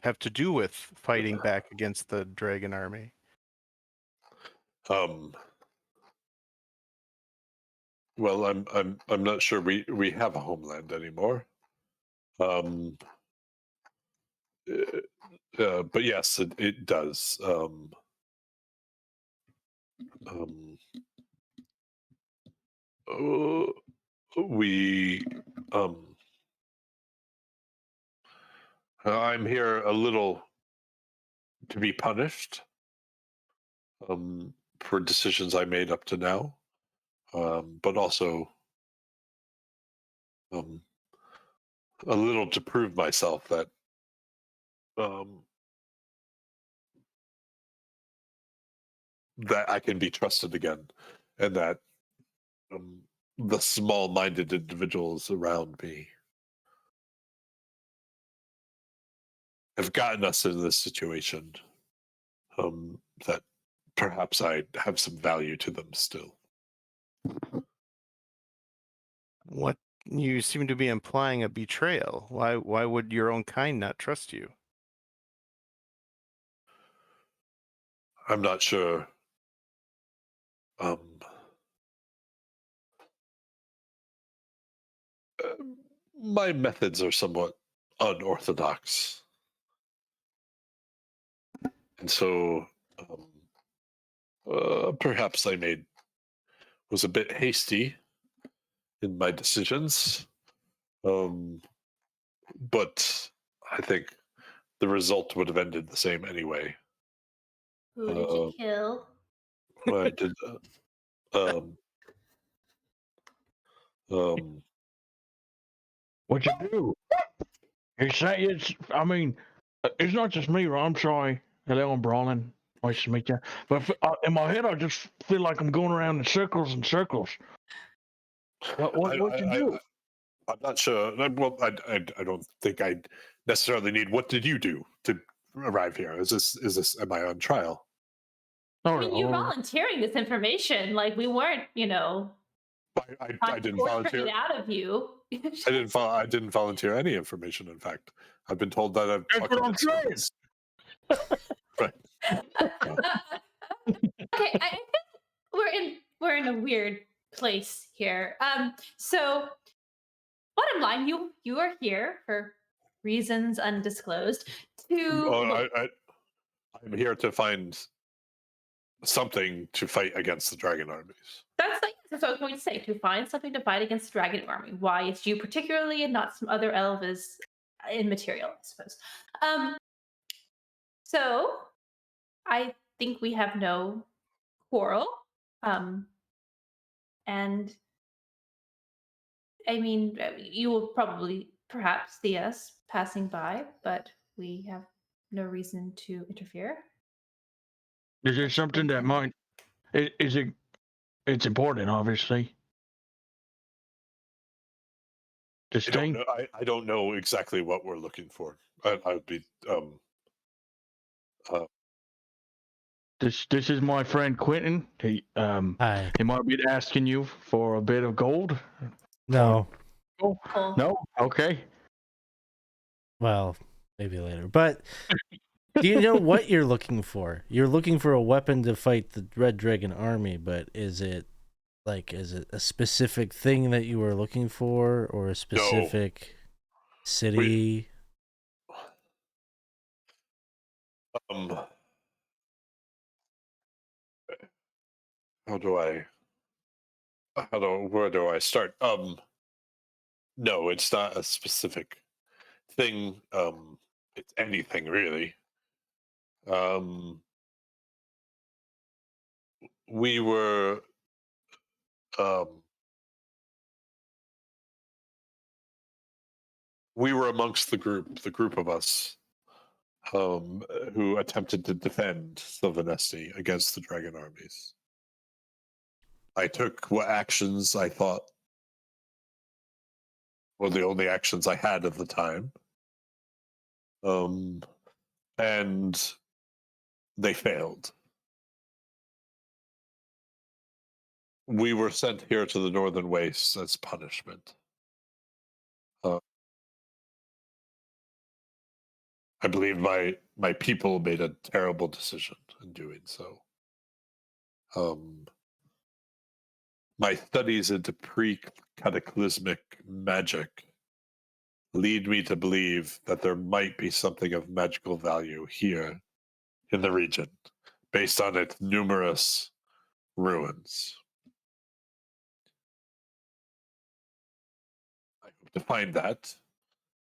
Speaker 2: have to do with fighting back against the dragon army?
Speaker 1: Well, I'm not sure we have a homeland anymore. But yes, it does. We I'm here a little to be punished for decisions I made up to now, but also a little to prove myself that that I can be trusted again, and that the small-minded individuals around me have gotten us into this situation, that perhaps I have some value to them still.
Speaker 2: What, you seem to be implying a betrayal. Why would your own kind not trust you?
Speaker 1: I'm not sure. My methods are somewhat unorthodox, and so perhaps I was a bit hasty in my decisions, but I think the result would have ended the same anyway.
Speaker 3: Who did you kill?
Speaker 1: I did.
Speaker 7: What you do? I mean, it's not just me, right? I'm sorry. Hello, I'm Brallin. Nice to meet you. But in my head, I just feel like I'm going around in circles and circles. What you do?
Speaker 1: I'm not sure. Well, I don't think I necessarily need. What did you do to arrive here? Is this? Am I on trial?
Speaker 3: I mean, you're volunteering this information. Like, we weren't,
Speaker 1: I didn't volunteer
Speaker 3: it out of you.
Speaker 1: I didn't volunteer any information. In fact, I've been told that I've.
Speaker 7: That's what I'm saying.
Speaker 1: Right.
Speaker 3: Okay, I think we're in a weird place here. So bottom line, you are here for reasons undisclosed.
Speaker 1: I'm here to find something to fight against the dragon armies.
Speaker 3: That's what I was going to say. To find something to fight against the dragon army. Why it's you particularly, and not some other elf is immaterial, I suppose. So I think we have no quarrel. And I mean, you will probably perhaps see us passing by, but we have no reason to interfere.
Speaker 7: Is there something that might? Is it? It's important, obviously. to
Speaker 1: I
Speaker 7: stay?
Speaker 1: don't know. I don't know exactly what we're looking for. I would be
Speaker 7: This is my friend Quinton.
Speaker 4: Hi.
Speaker 7: He might be asking you for a bit of gold.
Speaker 4: No.
Speaker 7: Oh, no? Okay.
Speaker 4: Well, maybe later. But do you know what you're looking for? You're looking for a weapon to fight the Red Dragon army, but is it a specific thing that you were looking for, or a specific city?
Speaker 1: Where do I start? No, it's not a specific thing. It's anything really. Um, we were amongst the group of us who attempted to defend Sylvanesti against the dragon armies. I took what actions I thought were the only actions I had at the time. And they failed. We were sent here to the Northern Wastes as punishment. I believe my people made a terrible decision in doing so. My studies into pre-cataclysmic magic lead me to believe that there might be something of magical value here in the region, based on its numerous ruins. I hope to find that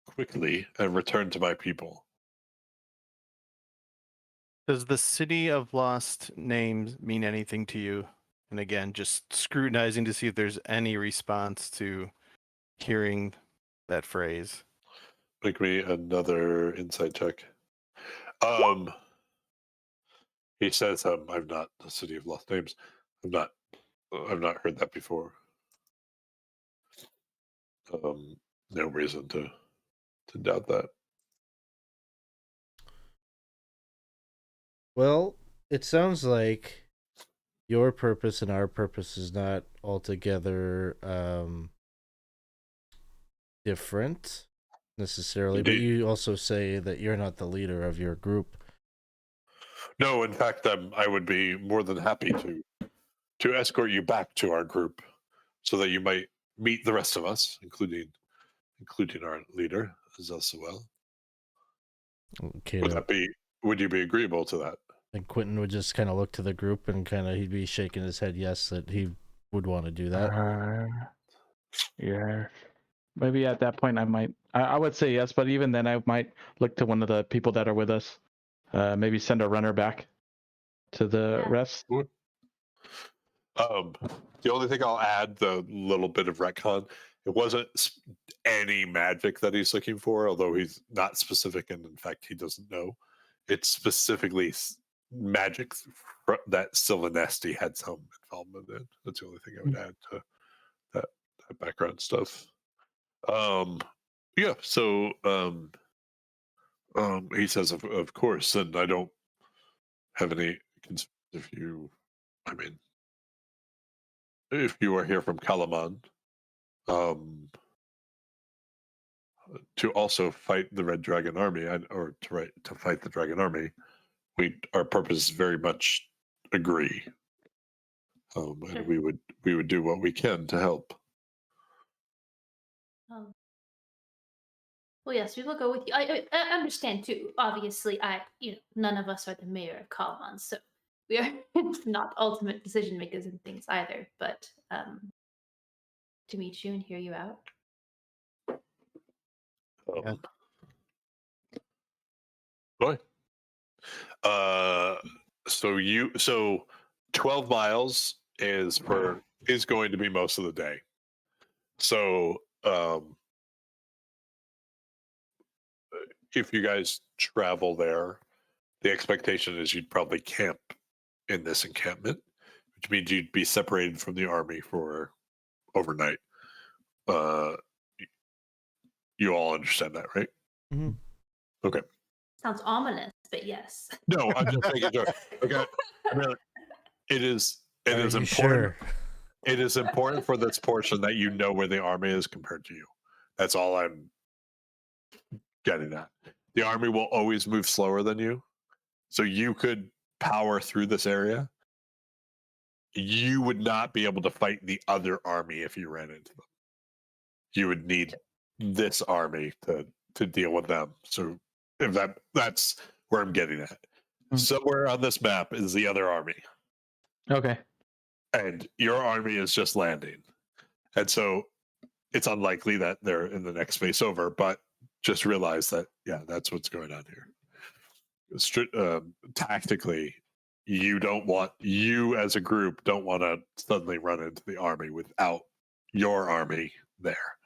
Speaker 1: quickly and return to my people.
Speaker 2: Does the City of Lost names mean anything to you? And again, just scrutinizing to see if there's any response to hearing that phrase.
Speaker 1: Make me another insight check. He says, "I'm not the City of Lost Names. I've not heard that before. No reason to doubt that."
Speaker 4: Well, it sounds like your purpose and our purpose is not altogether different necessarily, but
Speaker 1: Indeed.
Speaker 4: you also say that you're not the leader of your group.
Speaker 1: No, in fact, I would be more than happy to escort you back to our group, so that you might meet the rest of us, including our leader, Zelsuel.
Speaker 4: Kato,
Speaker 1: Would you be agreeable to that?
Speaker 4: and Quinton would just kind of look to the group and he'd be shaking his head yes, that he would want to do that.
Speaker 7: Yeah. Maybe at that point I would say yes, but even then I might look to one of the people that are with us. Maybe send a runner back to the rest.
Speaker 1: The only thing I'll add, the little bit of retcon, it wasn't any magic that he's looking for, although he's not specific, and in fact he doesn't know. It's specifically magic that Sylvanesti had some involvement in. That's the only thing I would add to that background stuff. Yeah, so he says, of course, and I don't have any concerns if you are here from Kalaman, to also fight the Red Dragon Army, or to fight the Dragon Army, our purposes very much agree, and we would do what we can to help.
Speaker 3: Well, yes, we will go with you. I understand too. Obviously, none of us are the mayor of Kalaman, so we are not ultimate decision makers in things either. But to meet you and hear you out.
Speaker 1: Boy. So 12 miles is going to be most of the day. So if you guys travel there, the expectation is you'd probably camp in this encampment, which means you'd be separated from the army for overnight. You all understand that, right?
Speaker 4: Mhm.
Speaker 1: Okay.
Speaker 3: Sounds ominous, but yes.
Speaker 1: No, I'm just making sure. Okay. I mean, it is
Speaker 4: Are you
Speaker 1: important.
Speaker 4: sure?
Speaker 1: It is important for this portion that you know where the army is compared to you. That's all I'm getting at. The army will always move slower than you. So you could power through this area. You would not be able to fight the other army if you ran into them. You would need this army to deal with them. So if that's where I'm getting at.
Speaker 5: Mm.
Speaker 1: Somewhere on this map is the other army.
Speaker 5: Okay.
Speaker 1: And your army is just landing. And so it's unlikely that they're in the next space over, but just realize that, yeah, that's what's going on here. Tactically, you as a group don't want to suddenly run into the army without your army there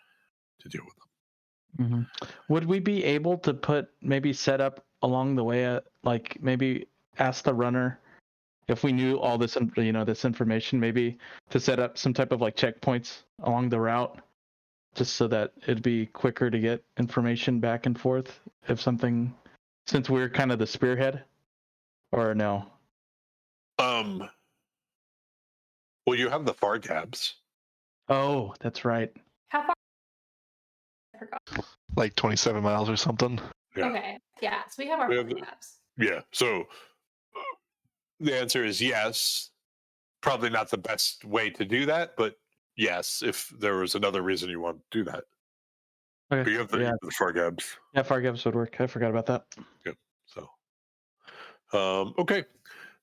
Speaker 1: to deal with them.
Speaker 5: Would we be able to maybe set up along the way, like maybe ask the runner if we knew all this, this information, maybe to set up some type of like checkpoints along the route, just so that it'd be quicker to get information back and forth if something, since we're kind of the spearhead, or no?
Speaker 1: Well, you have the far cabs.
Speaker 5: Oh, that's right.
Speaker 3: How far? I forgot.
Speaker 6: Like 27 miles or something.
Speaker 1: Yeah.
Speaker 3: Okay. Yeah. So we have our
Speaker 1: We have
Speaker 3: phone
Speaker 1: the-
Speaker 3: apps.
Speaker 1: Yeah. So the answer is yes. Probably not the best way to do that, but yes, if there was another reason you want to do that.
Speaker 5: Okay.
Speaker 1: But you have the far cabs.
Speaker 5: Yeah, Fargabs would work. I forgot about that.
Speaker 1: Yep. So, okay.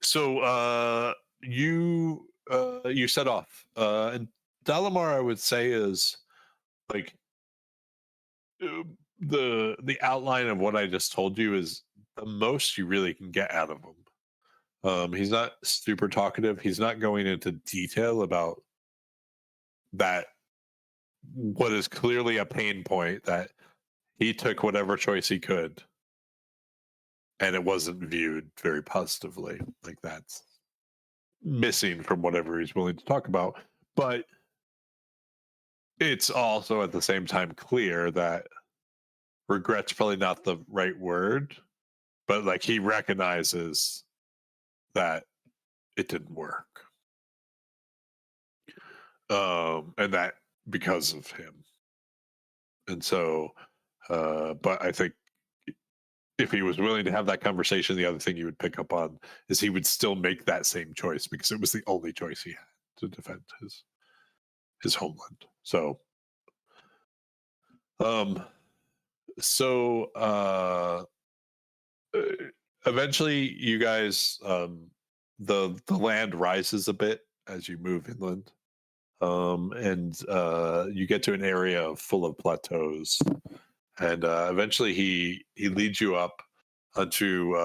Speaker 1: So you set off, and Dalamar, I would say, is like the outline of what I just told you is the most you really can get out of him. He's not super talkative. He's not going into detail about that. What is clearly a pain point that he took whatever choice he could, and it wasn't viewed very positively. Like that's missing from whatever he's willing to talk about. But it's also at the same time clear that regret's probably not the right word, but like he recognizes that it didn't work. And that because of him. And so, but I think if he was willing to have that conversation, the other thing you would pick up on is he would still make that same choice because it was the only choice he had to defend his homeland. So, eventually you guys, the land rises a bit as you move inland, and you get to an area full of plateaus, and eventually he leads you up onto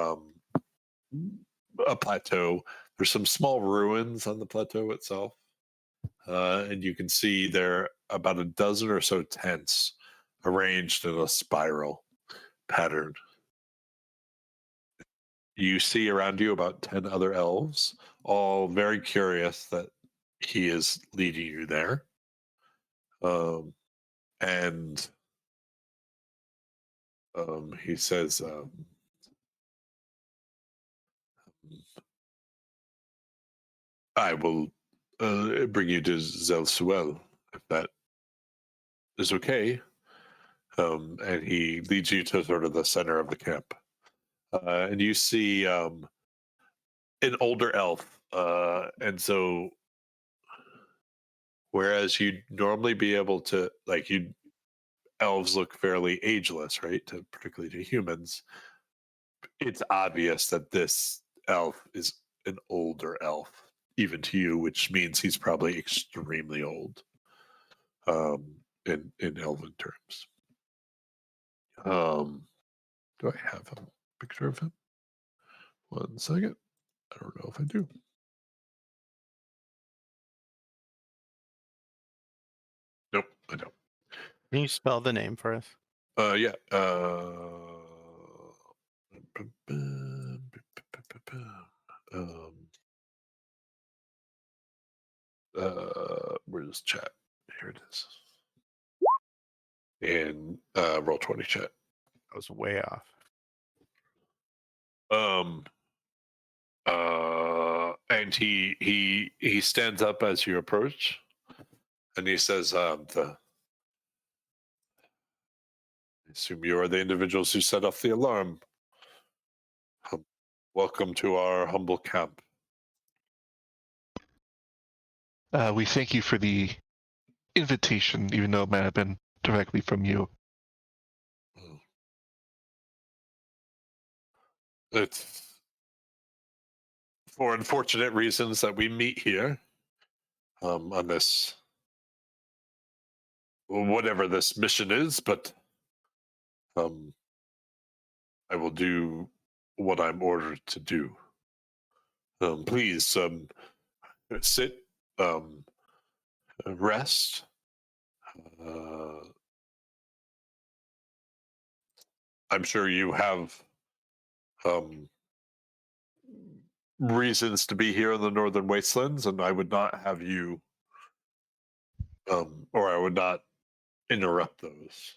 Speaker 1: a plateau. There's some small ruins on the plateau itself, and you can see there are about a dozen or so tents arranged in a spiral pattern. You see around you about 10 other elves, all very curious that he is leading you there. And he says, I will bring you to Zelsuel, if that is okay. And he leads you to sort of the center of the camp. And you see an older elf. And so, whereas you'd normally be able to, like, elves look fairly ageless, right? Particularly to humans. It's obvious that this elf is an older elf, even to you, which means he's probably extremely old in elven terms. Do I have a picture of him? 1 second. I don't know if I do. Nope, I don't.
Speaker 2: Can you spell the name for us?
Speaker 1: Yeah. Where's chat? Here it is. in roll 20 chat.
Speaker 2: I was way off.
Speaker 1: And he stands up as you approach, and he says, I assume you are the individuals who set off the alarm. Welcome to our humble camp.
Speaker 6: We thank you for the invitation, even though it might have been directly from you.
Speaker 1: It's for unfortunate reasons that we meet here on this, whatever this mission is, but I will do what I'm ordered to do. Please sit, rest. I'm sure you have reasons to be here in the Northern Wastelands, and I would not have you, or I would not interrupt those.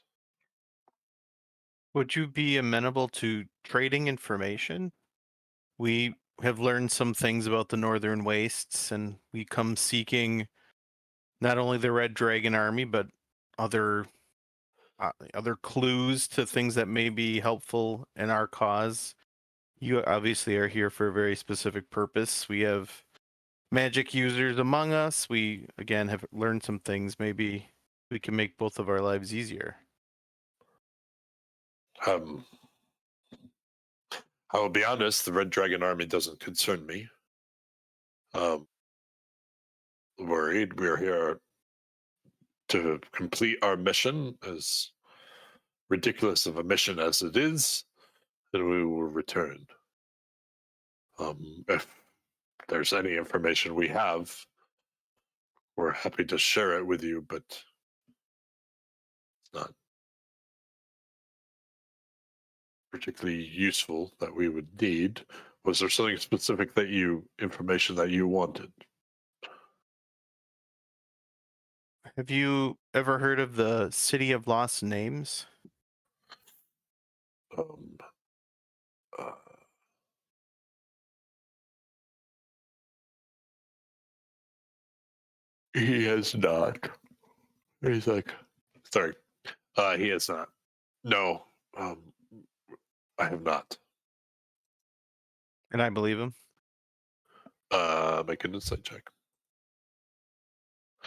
Speaker 2: Would you be amenable to trading information? We have learned some things about the Northern Wastes, and we come seeking not only the Red Dragon Army, but other clues to things that may be helpful in our cause. You obviously are here for a very specific purpose. We have magic users among us. We, again, have learned some things. Maybe we can make both of our lives easier.
Speaker 1: I will be honest, the Red Dragon Army doesn't concern me. Worried, we're here to complete our mission, as ridiculous of a mission as it is, and we will return. If there's any information we have, we're happy to share it with you, but it's not particularly useful that we would need. Was there something specific information that you wanted?
Speaker 2: Have you ever heard of the City of Lost Names?
Speaker 1: He has not. He's like, sorry. He has not. No, I have not.
Speaker 2: And I believe him.
Speaker 1: Make an insight check.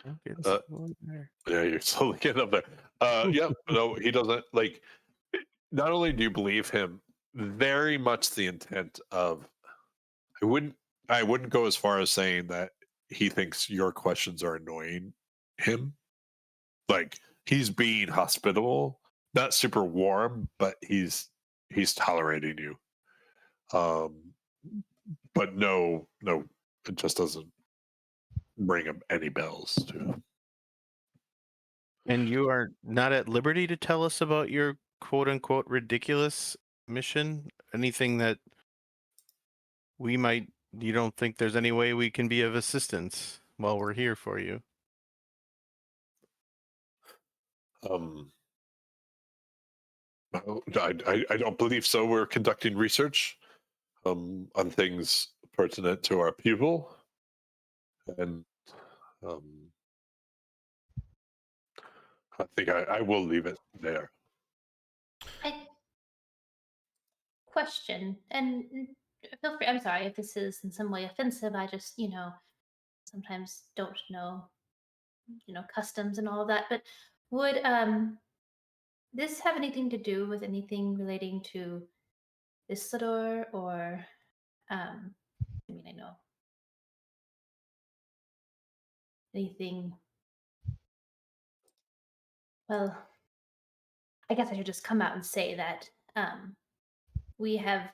Speaker 2: Okay,
Speaker 1: Yeah, you're slowly getting up there. Yeah, no, he doesn't. Like, not only do you believe him, very much the intent of. I wouldn't go as far as saying that he thinks your questions are annoying him. Like, he's being hospitable, not super warm, but he's tolerating you. But no, it just doesn't ring him any bells to him.
Speaker 2: And you are not at liberty to tell us about your quote unquote ridiculous mission? Anything that you don't think there's any way we can be of assistance while we're here for you?
Speaker 1: I don't believe so. We're conducting research on things pertinent to our people, and I think I will leave it there.
Speaker 3: Question, and feel free. I'm sorry if this is in some way offensive. I just, sometimes don't know, customs and all of that. But would this have anything to do with anything relating to Islador or, I know anything. Well, I guess I should just come out and say that we have,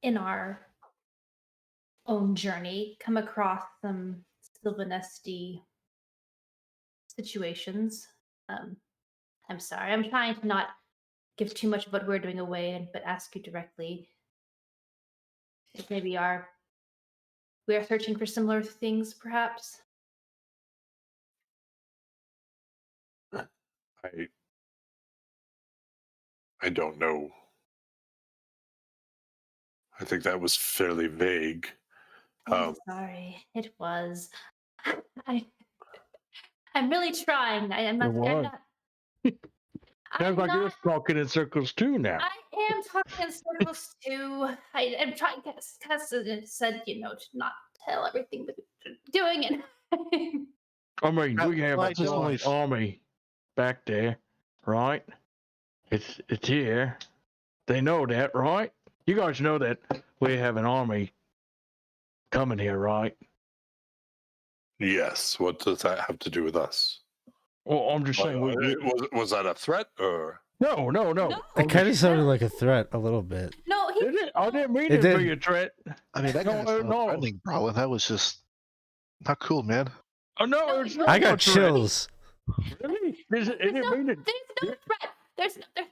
Speaker 3: in our own journey, come across some Sylvanesty situations. I'm sorry, I'm trying to not give too much of what we're doing away, but ask you directly. If maybe we are searching for similar things, perhaps.
Speaker 1: I don't know. I think that was fairly vague.
Speaker 3: I'm sorry. It was. I, I'm really trying. I'm not.
Speaker 7: It was.
Speaker 3: I'm not.
Speaker 7: Sounds like you're talking in circles too now.
Speaker 3: I am talking in circles too. I am trying. Cass said, to not tell everything that we're doing, and
Speaker 7: I mean, we have
Speaker 2: Well, I
Speaker 7: a
Speaker 2: don't-
Speaker 7: full army back there, right? It's here. They know that, right? You guys know that we have an army coming here, right?
Speaker 1: Yes. What does that have to do with us?
Speaker 7: Well, I'm just saying.
Speaker 1: Was that a threat or?
Speaker 7: No.
Speaker 4: It kind of sounded like a threat a little bit.
Speaker 3: no, he.
Speaker 7: Did it? I didn't mean
Speaker 4: It
Speaker 7: it to
Speaker 4: did.
Speaker 7: be a threat.
Speaker 6: I mean, that
Speaker 7: No,
Speaker 6: guy's not
Speaker 7: no.
Speaker 6: threatening Brallin. That was just not cool, man.
Speaker 7: Oh no,
Speaker 3: No,
Speaker 7: it's
Speaker 3: no.
Speaker 7: not
Speaker 4: I
Speaker 7: a
Speaker 4: got
Speaker 7: threat.
Speaker 4: chills.
Speaker 7: Really? It
Speaker 3: There's
Speaker 7: didn't
Speaker 3: no,
Speaker 7: mean it.
Speaker 3: there's no threat. There's no.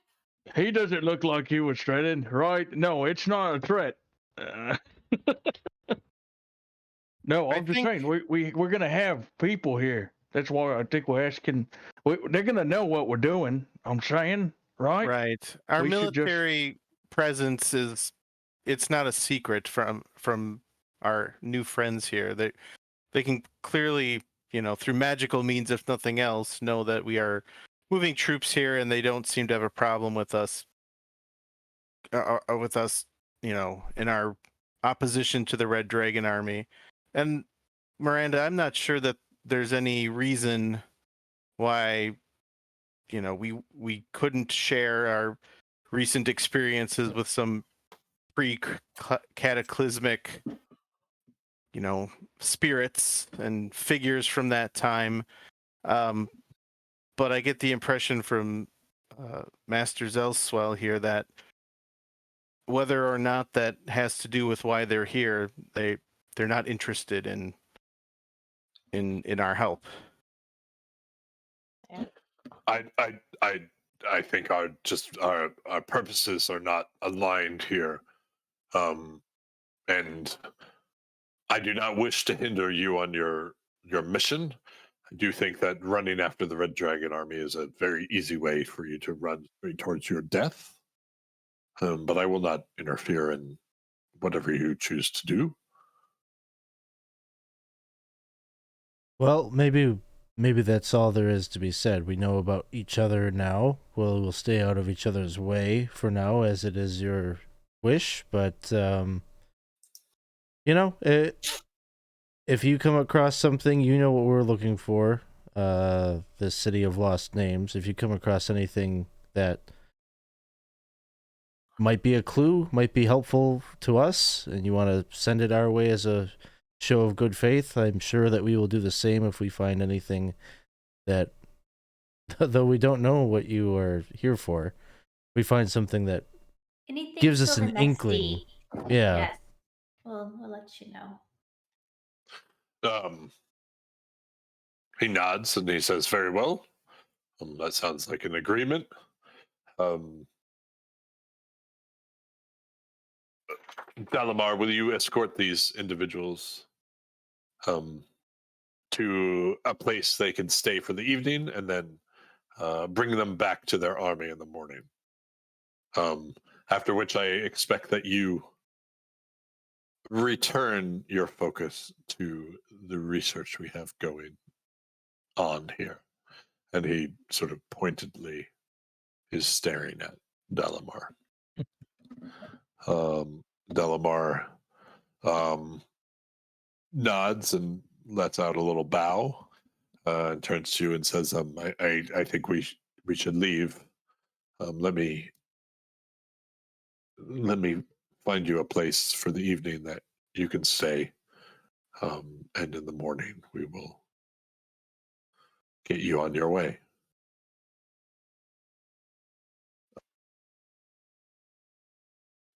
Speaker 7: He doesn't look like he was threatened, right? No, it's not a threat. No,
Speaker 2: I
Speaker 7: I'm just
Speaker 2: think-
Speaker 7: saying we're gonna have people here. That's why I think we're asking. They're gonna know what we're doing. I'm saying, right?
Speaker 2: Right. Our
Speaker 7: We should just-
Speaker 2: military presence it's not a secret from our new friends here. They can clearly, through magical means, if nothing else, know that we are moving troops here, and they don't seem to have a problem with us. In our opposition to the Red Dragon Army. And Miranda, I'm not sure that there's any reason why, we couldn't share our recent experiences with some pre-cataclysmic, spirits and figures from that time. But I get the impression from Master Zelswell here that whether or not that has to do with why they're here, they're not interested in our help.
Speaker 1: I think our purposes are not aligned here, and I do not wish to hinder you on your mission. I do think that running after the Red Dragon Army is a very easy way for you to run straight towards your death. But I will not interfere in whatever you choose to do.
Speaker 4: Well, maybe that's all there is to be said. We know about each other now. We'll stay out of each other's way for now, as it is your wish. But if you come across something, you know what we're looking for. The City of Lost Names. If you come across anything that might be a clue, might be helpful to us, and you want to send it our way as a show of good faith, I'm sure that we will do the same if we find anything that, though we don't know what you are here for, we find something that
Speaker 3: Anything
Speaker 4: gives us
Speaker 3: silver
Speaker 4: an inkling.
Speaker 3: nesty.
Speaker 4: Yeah.
Speaker 3: Yes. We'll let you know.
Speaker 1: He nods and he says, "Very well. That sounds like an agreement." Dalamar, will you escort these individuals to a place they can stay for the evening, and then bring them back to their army in the morning? After which I expect that you return your focus to the research we have going on here. And he sort of pointedly is staring at Dalamar. Dalamar nods and lets out a little bow, and turns to you and says, I think we should leave. Let me find you a place for the evening that you can stay, and in the morning we will get you on your way.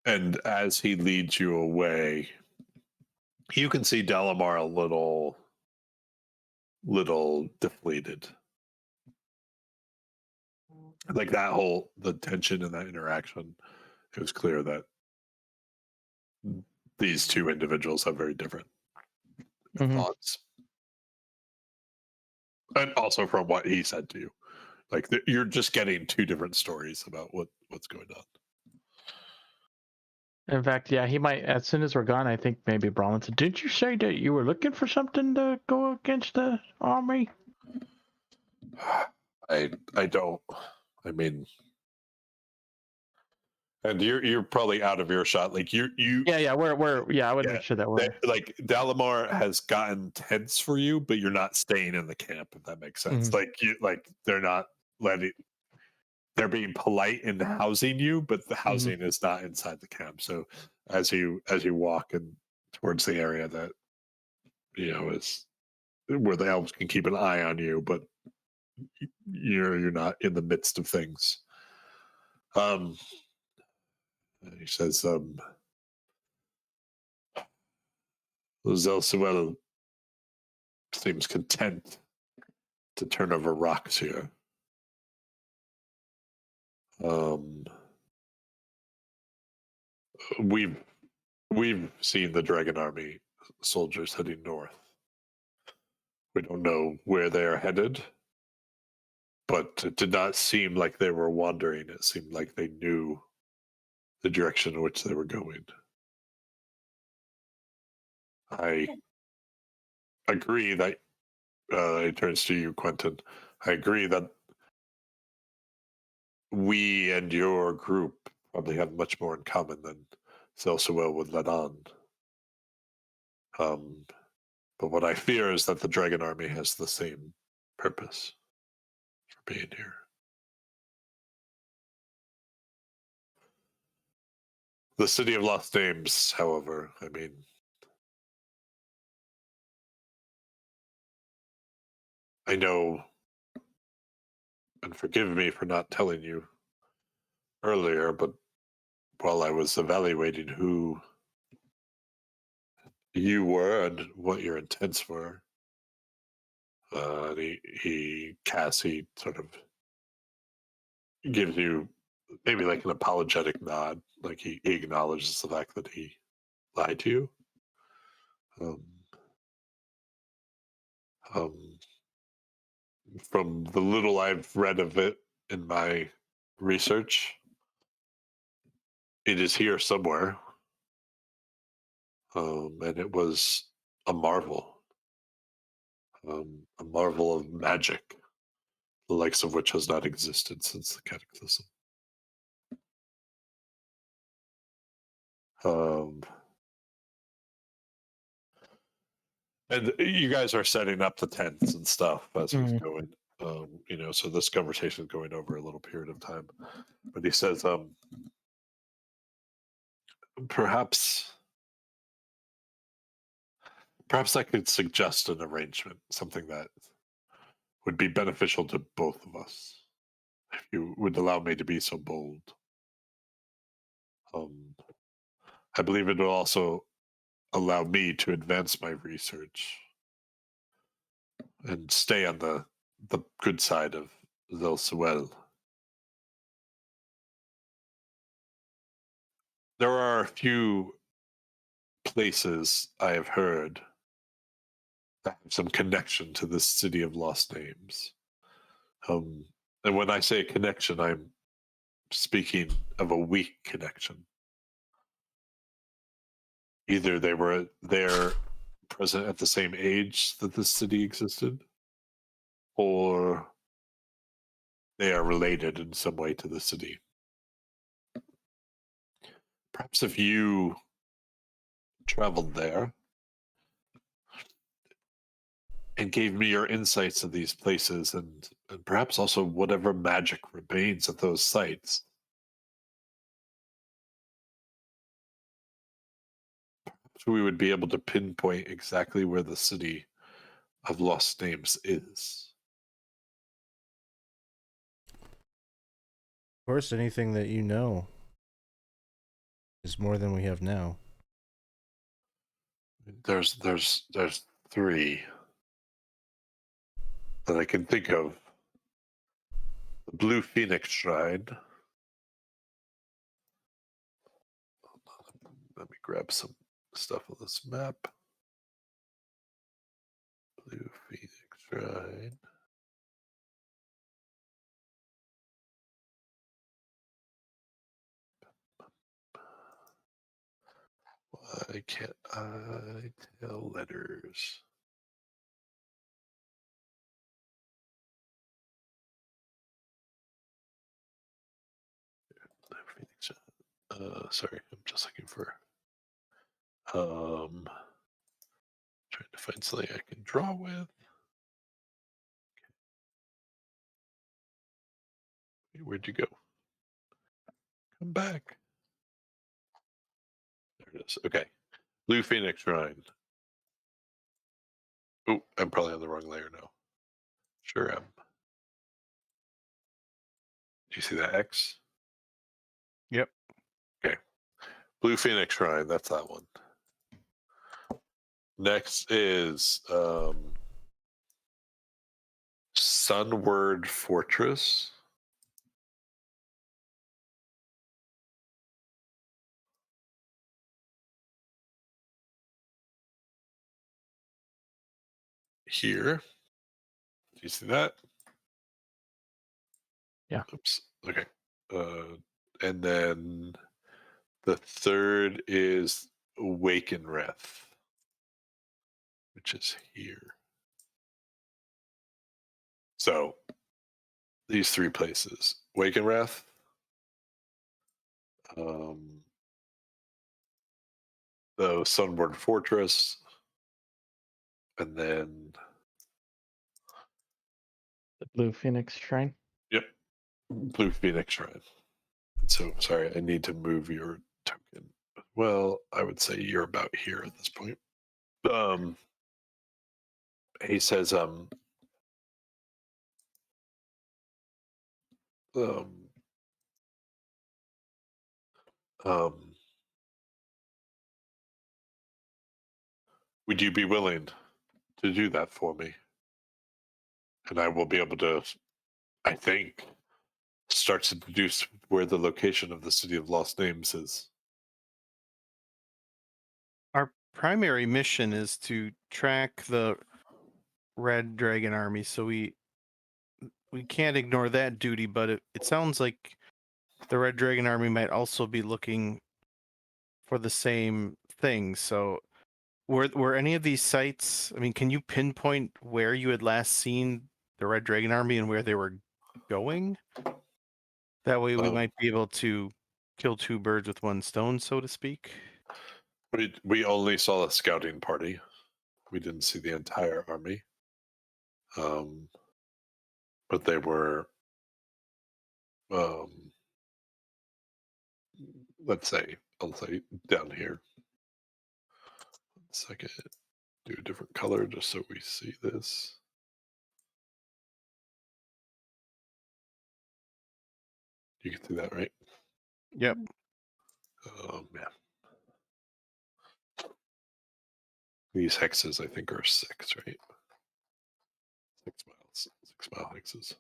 Speaker 1: And as he leads you away, you can see Dalamar a little deflated. Like the tension in that interaction, it was clear that these two individuals have very different thoughts. And also from what he said to you, Like you're just getting two different stories about what's going on.
Speaker 5: In fact, yeah, he might. As soon as we're gone, I think maybe Brallin said, "Didn't you say that you were looking for something to go against the army?"
Speaker 1: I don't. I mean, and you're probably out of earshot. Like you
Speaker 5: Yeah, we're yeah. I would
Speaker 1: Yeah,
Speaker 5: make sure that we're.
Speaker 1: like Dalamar has gotten tense for you, but you're not staying in the camp, if that makes sense. Like they're not letting. They're being polite in housing you, but the housing is not inside the camp. So as you walk in towards the area that is where the elves can keep an eye on you, but you're not in the midst of things. He says, Zelsuel seems content to turn over rocks here. We've seen the Dragon Army soldiers heading north. We don't know where they are headed, but it did not seem like they were wandering. It seemed like they knew the direction in which they were going. I agree that it turns to you, Quinton. I agree that we and your group probably have much more in common than Zelsuel would let on. But what I fear is that the Dragon Army has the same purpose for being here. The City of Lost Names, however, I mean, I know, and forgive me for not telling you earlier, but while I was evaluating who you were and what your intents were, Cassie sort of gives you maybe like an apologetic nod, like he acknowledges the fact that he lied to you. From the little I've read of it in my research, it is here somewhere, and it was a marvel of magic, the likes of which has not existed since the Cataclysm. And you guys are setting up the tents and stuff as he's going. So this conversation is going over a little period of time. But he says, perhaps I could suggest an arrangement, something that would be beneficial to both of us, if you would allow me to be so bold. I believe it will also allow me to advance my research and stay on the good side of Zelsuel. There are a few places I have heard that have some connection to this City of Lost Names. And when I say connection, I'm speaking of a weak connection. Either they were there present at the same age that this city existed, or they are related in some way to the city. Perhaps if you traveled there and gave me your insights of these places and perhaps also whatever magic remains at those sites, we would be able to pinpoint exactly where the City of Lost Names is.
Speaker 4: Of course, anything that you know is more than we have now.
Speaker 1: There's three that I can think of. The Blue Phoenix Shrine. Let me grab some stuff on this map. Blue Phoenix Shrine. Why can't I tell letters? Sorry, I'm just looking for trying to find something I can draw with. Where'd you go? Come back. There it is. Okay. Blue Phoenix Shrine. Oh, I'm probably on the wrong layer now. Sure am. Do you see that X?
Speaker 2: Yep.
Speaker 1: Okay. Blue Phoenix Shrine. That's that one. Next is Sunward Fortress. Here. Do you see that?
Speaker 5: Yeah.
Speaker 1: Oops. Okay. And then the third is Wakenreth, which is here. So these three places: Wakenreth, the Sunward Fortress, and then
Speaker 5: The Blue Phoenix Shrine.
Speaker 1: Blue Phoenix Shrine. So sorry, I need to move your token. Well, I would say you're about here at this point. He says would you be willing to do that for me? And I will be able to, I think, start to deduce where the location of the City of Lost Names is.
Speaker 2: Our primary mission is to track the Red Dragon Army, so we can't ignore that duty, but it sounds like the Red Dragon Army might also be looking for the same thing. So were any of these sites, I mean, can you pinpoint where you had last seen the Red Dragon Army and where they were going? That way we might be able to kill two birds with one stone, so to speak.
Speaker 1: We only saw a scouting party. We didn't see the entire army. But they were, I'll say down here. 1 second. Do a different color just so we see this. You can see that, right?
Speaker 2: Yep.
Speaker 1: Yeah. These hexes, I think, are 6, right? 6 miles. 6 mile hexes.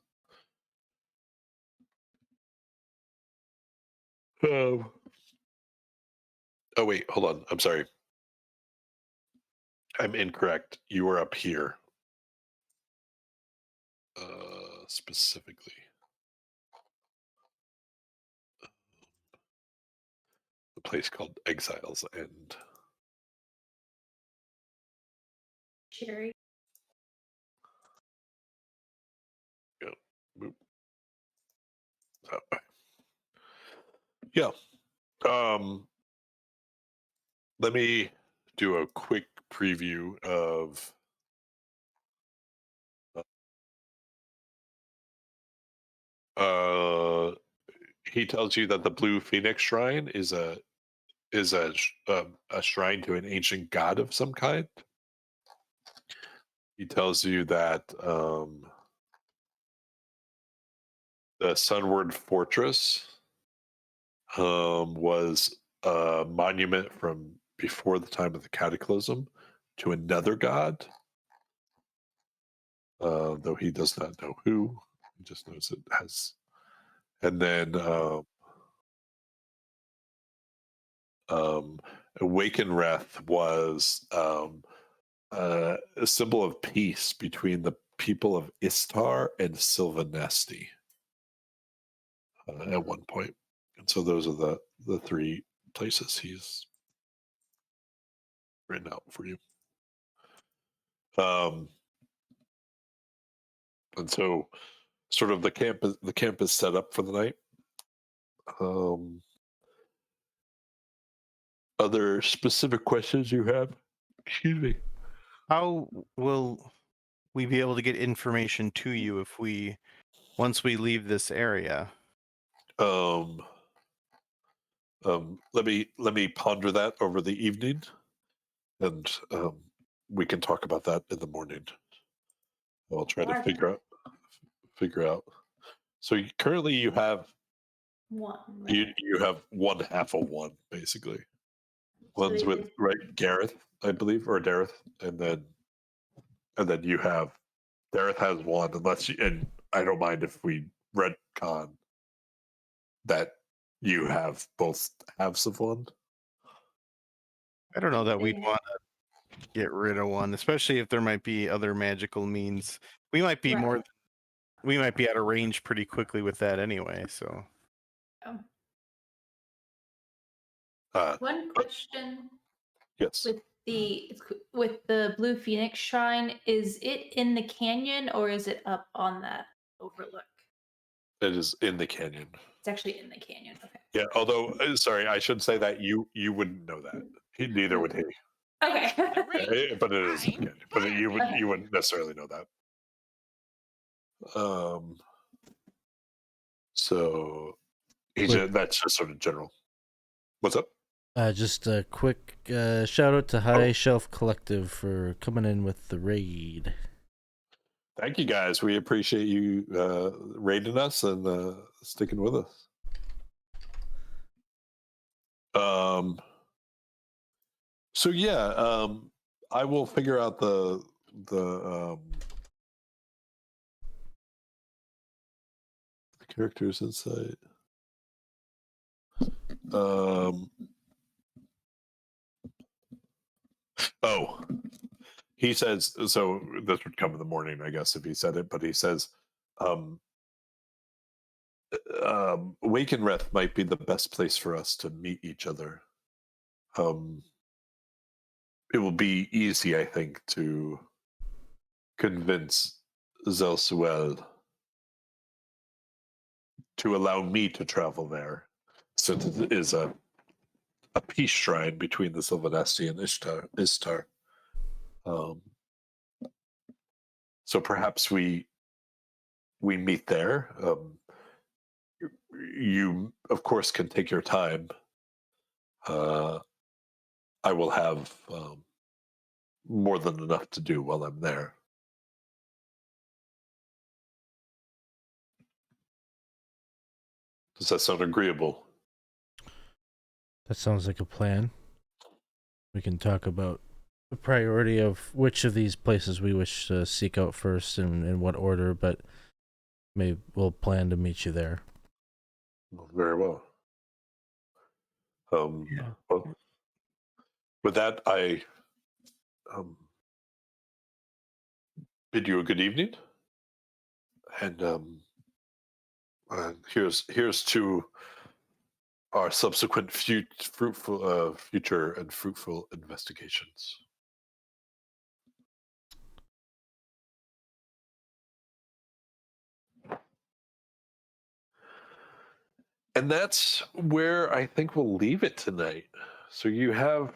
Speaker 1: Oh, wait, hold on. I'm sorry. I'm incorrect. You were up here. Specifically. The place called Exiles End.
Speaker 3: Cherry.
Speaker 1: Yeah. Boop. Oh. Yeah. Let me do a quick preview of he tells you that the Blue Phoenix Shrine is a shrine to an ancient god of some kind. He tells you that the Sunward Fortress was a monument from before the time of the Cataclysm to another god, though he does not know who. He just knows it has. And then Wakenreth was a symbol of peace between the people of Istar and Sylvanesti at one point. And so those are the three places he's written out for you. And so, sort of the camp is set up for the night. Other specific questions you have? Excuse me.
Speaker 2: How will we be able to get information to you if once we leave this area?
Speaker 1: Let me ponder that over the evening, and we can talk about that in the morning. I'll try to figure out. So currently you have
Speaker 3: One.
Speaker 1: you have one half of one, basically.
Speaker 3: So
Speaker 1: One's with Gareth, I believe, or Dareth, and then you have Dareth has one, and I don't mind if we retcon that you have both halves of one.
Speaker 2: I don't know that we'd want to get rid of one, especially if there might be other magical means. We might be
Speaker 3: Right.
Speaker 2: we might be out of range pretty quickly with that anyway. So
Speaker 3: One question
Speaker 1: Yes.
Speaker 3: with the Blue Phoenix Shrine, is it in the canyon or is it up on that overlook?
Speaker 1: It is in the canyon.
Speaker 3: It's actually in the canyon. Okay.
Speaker 1: Yeah, although sorry, I should say that you wouldn't know that. Neither would he.
Speaker 3: Okay.
Speaker 1: But it is in the canyon. But you wouldn't necessarily know that. So that's just sort of general. What's up?
Speaker 4: Just a quick shout out to High Shelf Collective for coming in with the raid.
Speaker 1: Thank you guys. We appreciate you raiding us and sticking with us. So yeah, I will figure out the characters inside. He says, so this would come in the morning, I guess, if he said it, but he says, Wakenreth might be the best place for us to meet each other. It will be easy, I think, to convince Zelsuel to allow me to travel there, since it is a peace shrine between the Sylvanesti and Istar. So perhaps we meet there. You, of course, can take your time. I will have more than enough to do while I'm there. Does that sound agreeable?
Speaker 4: That sounds like a plan. We can talk about the priority of which of these places we wish to seek out first and in what order, but maybe we'll plan to meet you there.
Speaker 1: Very well. Well, with that, I bid you a good evening, and here's to our subsequent future and fruitful investigations. And that's where I think we'll leave it tonight. So you have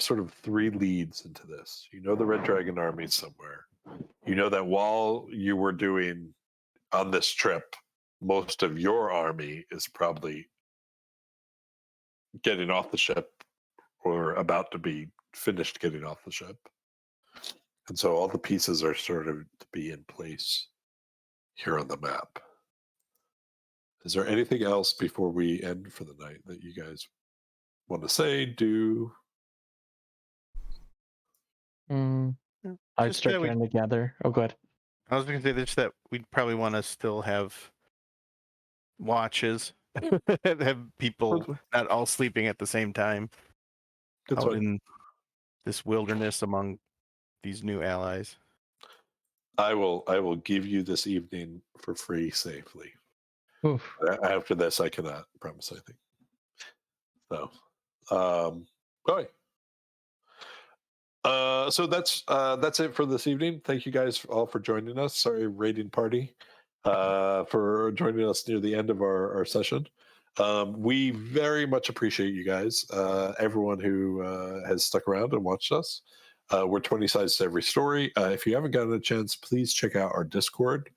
Speaker 1: sort of three leads into this. You know the Red Dragon Army somewhere. You know that while you were doing on this trip, most of your army is probably getting off the ship or about to be finished getting off the ship. And so all the pieces are sort of to be in place here on the map. Is there anything else before we end for the night that you guys want to say, do?
Speaker 5: I'd start getting together. Oh, good.
Speaker 2: I was going to say just that we'd probably want to still have watches, have people not all sleeping at the same time out in this wilderness among these new allies.
Speaker 1: I will give you this evening for free safely.
Speaker 5: Oof.
Speaker 1: After this, I cannot promise anything. So, all right. So that's it for this evening. Thank you guys all for joining us. Sorry, raiding party, for joining us near the end of our session. We very much appreciate you guys, everyone who has stuck around and watched us. We're 20 sides to every story. If you haven't gotten a chance, please check out our Discord.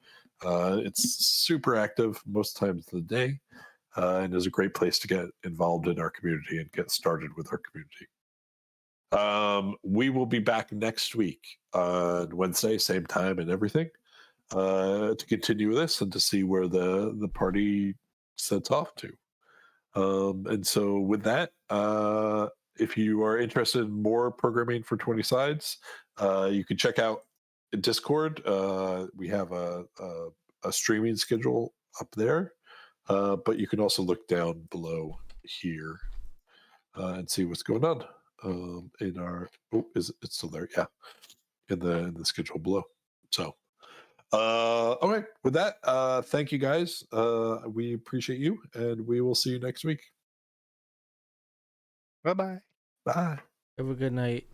Speaker 1: It's super active most times of the day, and is a great place to get involved in our community and get started with our community. We will be back next week on Wednesday, same time and everything, to continue this and to see where the party sets off to. And so with that, if you are interested in more programming for 20 sides, you can check out Discord. We have a streaming schedule up there, but you can also look down below here and see what's going on in our. Oh, is it still there? Yeah, in the schedule below. So, okay. With that, thank you guys. We appreciate you, and we will see you next week.
Speaker 6: Bye-bye.
Speaker 1: Bye.
Speaker 4: Have a good night.